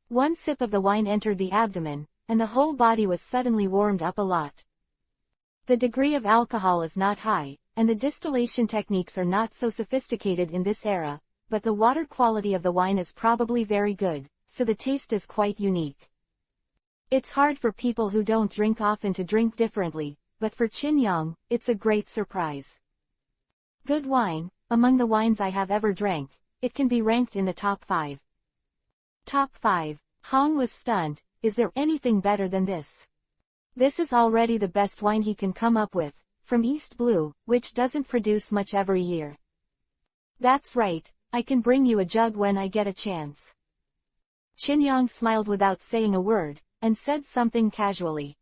One sip of the wine entered the abdomen, and the whole body was suddenly warmed up a lot. The degree of alcohol is not high, and the distillation techniques are not so sophisticated in this era, but the water quality of the wine is probably very good, so the taste is quite unique. It's hard for people who don't drink often to drink differently, but for Qin Yang, it's a great surprise. Good wine, among the wines I have ever drank, it can be ranked in the top 5. Top 5. Hong was stunned, is there anything better than this? This is already the best wine he can come up with, from East Blue, which doesn't produce much every year. That's right, I can bring you a jug when I get a chance. Qin Yang smiled without saying a word, and said something casually.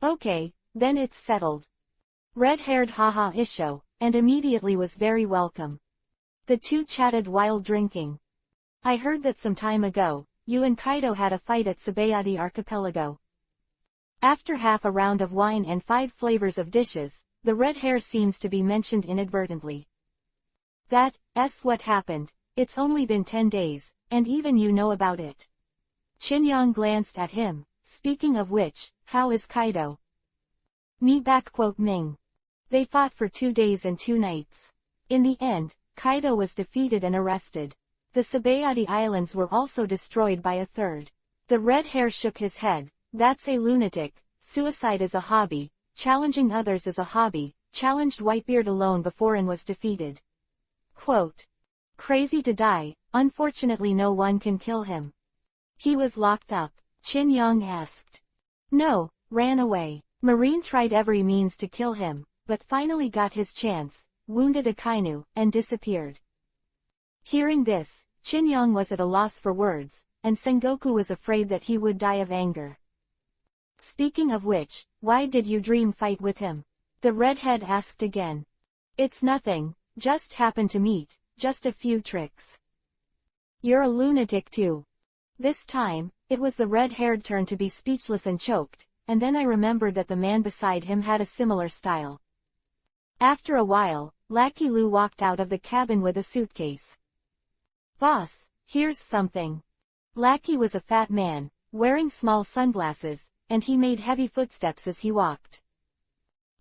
Okay, then it's settled. Red-haired haha Isho, and immediately was very welcome. The two chatted while drinking. I heard that some time ago, you and Kaido had a fight at Sabayati Archipelago. After half a round of wine and 5 flavors of dishes, the red hair seems to be mentioned inadvertently. That's what happened, it's only been 10 days, and even you know about it. Qin Yang glanced at him, speaking of which, how is Kaido? Me backquote Ming. They fought for 2 days and 2 nights. In the end, Kaido was defeated and arrested. The Sabayati Islands were also destroyed by a third. The red hair shook his head, that's a lunatic, suicide is a hobby, challenging others is a hobby, challenged Whitebeard alone before and was defeated. Quote. Crazy to die, unfortunately no one can kill him. He was locked up, Qin Yang asked. No, ran away. Marine tried every means to kill him, but finally got his chance, wounded Akainu, and disappeared. Hearing this, Qin Yang was at a loss for words, and Sengoku was afraid that he would die of anger. Speaking of which, why did you dream fight with him? The redhead asked again. It's nothing, just happened to meet, just a few tricks. You're a lunatic too. This time, it was the red-haired turn to be speechless and choked, and then I remembered that the man beside him had a similar style. After a while, Lackey Lu walked out of the cabin with a suitcase. Boss, here's something. Lackey was a fat man, wearing small sunglasses, and he made heavy footsteps as he walked.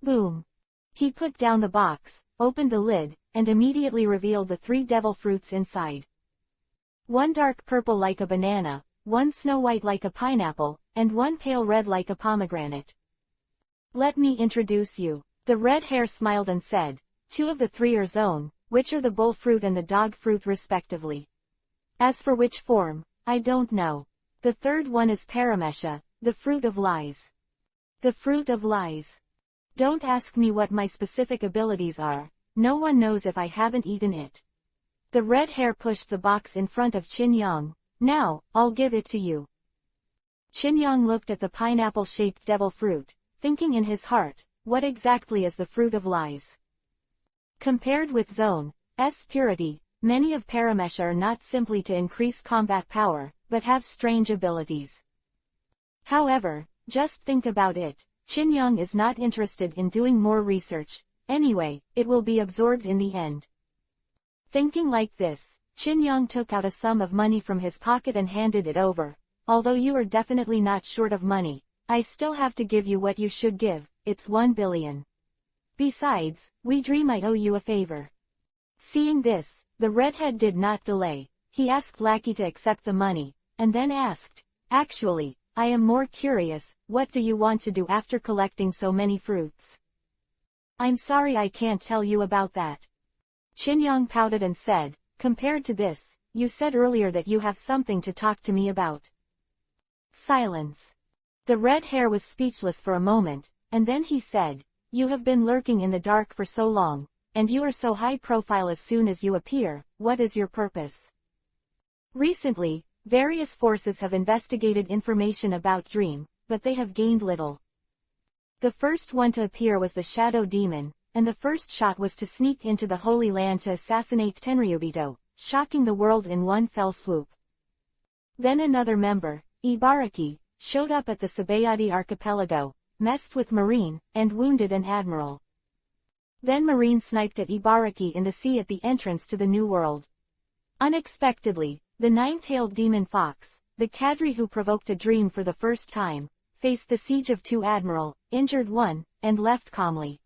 Boom. He put down the box, opened the lid, and immediately revealed the 3 devil fruits inside. One dark purple like a banana, one snow white like a pineapple, and one pale red like a pomegranate. Let me introduce you. The red hair smiled and said, 2 of the 3 are zone, which are the bull fruit and the dog fruit respectively. As for which form, I don't know. The third one is paramesha, the fruit of lies. The fruit of lies. Don't ask me what my specific abilities are, no one knows if I haven't eaten it. The red hare pushed the box in front of Qin Yang. Now, I'll give it to you. Qin Yang looked at the pineapple-shaped devil fruit, thinking in his heart, what exactly is the fruit of lies? Compared with Zone's purity, many of Paramesh are not simply to increase combat power, but have strange abilities. However, just think about it, Qin Yang is not interested in doing more research, anyway, it will be absorbed in the end. Thinking like this, Qin Yang took out a sum of money from his pocket and handed it over. Although you are definitely not short of money, I still have to give you what you should give, it's 1 billion. Besides, we dream I owe you a favor. Seeing this, the redhead did not delay, he asked Lackey to accept the money, and then asked, actually, I am more curious, what do you want to do after collecting so many fruits? I'm sorry I can't tell you about that. Qin Yang pouted and said, compared to this, you said earlier that you have something to talk to me about. Silence. The red hare was speechless for a moment, and then he said, you have been lurking in the dark for so long, and you are so high profile as soon as you appear, what is your purpose? Recently, various forces have investigated information about Dream, but they have gained little. The first one to appear was the Shadow Demon, and the first shot was to sneak into the Holy Land to assassinate Tenryubito, shocking the world in one fell swoop. Then another member, Ibaraki, showed up at the Sabayati archipelago, messed with Marine, and wounded an admiral. Then Marine sniped at Ibaraki in the sea at the entrance to the New World. Unexpectedly, the nine-tailed demon fox, the cadre who provoked a dream for the first time, faced the siege of 2 admiral, injured 1, and left calmly.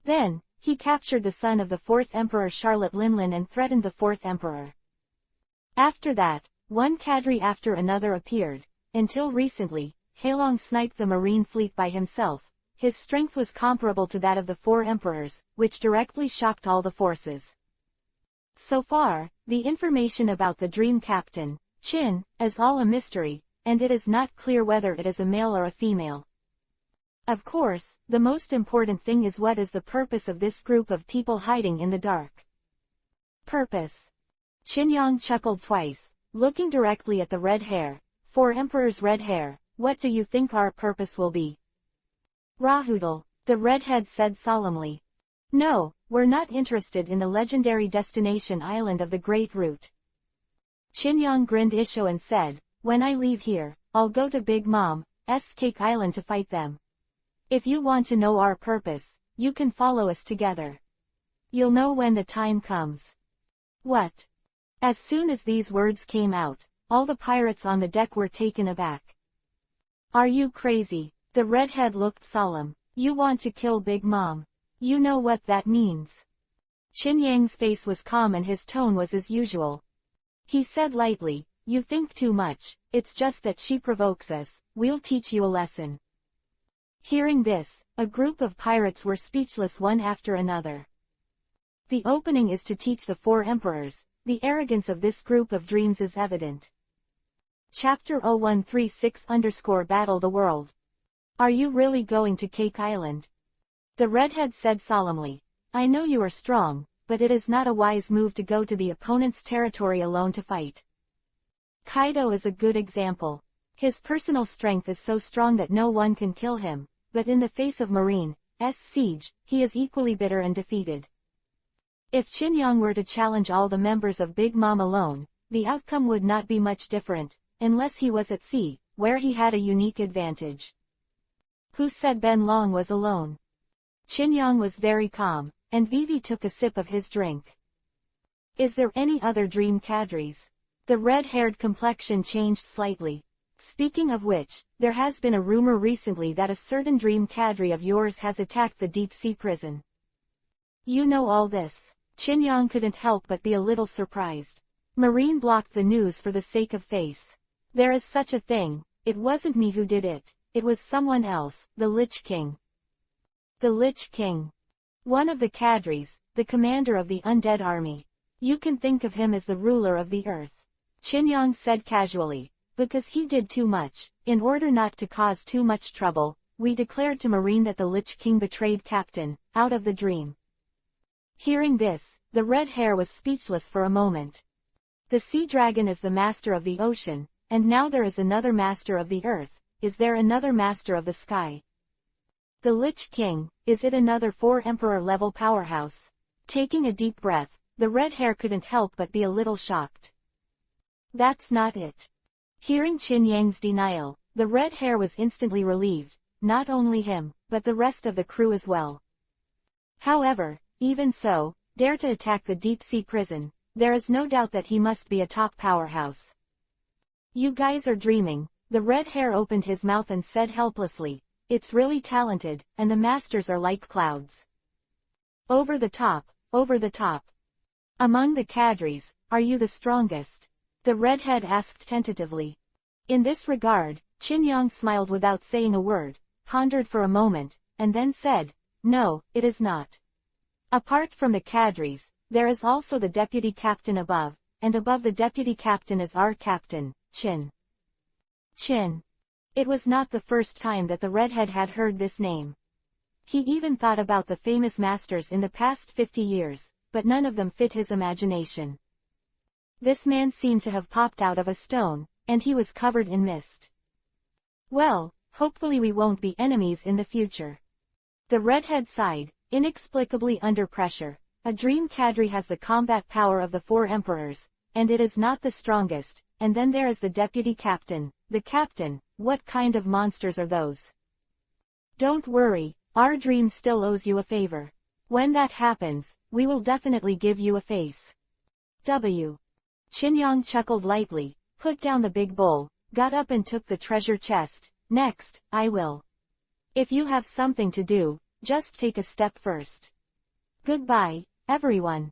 Then, he captured the son of the 4th Emperor Charlotte Linlin and threatened the 4th Emperor. After that, one cadre after another appeared, until recently, Heilong sniped the Marine fleet by himself. His strength was comparable to that of the 4 emperors, which directly shocked all the forces. So far, the information about the Dream Captain, Qin, is all a mystery, and it is not clear whether it is a male or a female. Of course, the most important thing is what is the purpose of this group of people hiding in the dark. Purpose. Qin Yang chuckled twice, looking directly at the red hare. 4 emperors' red hare, what do you think our purpose will be? Rahoodle, the redhead said solemnly. No, we're not interested in the legendary destination island of the Great Root. Qin Yang grinned Isho and said, when I leave here, I'll go to Big Mom's Cake Island to fight them. If you want to know our purpose, you can follow us together. You'll know when the time comes. What? As soon as these words came out, all the pirates on the deck were taken aback. Are you crazy? The redhead looked solemn. You want to kill Big Mom. You know what that means. Qin Yang's face was calm and his tone was as usual. He said lightly, you think too much, it's just that she provokes us, we'll teach you a lesson. Hearing this, a group of pirates were speechless one after another. The opening is to teach the 4 emperors. The arrogance of this group of dreams is evident. Chapter 0136_Battle the World. Are you really going to Cake Island? The redhead said solemnly. I know you are strong, but it is not a wise move to go to the opponent's territory alone to fight. Kaido is a good example. His personal strength is so strong that no one can kill him, but in the face of Marine's siege, he is equally bitter and defeated. If Qin Yang were to challenge all the members of Big Mom alone, the outcome would not be much different, unless he was at sea, where he had a unique advantage. Who said Ben Long was alone? Qin Yang was very calm, and Vivi took a sip of his drink. Is there any other dream cadres? The red-haired complexion changed slightly. Speaking of which, there has been a rumor recently that a certain dream cadre of yours has attacked the deep-sea prison. You know all this. Qin Yang couldn't help but be a little surprised. Marine blocked the news for the sake of face. There is such a thing, it wasn't me who did it, it was someone else, the Lich King. The Lich King. One of the cadres, the commander of the undead army. You can think of him as the ruler of the earth. Qin Yang said casually, Because he did too much, in order not to cause too much trouble, we declared to Marine that the Lich King betrayed Captain, out of the dream. Hearing this, the red hare was speechless for a moment. The sea dragon is the master of the ocean, and now there is another master of the earth. Is there another master of the sky? The Lich King, is it another 4-emperor level powerhouse? Taking a deep breath, the red hare couldn't help but be a little shocked. That's not it. Hearing Qin Yang's denial, the red hare was instantly relieved, not only him, but the rest of the crew as well. However, even so, dare to attack the deep-sea prison, there is no doubt that he must be a top powerhouse. You guys are dreaming, the red hare opened his mouth and said helplessly, it's really talented, and the masters are like clouds. Over the top, over the top. Among the cadres, are you the strongest? The redhead asked tentatively. In this regard, Qin Yang smiled without saying a word, pondered for a moment, and then said, no, it is not. Apart from the cadres, there is also the deputy captain above, and above the deputy captain is our captain, Qin. Qin. It was not the first time that the redhead had heard this name. He even thought about the famous masters in the past 50 years, but none of them fit his imagination. This man seemed to have popped out of a stone, and he was covered in mist. Well, hopefully we won't be enemies in the future. The redhead sighed, inexplicably under pressure. A dream cadre has the combat power of the 4 emperors, and it is not the strongest, and then there is the deputy captain, the captain. What kind of monsters are those? Don't worry, our dream still owes you a favor. When that happens, we will definitely give you a face. W. Qin Yang chuckled lightly, put down the big bowl, got up and took the treasure chest. Next, I will. If you have something to do, just take a step first. Goodbye, everyone.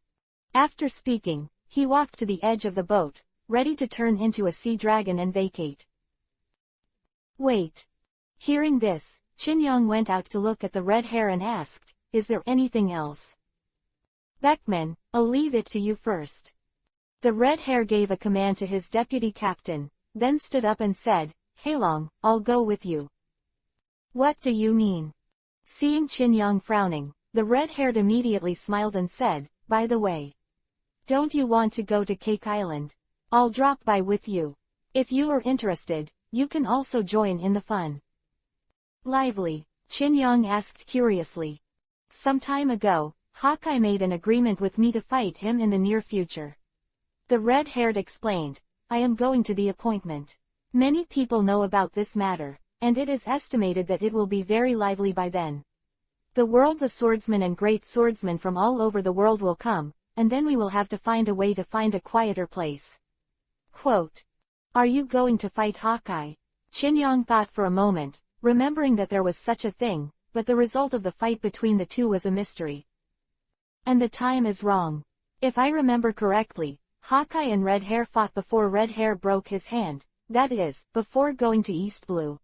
After speaking, he walked to the edge of the boat, ready to turn into a sea dragon and vacate. Wait. Hearing this, Qin Yang went out to look at the red hare and asked, is there anything else? Beckman, I'll leave it to you first. The red hare gave a command to his deputy captain, then stood up and said, Heilong, I'll go with you. What do you mean? Seeing Qin Yang frowning, the red-haired immediately smiled and said, by the way. Don't you want to go to Cake Island? I'll drop by with you. If you are interested, you can also join in the fun. Lively, Qin Yang asked curiously. Some time ago, Hawkeye made an agreement with me to fight him in the near future. The red-haired explained, I am going to the appointment. Many people know about this matter, and it is estimated that it will be very lively by then. The swordsmen and great swordsmen from all over the world will come, and then we will have to find a way to find a quieter place. Quote. Are you going to fight Hawkeye? Qin Yang thought for a moment, remembering that there was such a thing, but the result of the fight between the two was a mystery. And the time is wrong. If I remember correctly, Hawkeye and Red Hair fought before Red Hair broke his hand, that is, before going to East Blue.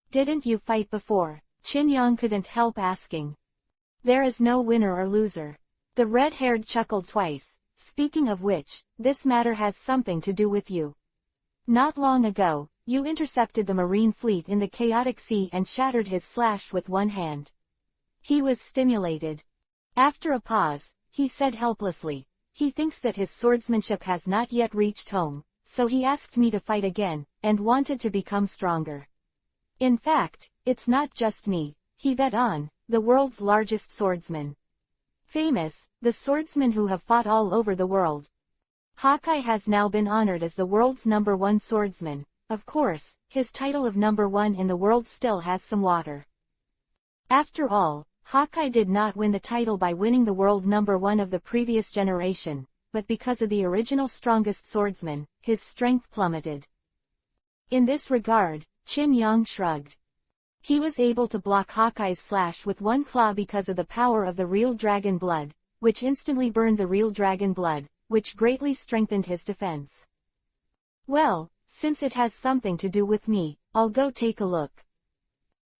Didn't you fight before? Qin Yang couldn't help asking. There is no winner or loser. The red-haired chuckled twice. Speaking of which, this matter has something to do with you. Not long ago, you intercepted the Marine fleet in the chaotic sea and shattered his slash with one hand. He was stimulated. After a pause, he said helplessly, he thinks that his swordsmanship has not yet reached home, so he asked me to fight again, and wanted to become stronger. In fact, it's not just me, he bet on, the world's largest swordsman. Famous, the swordsmen who have fought all over the world. Hawkeye has now been honored as the world's #1 swordsman. Of course, his title of #1 in the world still has some water. After all, Hawkeye did not win the title by winning the world #1 of the previous generation, but because of the original strongest swordsman, his strength plummeted. In this regard, Qin Yang shrugged. He was able to block Hawkeye's slash with one claw because of the power of the real dragon blood, which instantly burned the real dragon blood, which greatly strengthened his defense. Well, since it has something to do with me, I'll go take a look.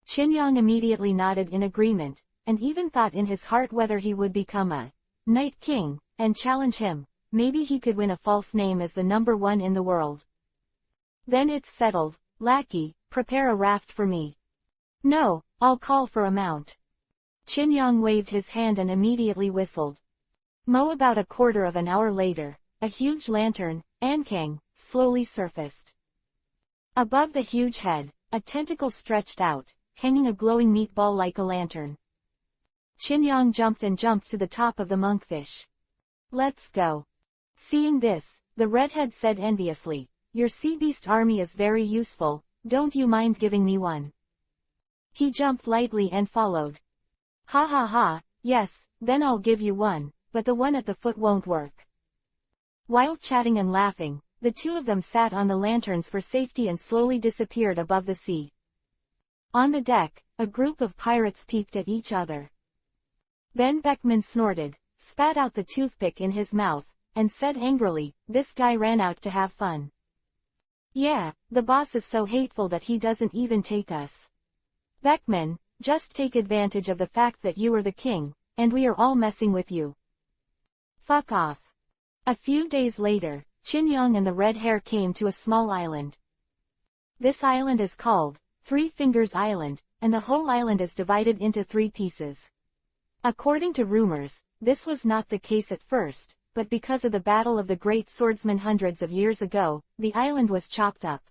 Qin Yang immediately nodded in agreement, and even thought in his heart whether he would become a Night King, and challenge him. Maybe he could win a false name as the #1 in the world. Then it's settled. Lackey, prepare a raft for me. No, I'll call for a mount. Qin waved his hand and immediately whistled. About a quarter of an hour later, a huge lantern, Ankang, slowly surfaced. Above the huge head, a tentacle stretched out, hanging a glowing meatball like a lantern. Qin jumped to the top of the monkfish. Let's go. Seeing this, the redhead said enviously, your sea beast army is very useful, don't you mind giving me one? He jumped lightly and followed. Ha ha ha, yes, then I'll give you one, but the one at the foot won't work. While chatting and laughing, the two of them sat on the lanterns for safety and slowly disappeared above the sea. On the deck, a group of pirates peeped at each other. Ben Beckman snorted, spat out the toothpick in his mouth, and said angrily, this guy ran out to have fun. Yeah, the boss is so hateful that he doesn't even take us. Beckman, just take advantage of the fact that you are the king, and we are all messing with you. Fuck off. A few days later, Qin and the red hair came to a small island. This island is called Three Fingers Island, and the whole island is divided into 3 pieces. According to rumors, this was not the case at first, but because of the Battle of the Great Swordsmen hundreds of years ago, the island was chopped up.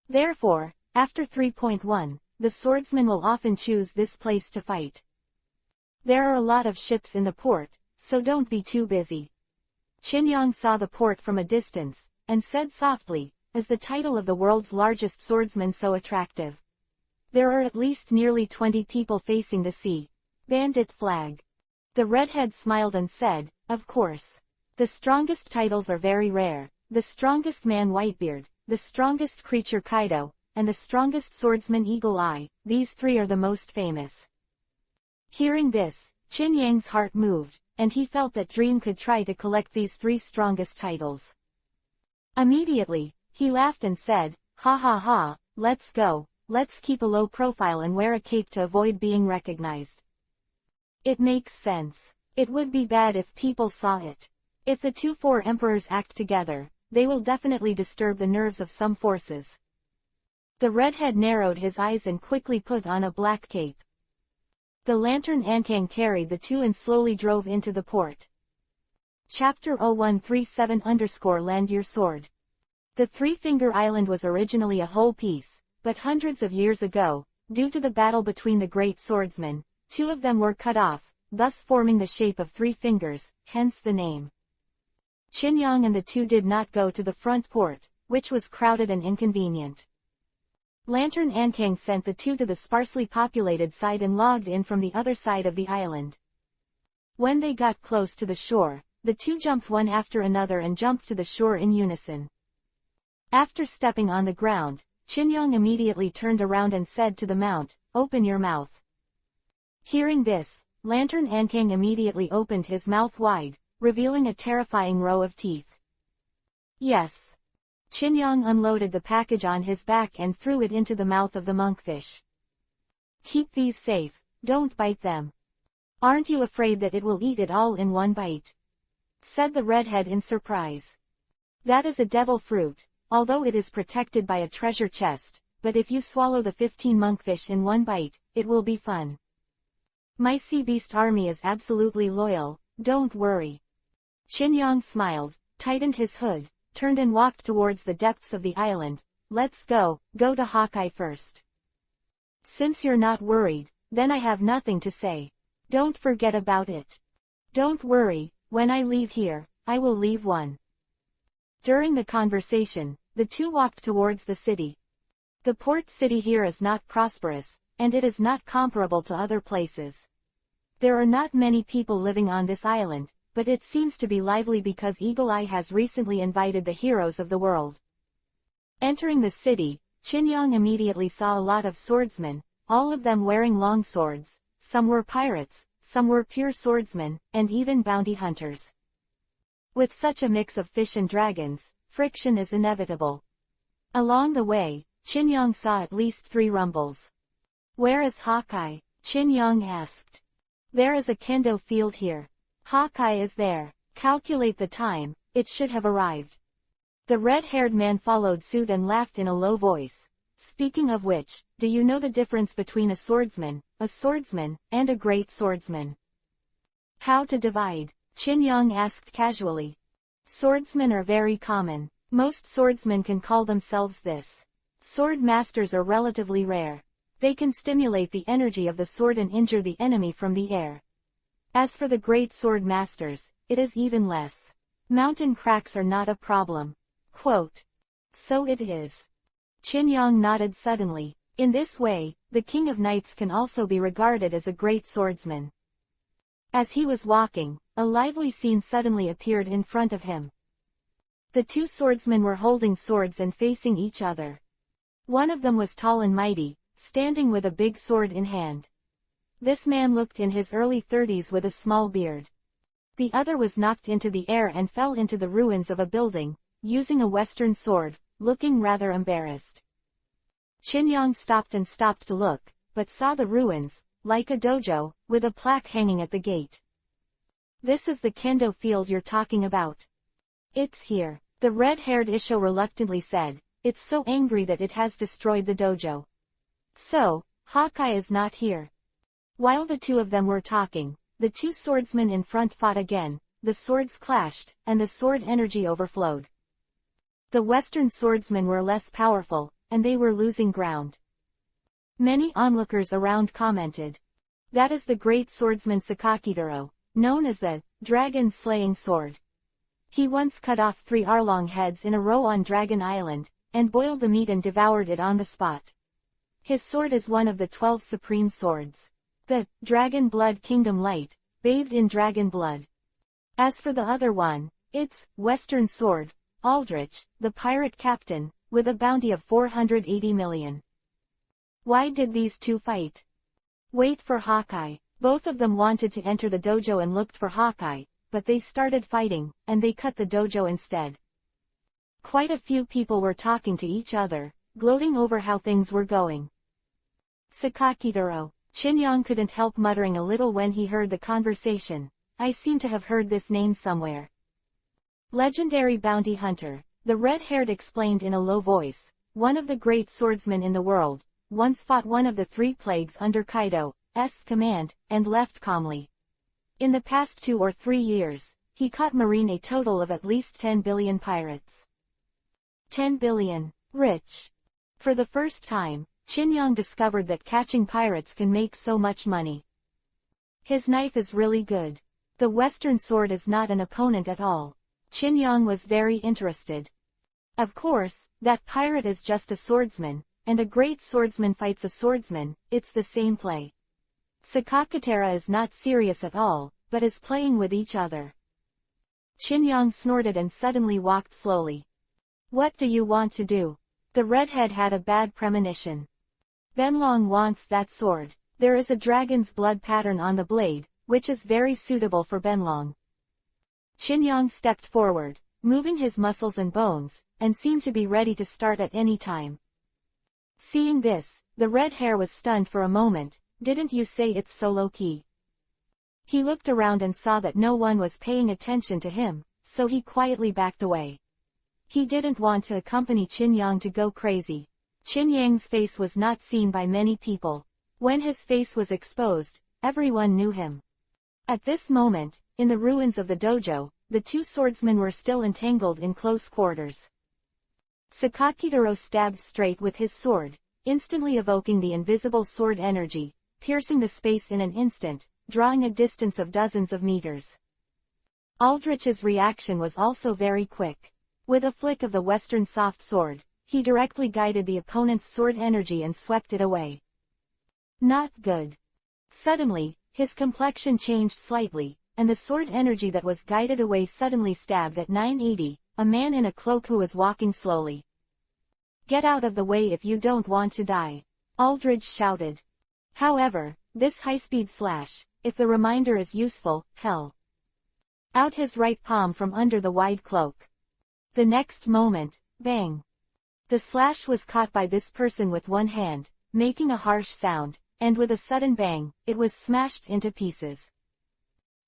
Therefore, after 3.1, the swordsmen will often choose this place to fight. There are a lot of ships in the port, so don't be too busy. Qin saw the port from a distance, and said softly, is the title of the world's largest swordsman so attractive? There are at least nearly 20 people facing the sea. Bandit flag. The redhead smiled and said, of course. The strongest titles are very rare, the strongest man Whitebeard, the strongest creature Kaido, and the strongest swordsman Eagle Eye, these 3 are the most famous. Hearing this, Qin heart moved, and he felt that Dream could try to collect these 3 strongest titles. Immediately, he laughed and said, ha ha ha, let's go, let's keep a low profile and wear a cape to avoid being recognized. It makes sense. It would be bad if people saw it. If the 4 emperors act together, they will definitely disturb the nerves of some forces. The redhead narrowed his eyes and quickly put on a black cape. The lantern Ankang carried the 2 and slowly drove into the port. Chapter 0137_Land Your Sword. The Three-Finger Island was originally a whole piece, but hundreds of years ago, due to the battle between the great swordsmen, 2 of them were cut off, thus forming the shape of 3 fingers, hence the name. Qin and the 2 did not go to the front port, which was crowded and inconvenient. Lantern Ankang sent the 2 to the sparsely populated side and logged in from the other side of the island. When they got close to the shore, the 2 jumped one after another and jumped to the shore in unison. After stepping on the ground, Qin immediately turned around and said to the mount, open your mouth. Hearing this, Lantern Ankang immediately opened his mouth wide, revealing a terrifying row of teeth. Yes. Qin unloaded the package on his back and threw it into the mouth of the monkfish. Keep these safe, don't bite them. Aren't you afraid that it will eat it all in one bite? Said the redhead in surprise. That is a devil fruit, although it is protected by a treasure chest, but if you swallow the 15 monkfish in one bite, it will be fun. My sea beast army is absolutely loyal, don't worry. Qin smiled, tightened his hood, turned and walked towards the depths of the island. Let's go to Hawkeye first. Since you're not worried, then I have nothing to say. Don't forget about it. Don't worry, when I leave here, I will leave one. During the conversation, the 2 walked towards the city. The port city here is not prosperous, and it is not comparable to other places. There are not many people living on this island, but it seems to be lively because Eagle Eye has recently invited the heroes of the world. Entering the city, Qin immediately saw a lot of swordsmen, all of them wearing long swords. Some were pirates, some were pure swordsmen, and even bounty hunters. With such a mix of fish and dragons, friction is inevitable. Along the way, Qin saw at least 3 rumbles. Where is Hawkeye? Qin asked. There is a kendo field here. Hawkeye is there. Calculate the time, it should have arrived. The red-haired man followed suit and laughed in a low voice. Speaking of which, do you know the difference between a swordsman, and a great swordsman? How to divide? Qin Yang asked casually. Swordsmen are very common. Most swordsmen can call themselves this. Sword masters are relatively rare. They can stimulate the energy of the sword and injure the enemy from the air. As for the great sword masters, it is even less. Mountain cracks are not a problem. Quote. So it is. Qin Yang nodded suddenly. In this way, the King of Knights can also be regarded as a great swordsman. As he was walking, a lively scene suddenly appeared in front of him. The two swordsmen were holding swords and facing each other. One of them was tall and mighty, standing with a big sword in hand. This man looked in his early 30s with a small beard. The other was knocked into the air and fell into the ruins of a building, using a Western sword, looking rather embarrassed. Qin Yang stopped to look, but saw the ruins, like a dojo, with a plaque hanging at the gate. This is the kendo field you're talking about. It's here, the red-haired Isho reluctantly said. It's so angry that it has destroyed the dojo. So, Hawkeye is not here. While the two of them were talking, the two swordsmen in front fought again, the swords clashed, and the sword energy overflowed. The Western swordsmen were less powerful, and they were losing ground. Many onlookers around commented. That is the great swordsman Sakakidoro, known as the dragon-slaying sword. He once cut off 3 Arlong heads in a row on Dragon Island, and boiled the meat and devoured it on the spot. His sword is one of the 12 supreme swords. The Dragon Blood Kingdom Light, bathed in dragon blood. As for the other one, it's Western sword, Aldrich, the pirate captain, with a bounty of 480 million. Why did these two fight? Wait for Hawkeye. Both of them wanted to enter the dojo and looked for Hawkeye, but they started fighting, and they cut the dojo instead. Quite a few people were talking to each other, gloating over how things were going. Sakakidoro. Qin Yang couldn't help muttering a little when he heard the conversation. I seem to have heard this name somewhere. Legendary bounty hunter, the red-haired explained in a low voice. One of the great swordsmen in the world, once fought one of the 3 plagues under Kaido's command, and left calmly. In the past 2 or 3 years, he caught marine a total of at least 10 billion pirates. 10 billion. Rich. For the first time, Qin Yang discovered that catching pirates can make so much money. His knife is really good. The Western sword is not an opponent at all. Qin Yang was very interested. Of course, that pirate is just a swordsman, and a great swordsman fights a swordsman, it's the same play. Sakakatera is not serious at all, but is playing with each other. Qin Yang snorted and suddenly walked slowly. What do you want to do? The redhead had a bad premonition. Benlong wants that sword. There is a dragon's blood pattern on the blade, which is very suitable for Benlong. Qin Yang stepped forward, moving his muscles and bones, and seemed to be ready to start at any time. Seeing this, the red hair was stunned for a moment. Didn't you say it's so low-key? He looked around and saw that no one was paying attention to him, so he quietly backed away. He didn't want to accompany Qin Yang to go crazy. Qin Yang's face was not seen by many people. When his face was exposed, everyone knew him. At this moment, in the ruins of the dojo, the two swordsmen were still entangled in close quarters. Sakakidoro stabbed straight with his sword, instantly evoking the invisible sword energy, piercing the space in an instant, drawing a distance of dozens of meters. Aldrich's reaction was also very quick. With a flick of the Western soft sword, he directly guided the opponent's sword energy and swept it away. Not good. Suddenly, his complexion changed slightly, and the sword energy that was guided away suddenly stabbed at 980, a man in a cloak who was walking slowly. Get out of the way if you don't want to die, Aldrich shouted. However, this high-speed slash, if the reminder is useful, held out his right palm from under the wide cloak. The next moment, bang! The slash was caught by this person with one hand, making a harsh sound, and with a sudden bang, it was smashed into pieces.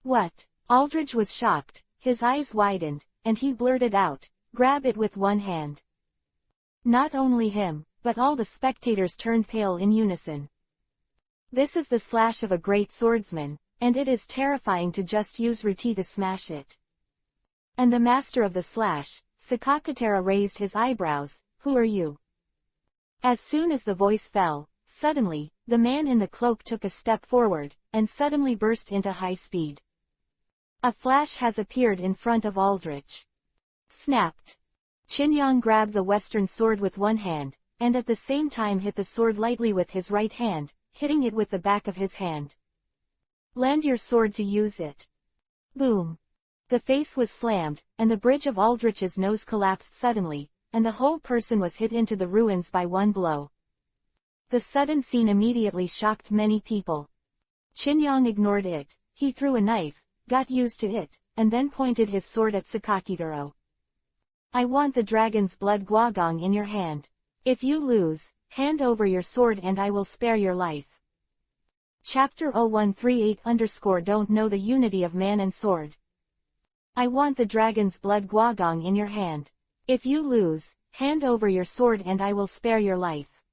What? Aldrich was shocked, his eyes widened, and he blurted out, grab it with one hand. Not only him, but all the spectators turned pale in unison. This is the slash of a great swordsman, and it is terrifying to just use Ruti to smash it. And the master of the slash, Sakakatera, raised his eyebrows. Who are you? As soon as the voice fell, suddenly, the man in the cloak took a step forward, and suddenly burst into high speed. A flash has appeared in front of Aldrich. Snapped. Chinyang grabbed the western sword with one hand, and at the same time hit the sword lightly with his right hand, hitting it with the back of his hand. Lend your sword to use it. Boom. The face was slammed, and the bridge of Aldrich's nose collapsed suddenly, and the whole person was hit into the ruins by one blow. The sudden scene immediately shocked many people. Chinyang ignored it. He threw a knife, got used to it, and then pointed his sword at Sakakitaro. I want the dragon's blood guagong in your hand. If you lose, hand over your sword and I will spare your life. Chapter 0138 Don't know the unity of man and sword. I want the dragon's blood guagong in your hand. If you lose, hand over your sword and I will spare your life.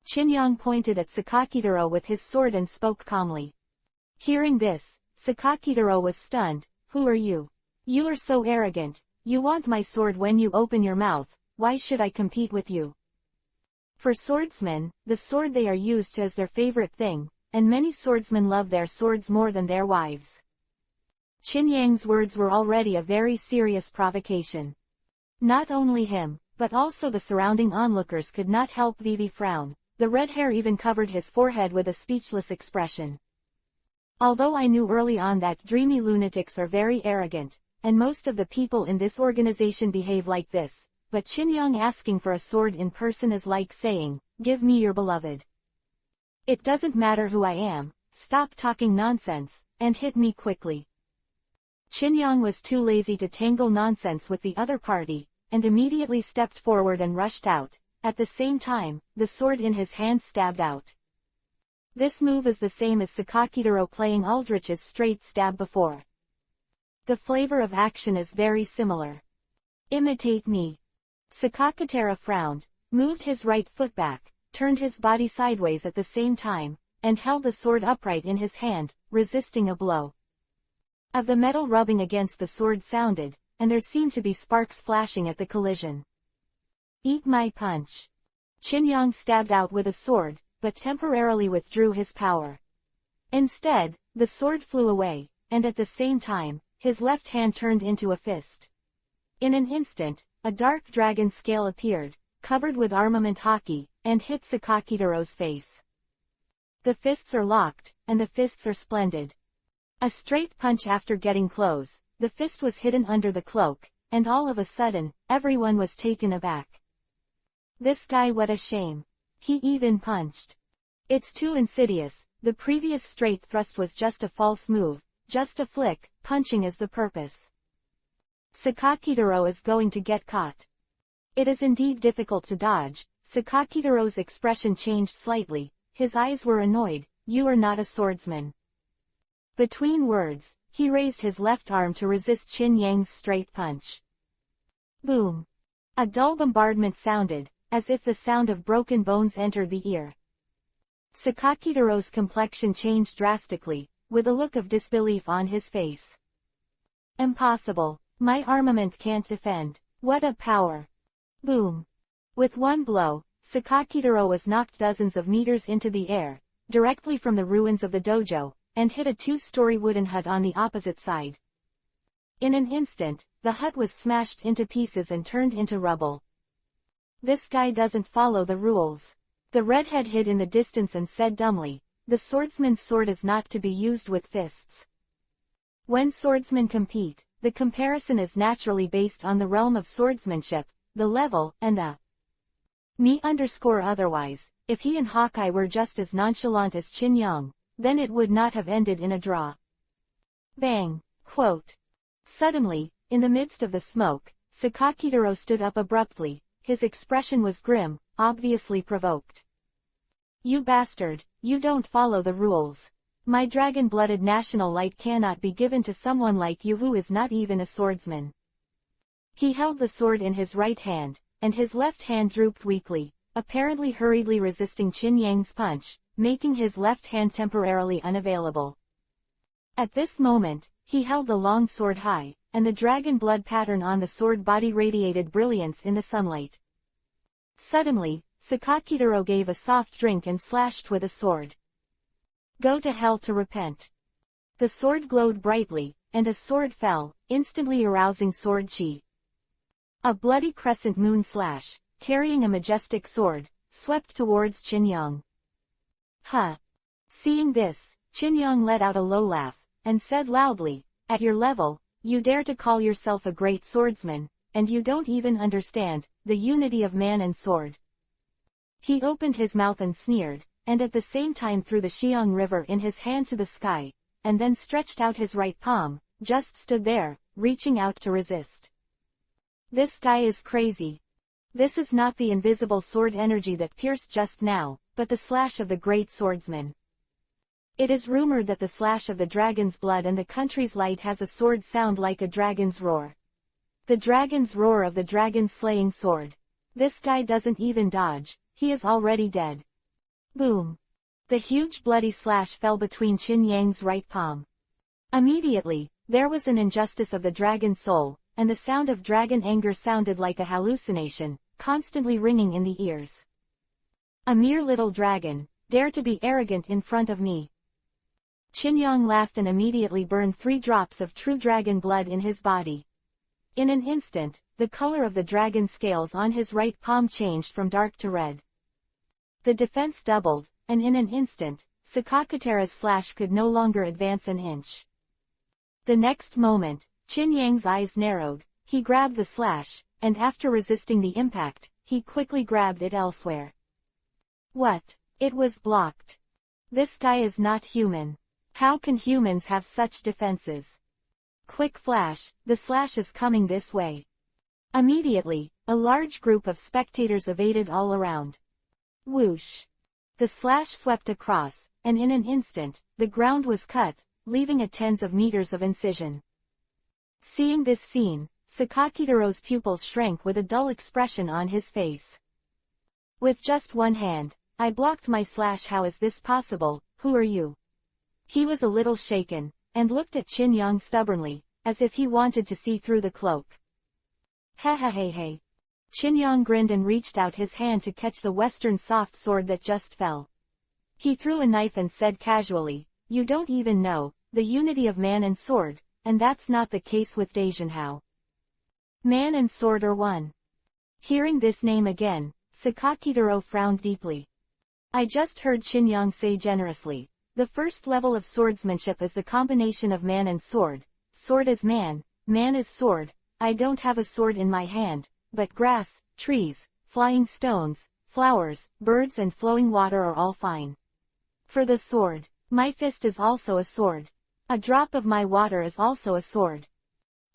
Chinyang pointed at Sakakitaro with his sword and spoke calmly. Hearing this, Sakakitaro was stunned. Who are you? You are so arrogant. You want my sword when you open your mouth. Why should I compete with you? For swordsmen, the sword they are used to is their favorite thing, and many swordsmen love their swords more than their wives. Chinyang's words were already a very serious provocation. Not only him, but also the surrounding onlookers could not help Vivi frown. The red hair even covered his forehead with a speechless expression. Although I knew early on that dreamy lunatics are very arrogant, and most of the people in this organization behave like this, but Chinyang asking for a sword in person is like saying, give me your beloved. It doesn't matter who I am, stop talking nonsense, and hit me quickly. Chinyang was too lazy to tangle nonsense with the other party, and immediately stepped forward and rushed out. At the same time, the sword in his hand stabbed out. This move is the same as Sakakitaro playing Aldrich's straight stab before. The flavor of action is very similar. Imitate me. Sakakatera frowned, moved his right foot back, turned his body sideways at the same time, and held the sword upright in his hand, resisting a blow. Of the metal rubbing against the sword sounded, and there seemed to be sparks flashing at the collision. Eat my punch. Chinyang stabbed out with a sword, but temporarily withdrew his power. Instead, the sword flew away, and at the same time, his left hand turned into a fist. In an instant, a dark dragon scale appeared, covered with armament haki, and hit Sakakitaro's face. The fists are locked, and the fists are splendid. A straight punch after getting close, the fist was hidden under the cloak, and all of a sudden, everyone was taken aback. This guy, what a shame. He even punched. It's too insidious. The previous straight thrust was just a false move, just a flick. Punching is the purpose. Sakakitaro is going to get caught. It is indeed difficult to dodge. Sakakitaro's expression changed slightly. His eyes were annoyed. You are not a swordsman. Between words, he raised his left arm to resist Chinyang's straight punch. Boom. A dull bombardment sounded, as if the sound of broken bones entered the ear. Sakakitaro's complexion changed drastically, with a look of disbelief on his face. Impossible. My armament can't defend. What a power. Boom. With one blow, Sakakitaro was knocked dozens of meters into the air, directly from the ruins of the dojo, and hit a two-story wooden hut on the opposite side. In an instant, the hut was smashed into pieces and turned into rubble. This guy doesn't follow the rules. The redhead hid in the distance and said dumbly, the swordsman's sword is not to be used with fists. When swordsmen compete, the comparison is naturally based on the realm of swordsmanship, the level, and the otherwise. If he and Hawkeye were just as nonchalant as Chinyang, then it would not have ended in a draw. Bang! Quote. Suddenly, in the midst of the smoke, Sakakitaro stood up abruptly. His expression was grim, obviously provoked. You bastard, you don't follow the rules. My dragon-blooded national light cannot be given to someone like you who is not even a swordsman. He held the sword in his right hand, and his left hand drooped weakly, apparently hurriedly resisting Qin Yang's punch, making his left hand temporarily unavailable. At this moment, he held the long sword high, and the dragon blood pattern on the sword body radiated brilliance in the sunlight. Suddenly, Sakakitaro gave a soft drink and slashed with a sword. Go to hell to repent. The sword glowed brightly, and a sword fell, instantly arousing sword chi. A bloody crescent moon slash, carrying a majestic sword, swept towards Qin Yang. Huh. Seeing this, Qin Yang let out a low laugh, and said loudly, at your level, you dare to call yourself a great swordsman, and you don't even understand the unity of man and sword. He opened his mouth and sneered, and at the same time threw the Xiang River in his hand to the sky, and then stretched out his right palm, just stood there, reaching out to resist. This guy is crazy. This is not the invisible sword energy that pierced just now, but the slash of the great swordsman. It is rumored that the slash of the dragon's blood and the country's light has a sword sound like a dragon's roar. The dragon's roar of the dragon's slaying sword. This guy doesn't even dodge, he is already dead. Boom. The huge bloody slash fell between Qin Yang's right palm. Immediately, there was an injustice of the dragon's soul, and the sound of dragon anger sounded like a hallucination, constantly ringing in the ears. A mere little dragon, dare to be arrogant in front of me. Qin Yang laughed and immediately burned 3 drops of true dragon blood in his body. In an instant, the color of the dragon scales on his right palm changed from dark to red. The defense doubled, and in an instant, Sakakitara's slash could no longer advance an inch. The next moment, Qin Yang's eyes narrowed, he grabbed the slash, and after resisting the impact, he quickly grabbed it elsewhere. What? It was blocked. This guy is not human. How can humans have such defenses? Quick flash, the slash is coming this way. Immediately, a large group of spectators evaded all around. Whoosh! The slash swept across, and in an instant, the ground was cut, leaving a tens of meters of incision. Seeing this scene, Sakakitaro's pupils shrank with a dull expression on his face. With just one hand, I blocked my slash. How is this possible? Who are you? He was a little shaken, and looked at Qin Yang stubbornly, as if he wanted to see through the cloak. Hey. Qin Yang grinned and reached out his hand to catch the western soft sword that just fell. He threw a knife and said casually, you don't even know the unity of man and sword, and that's not the case with Dazhenhao. Man and sword are one. Hearing this name again, Sakakitaro frowned deeply. I just heard Qin Yang say generously, the first level of swordsmanship is the combination of man and sword. Sword is man is sword. I don't have a sword in my hand, but grass, trees, flying stones, flowers, birds and flowing water are all fine. For the sword, my fist is also a sword. A drop of my water is also a sword.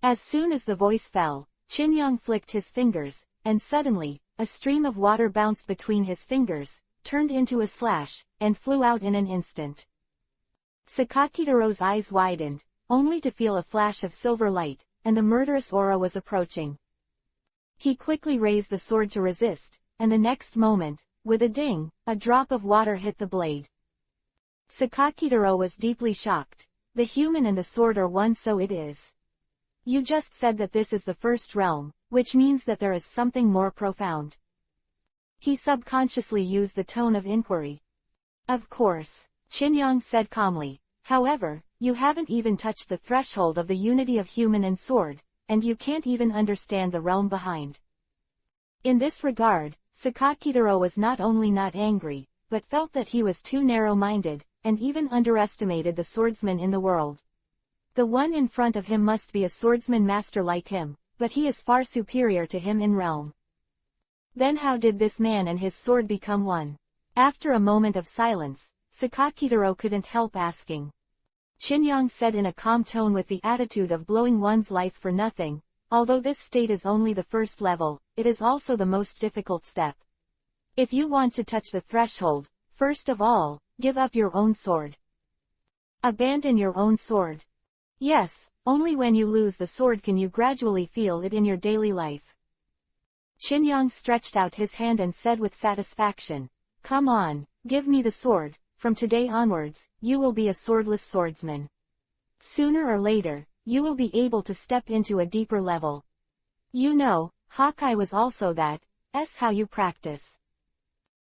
As soon as the voice fell, Qin Yang flicked his fingers, and suddenly, a stream of water bounced between his fingers, turned into a slash, and flew out in an instant. Sakakitaro's eyes widened, only to feel a flash of silver light, and the murderous aura was approaching. He quickly raised the sword to resist, and the next moment, with a ding, a drop of water hit the blade. Sakakitaro was deeply shocked. The human and the sword are one, so it is. You just said that this is the first realm, which means that there is something more profound. He subconsciously used the tone of inquiry. Of course, Qin Yang said calmly. However, you haven't even touched the threshold of the unity of human and sword, and you can't even understand the realm behind. In this regard, Sakakitaro was not only not angry, but felt that he was too narrow-minded, and even underestimated the swordsman in the world. The one in front of him must be a swordsman master like him, but he is far superior to him in realm. Then how did this man and his sword become one? After a moment of silence, Sakakitaro couldn't help asking. Qin Yang said in a calm tone with the attitude of blowing one's life for nothing, although this state is only the first level, it is also the most difficult step. If you want to touch the threshold, first of all, give up your own sword. Abandon your own sword. Yes, only when you lose the sword can you gradually feel it in your daily life. Qinyang stretched out his hand and said with satisfaction, "Come on, give me the sword, from today onwards, you will be a swordless swordsman. Sooner or later, you will be able to step into a deeper level. You know, Hawkeye was also that, how you practice."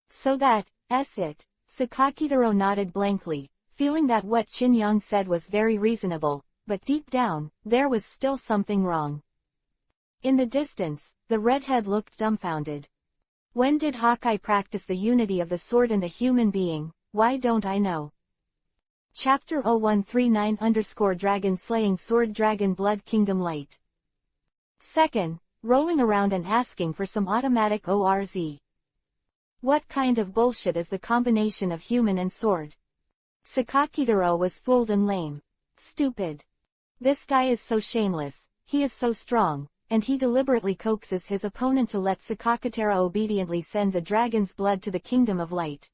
"So that, it." Sakakitaro nodded blankly, feeling that what Qinyang said was very reasonable, but deep down, there was still something wrong. In the distance, the redhead looked dumbfounded. When did Hawkeye practice the unity of the sword and the human being? Why don't I know? Chapter 0139-Dragon Slaying Sword Dragon Blood Kingdom Light. Second, rolling around and asking for some automatic ORZ. What kind of bullshit is the combination of human and sword? Sakakitaro was fooled and lame. Stupid. This guy is so shameless, he is so strong, and he deliberately coaxes his opponent to let Sakakitaro obediently send the dragon's blood to the Kingdom of Light.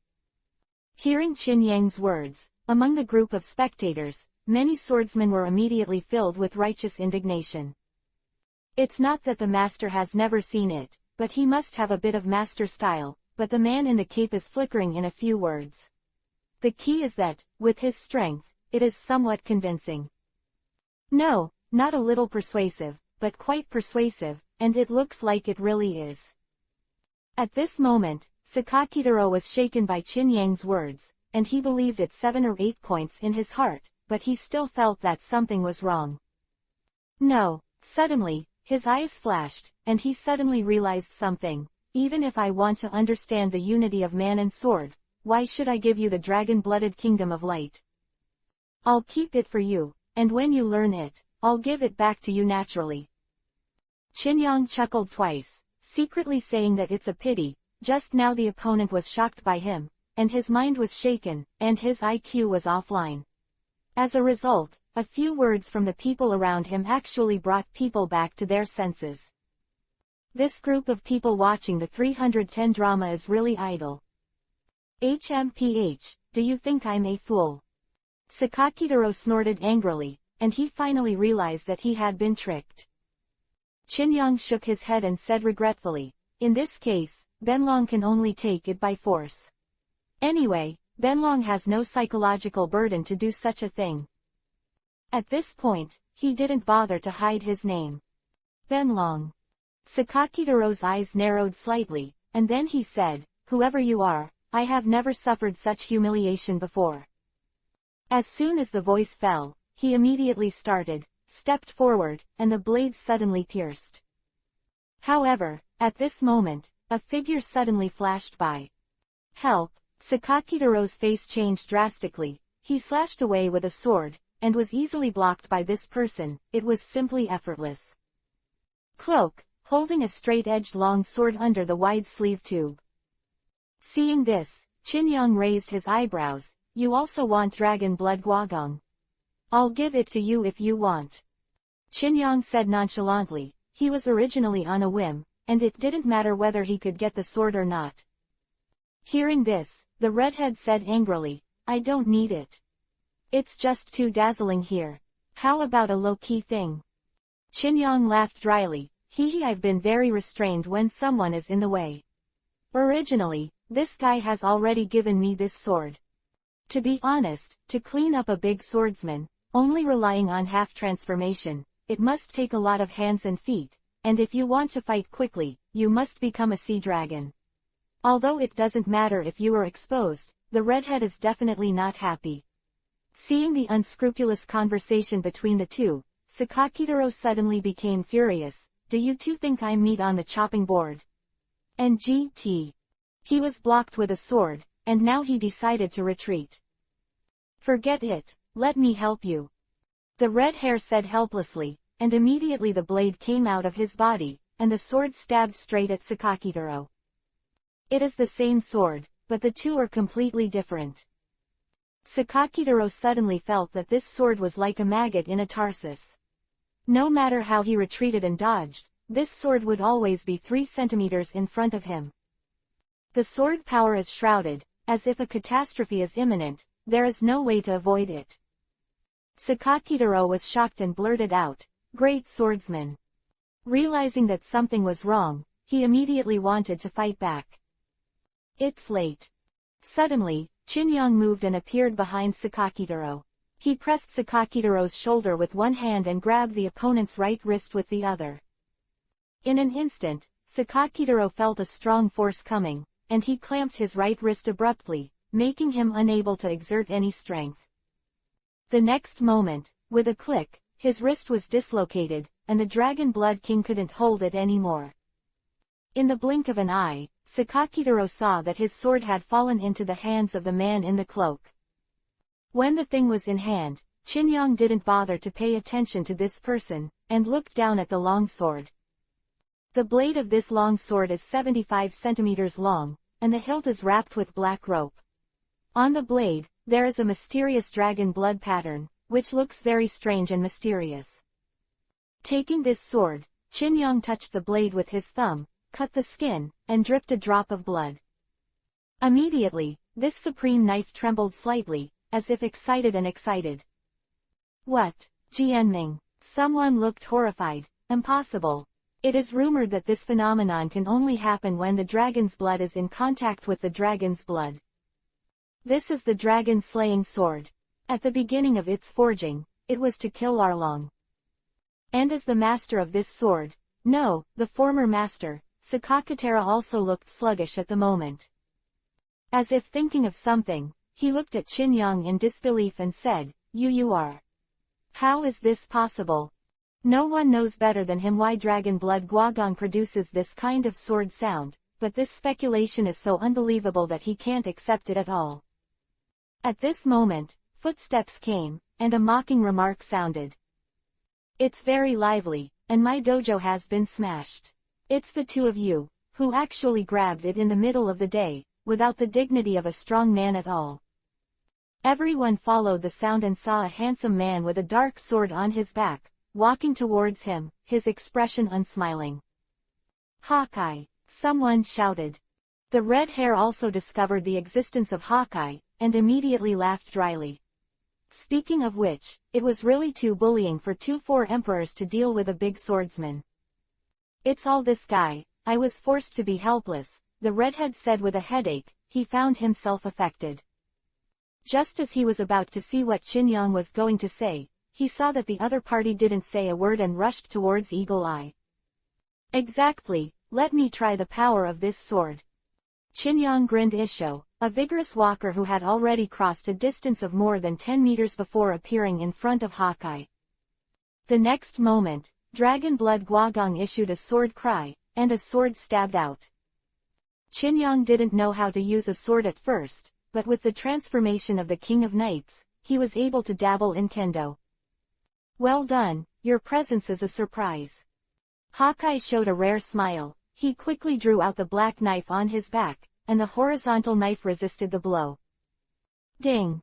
Hearing Qinyang's words, among the group of spectators, many swordsmen were immediately filled with righteous indignation. It's not that the master has never seen it, but he must have a bit of master style, but the man in the cape is flickering in a few words. The key is that, with his strength, it is somewhat convincing. No, not a little persuasive, but quite persuasive, and it looks like it really is. At this moment, Sakakitaro was shaken by Qinyang's words, and he believed it 7 or 8 points in his heart, but he still felt that something was wrong. No, suddenly, his eyes flashed, and he suddenly realized something. Even if I want to understand the unity of man and sword, why should I give you the dragon-blooded Kingdom of Light? I'll keep it for you, and when you learn it, I'll give it back to you naturally. Qinyang chuckled twice, secretly saying that it's a pity, just now the opponent was shocked by him, and his mind was shaken, and his IQ was offline. As a result, a few words from the people around him actually brought people back to their senses. This group of people watching the 310 drama is really idle. HMPH, do you think I'm a fool? Sakakitaro snorted angrily, and he finally realized that he had been tricked. Qinyang shook his head and said regretfully, in this case, Benlong can only take it by force. Anyway, Benlong has no psychological burden to do such a thing. At this point, he didn't bother to hide his name. Benlong. Sakakitaro's eyes narrowed slightly, and then he said, whoever you are, I have never suffered such humiliation before. As soon as the voice fell, he immediately stepped forward, and the blade suddenly pierced. However, at this moment, a figure suddenly flashed by. Help! Sakakitaro's face changed drastically. He slashed away with a sword, and was easily blocked by this person. It was simply effortless. Cloak, holding a straight-edged long sword under the wide sleeve tube. Seeing this, Qinyang raised his eyebrows. You also want dragon blood Guagong? I'll give it to you if you want. Qinyang said nonchalantly. He was originally on a whim, and it didn't matter whether he could get the sword or not. Hearing this, the redhead said angrily, I don't need it. It's just too dazzling here. How about a low-key thing? Qinyang laughed dryly. I've been very restrained when someone is in the way. Originally, this guy has already given me this sword. To be honest, to clean up a big swordsman, only relying on half transformation, it must take a lot of hands and feet, and if you want to fight quickly, you must become a sea dragon. Although it doesn't matter if you are exposed, the redhead is definitely not happy. Seeing the unscrupulous conversation between the two, Sakakitaro suddenly became furious. Do you two think I'm meat on the chopping board? And GT. He was blocked with a sword, and now he decided to retreat. Forget it, let me help you. The red hair said helplessly, and immediately the blade came out of his body, and the sword stabbed straight at Sakakitaro. It is the same sword, but the two are completely different. Sakakitaro suddenly felt that this sword was like a maggot in a tarsus. No matter how he retreated and dodged, this sword would always be 3 centimeters in front of him. The sword power is shrouded, as if a catastrophe is imminent, there is no way to avoid it. Sakakitaro was shocked and blurted out, "Great swordsman." Realizing that something was wrong, he immediately wanted to fight back. It's late. Suddenly, Chinyong moved and appeared behind Sakakitaro. He pressed Sakakitaro's shoulder with one hand and grabbed the opponent's right wrist with the other. In an instant, Sakakitaro felt a strong force coming, and he clamped his right wrist abruptly, making him unable to exert any strength. The next moment, with a click, his wrist was dislocated, and the Dragon Blood King couldn't hold it anymore. In the blink of an eye, Sakakitaro saw that his sword had fallen into the hands of the man in the cloak. When the thing was in hand, Chinyong didn't bother to pay attention to this person, and looked down at the long sword. The blade of this long sword is 75 centimeters long, and the hilt is wrapped with black rope. On the blade, there is a mysterious dragon blood pattern, which looks very strange and mysterious. Taking this sword, Chinyong touched the blade with his thumb, cut the skin, and dripped a drop of blood. Immediately, this supreme knife trembled slightly, as if excited. "What, Jianming?" Someone looked horrified. "Impossible. It is rumored that this phenomenon can only happen when the dragon's blood is in contact with the dragon's blood. This is the dragon-slaying sword. At the beginning of its forging, it was to kill Arlong. And as the master of this sword, no, the former master, Sakakitaro also looked sluggish at the moment. As if thinking of something, he looked at Chinyong in disbelief and said, You are. How is this possible? No one knows better than him why dragon blood guagong produces this kind of sword sound, but this speculation is so unbelievable that he can't accept it at all." At this moment, footsteps came, and a mocking remark sounded. "It's very lively, and my dojo has been smashed. It's the two of you, who actually grabbed it in the middle of the day, without the dignity of a strong man at all." Everyone followed the sound and saw a handsome man with a dark sword on his back, walking towards him, his expression unsmiling. "Hawkeye!" someone shouted. The red hair also discovered the existence of Hawkeye, and immediately laughed dryly. Speaking of which, it was really too bullying for 4 emperors to deal with a big swordsman. "It's all this guy, I was forced to be helpless," the redhead said with a headache. He found himself affected. Just as he was about to see what Chinyong was going to say, he saw that the other party didn't say a word and rushed towards Eagle Eye. "Exactly, let me try the power of this sword." Chinyong grinned. Isho, a vigorous walker who had already crossed a distance of more than 10 meters before appearing in front of Hawkeye. The next moment, Dragon Blood Guagong issued a sword cry, and a sword stabbed out. Chinyong didn't know how to use a sword at first, but with the transformation of the King of Knights, he was able to dabble in kendo. "Well done, your presence is a surprise." Hawkeye showed a rare smile. He quickly drew out the black knife on his back, and the horizontal knife resisted the blow. Ding!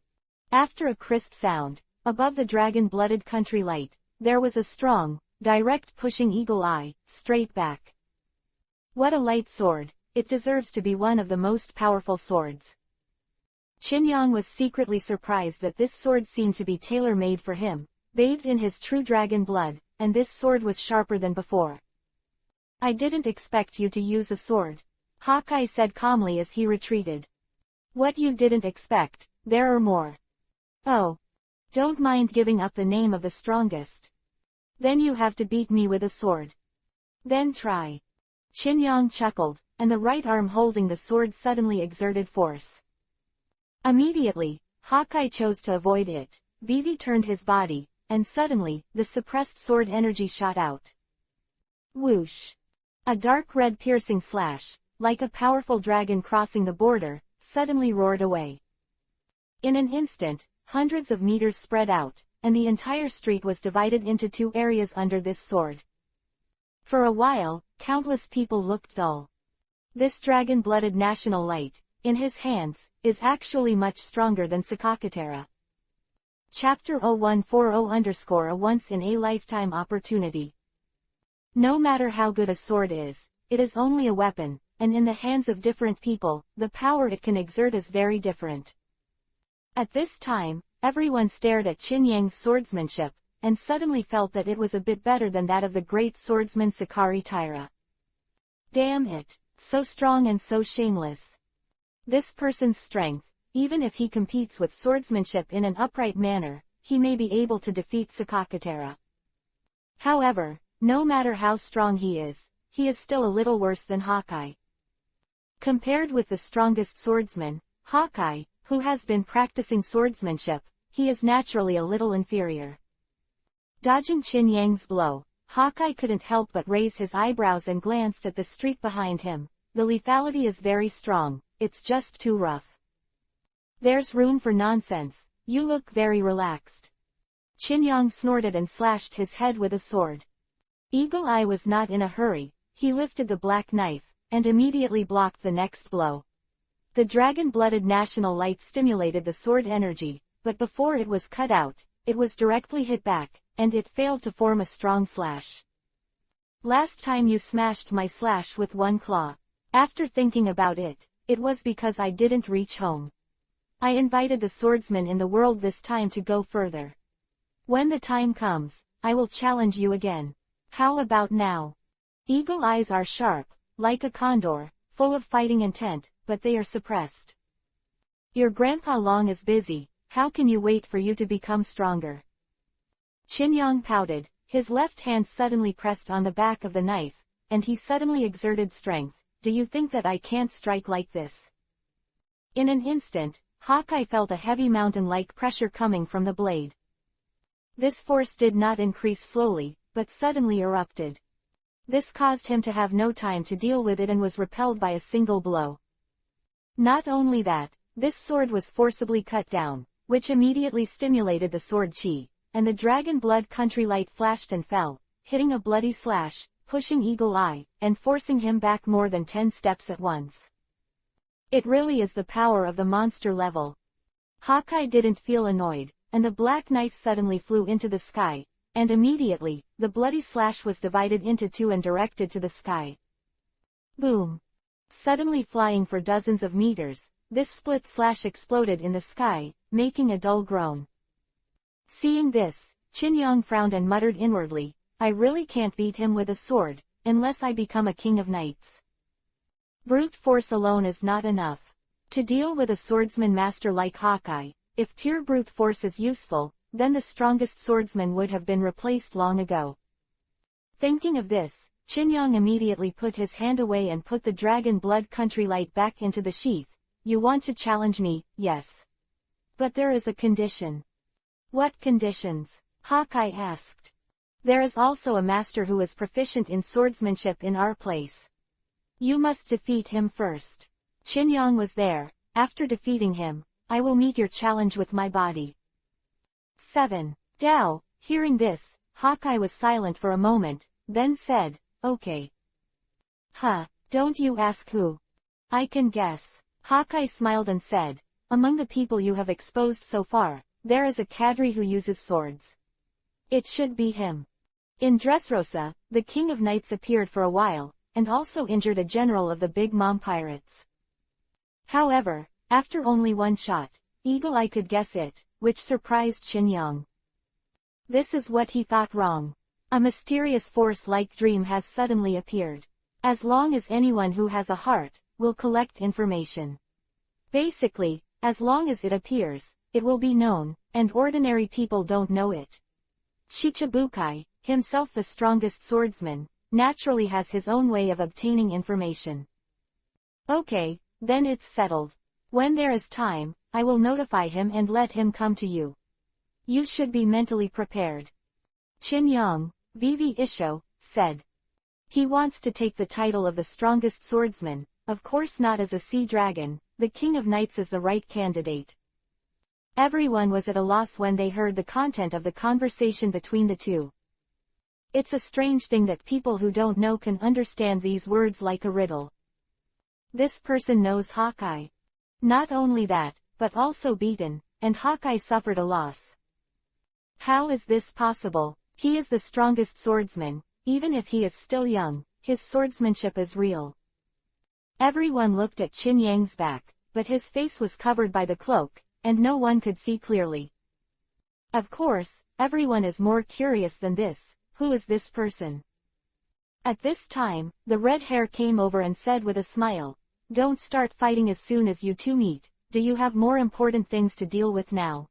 After a crisp sound, above the dragon-blooded country light, there was a strong, direct pushing eagle eye, straight back. What a light sword, it deserves to be one of the most powerful swords. Chinyong was secretly surprised that this sword seemed to be tailor-made for him, bathed in his true dragon blood, and this sword was sharper than before. "I didn't expect you to use a sword," Hawkeye said calmly as he retreated. "What you didn't expect, there are more. Oh. Don't mind giving up the name of the strongest. Then you have to beat me with a sword. Then try." Chinyong chuckled, and the right arm holding the sword suddenly exerted force. Immediately, Hawkeye chose to avoid it. Vivi turned his body, and suddenly, the suppressed sword energy shot out. Whoosh! A dark red piercing slash, like a powerful dragon crossing the border, suddenly roared away. In an instant, hundreds of meters spread out, and the entire street was divided into 2 areas under this sword. For a while, countless people looked dull. This dragon-blooded national light, in his hands, is actually much stronger than Sakakitaro. Chapter 0140 A once-in-a-lifetime opportunity. No matter how good a sword is, it is only a weapon, and in the hands of different people, the power it can exert is very different. At this time, everyone stared at Qin Yang's swordsmanship, and suddenly felt that it was a bit better than that of the great swordsman Sakari Taira. Damn it, so strong and so shameless. This person's strength, even if he competes with swordsmanship in an upright manner, he may be able to defeat Sakakatera. However, no matter how strong he is still a little worse than Hawkeye. Compared with the strongest swordsman, Hawkeye, who has been practicing swordsmanship, he is naturally a little inferior. Dodging Qin Yang's blow, Hawkeye couldn't help but raise his eyebrows and glanced at the street behind him. The lethality is very strong, it's just too rough. There's room for nonsense, you look very relaxed. Qin Yang snorted and slashed his head with a sword. Eagle Eye was not in a hurry, he lifted the black knife, and immediately blocked the next blow. The dragon-blooded national light stimulated the sword energy, but before it was cut out, it was directly hit back, and it failed to form a strong slash. Last time you smashed my slash with one claw. After thinking about it, it was because I didn't reach home. I invited the swordsman in the world this time to go further. When the time comes, I will challenge you again. How about now? Eagle eyes are sharp, like a condor, full of fighting intent, but they are suppressed. Your grandpa Long is busy, how can you wait for you to become stronger? Qin Yang pouted, his left hand suddenly pressed on the back of the knife, and he suddenly exerted strength. Do you think that I can't strike like this? In an instant, Hawkeye felt a heavy mountain-like pressure coming from the blade. This force did not increase slowly, but suddenly erupted. This caused him to have no time to deal with it and was repelled by a single blow. Not only that, this sword was forcibly cut down, which immediately stimulated the sword chi, and the dragon blood country light flashed and fell, hitting a bloody slash, pushing Eagle Eye, and forcing him back more than 10 steps at once. It really is the power of the monster level. Hawkeye didn't feel annoyed, and the black knife suddenly flew into the sky, and immediately, the bloody slash was divided into two and directed to the sky. Boom! Suddenly flying for dozens of meters, this split slash exploded in the sky, making a dull groan. Seeing this, Qin Yang frowned and muttered inwardly, I really can't beat him with a sword, unless I become a king of knights. Brute force alone is not enough. To deal with a swordsman master like Hawkeye, if pure brute force is useful, then the strongest swordsman would have been replaced long ago. Thinking of this, Qin Yang immediately put his hand away and put the dragon blood country light back into the sheath. You want to challenge me, yes. But there is a condition. What conditions? Hawkeye asked. There is also a master who is proficient in swordsmanship in our place. You must defeat him first. Qin Yang was there. After defeating him, I will meet your challenge with my body. 7. Dao, hearing this, Hawkeye was silent for a moment, then said, okay. Huh, don't you ask who? I can guess. Hawkeye smiled and said, among the people you have exposed so far, there is a cadre who uses swords. It should be him. In Dressrosa, the king of knights appeared for a while, and also injured a general of the Big Mom pirates. However, after only one shot, Eagle Eye could guess it, which surprised Qin Yang. This is what he thought wrong. A mysterious force like dream has suddenly appeared. As long as anyone who has a heart will collect information. Basically, as long as it appears, it will be known, and ordinary people don't know it. Shichibukai, himself the strongest swordsman, naturally has his own way of obtaining information. Okay, then it's settled. When there is time, I will notify him and let him come to you. You should be mentally prepared. Qin Yang, Vivi Isho, said. He wants to take the title of the strongest swordsman, of course not as a sea dragon, the king of knights is the right candidate. Everyone was at a loss when they heard the content of the conversation between the two. It's a strange thing that people who don't know can understand these words like a riddle. This person knows Hawkeye. Not only that, but also beaten, and Hawkeye suffered a loss. How is this possible? He is the strongest swordsman, even if he is still young, his swordsmanship is real. Everyone looked at Qin Yang's back, but his face was covered by the cloak, and no one could see clearly. Of course, everyone is more curious than this. Who is this person? At this time, the red hair came over and said with a smile, "Don't start fighting as soon as you two meet. Do you have more important things to deal with now?"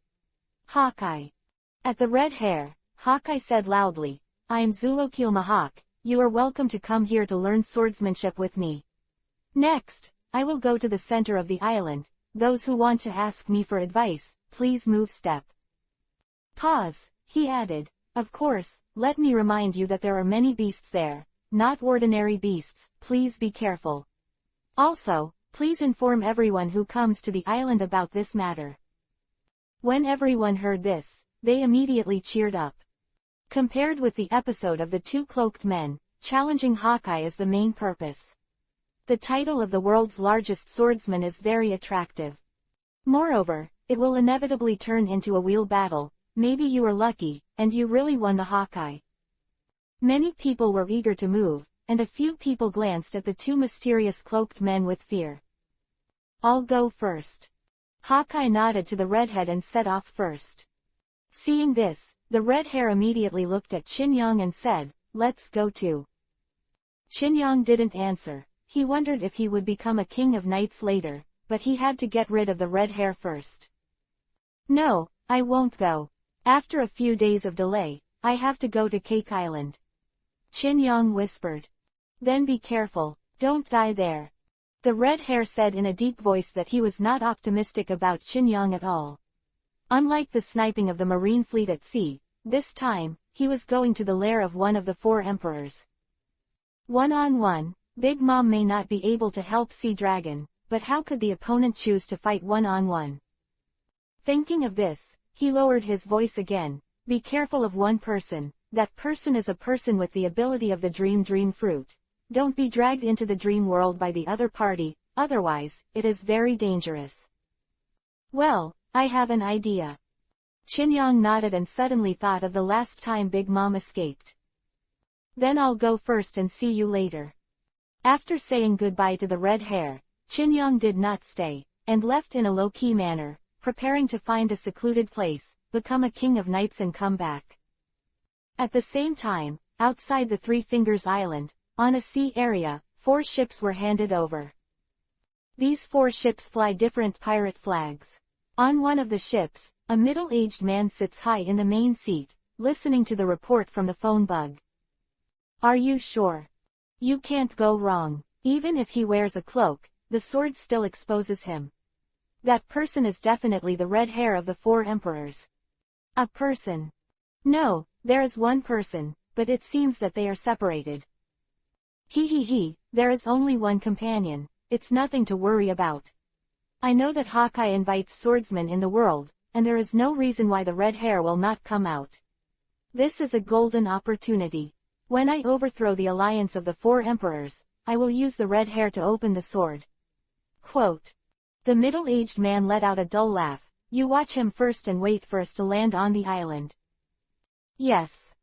Hawkeye. At the red hair, Hawkeye said loudly, "I'm Zulokil Mahawk. You are welcome to come here to learn swordsmanship with me. Next, I will go to the center of the island. Those who want to ask me for advice, please move step." Pause, he added. "Of course, let me remind you that there are many beasts there, not ordinary beasts. Please be careful. Also, please inform everyone who comes to the island about this matter." When everyone heard this, they immediately cheered up. Compared with the episode of the two cloaked men, challenging Hawkeye is the main purpose. The title of the world's largest swordsman is very attractive. Moreover, it will inevitably turn into a wheel battle. Maybe you are lucky, and you really won the Hawkeye. Many people were eager to move, and a few people glanced at the two mysterious cloaked men with fear. "I'll go first." Hawkeye nodded to the redhead and set off first. Seeing this, the red hair immediately looked at Qinyang and said, "Let's go too." Qinyang didn't answer. He wondered if he would become a king of knights later, but he had to get rid of the red hair first. "No, I won't go. After a few days of delay, I have to go to Cake Island." Qinyang whispered. "Then be careful, don't die there." The red hair said in a deep voice that he was not optimistic about Qinyang at all. Unlike the sniping of the marine fleet at sea, this time, he was going to the lair of one of the four emperors. One-on-one, Big Mom may not be able to help Sea Dragon, but how could the opponent choose to fight one-on-one? Thinking of this, he lowered his voice again. "Be careful of one person. That person is a person with the ability of the dream fruit. Don't be dragged into the dream world by the other party, otherwise, it is very dangerous." "Well, I have an idea." Qinyang nodded and suddenly thought of the last time Big Mom escaped. "Then I'll go first and see you later." After saying goodbye to the red hair, Qinyang did not stay, and left in a low-key manner, preparing to find a secluded place, become a king of knights and come back. At the same time, outside the Three Fingers Island, on a sea area, 4 ships were handed over. These 4 ships fly different pirate flags. On one of the ships, a middle-aged man sits high in the main seat, listening to the report from the phone bug. "Are you sure? You can't go wrong. Even if he wears a cloak, the sword still exposes him. That person is definitely the red hair of the 4 emperors." "A person?" "No, there is one person, but it seems that they are separated." He, there is only one companion. It's nothing to worry about. I know that Hawkeye invites swordsmen in the world, and there is no reason why the red hair will not come out. This is a golden opportunity. When I overthrow the alliance of the 4 emperors, I will use the red hair to open the sword." Quote. The middle-aged man let out a dull laugh. "You watch him first and wait for us to land on the island." "Yes."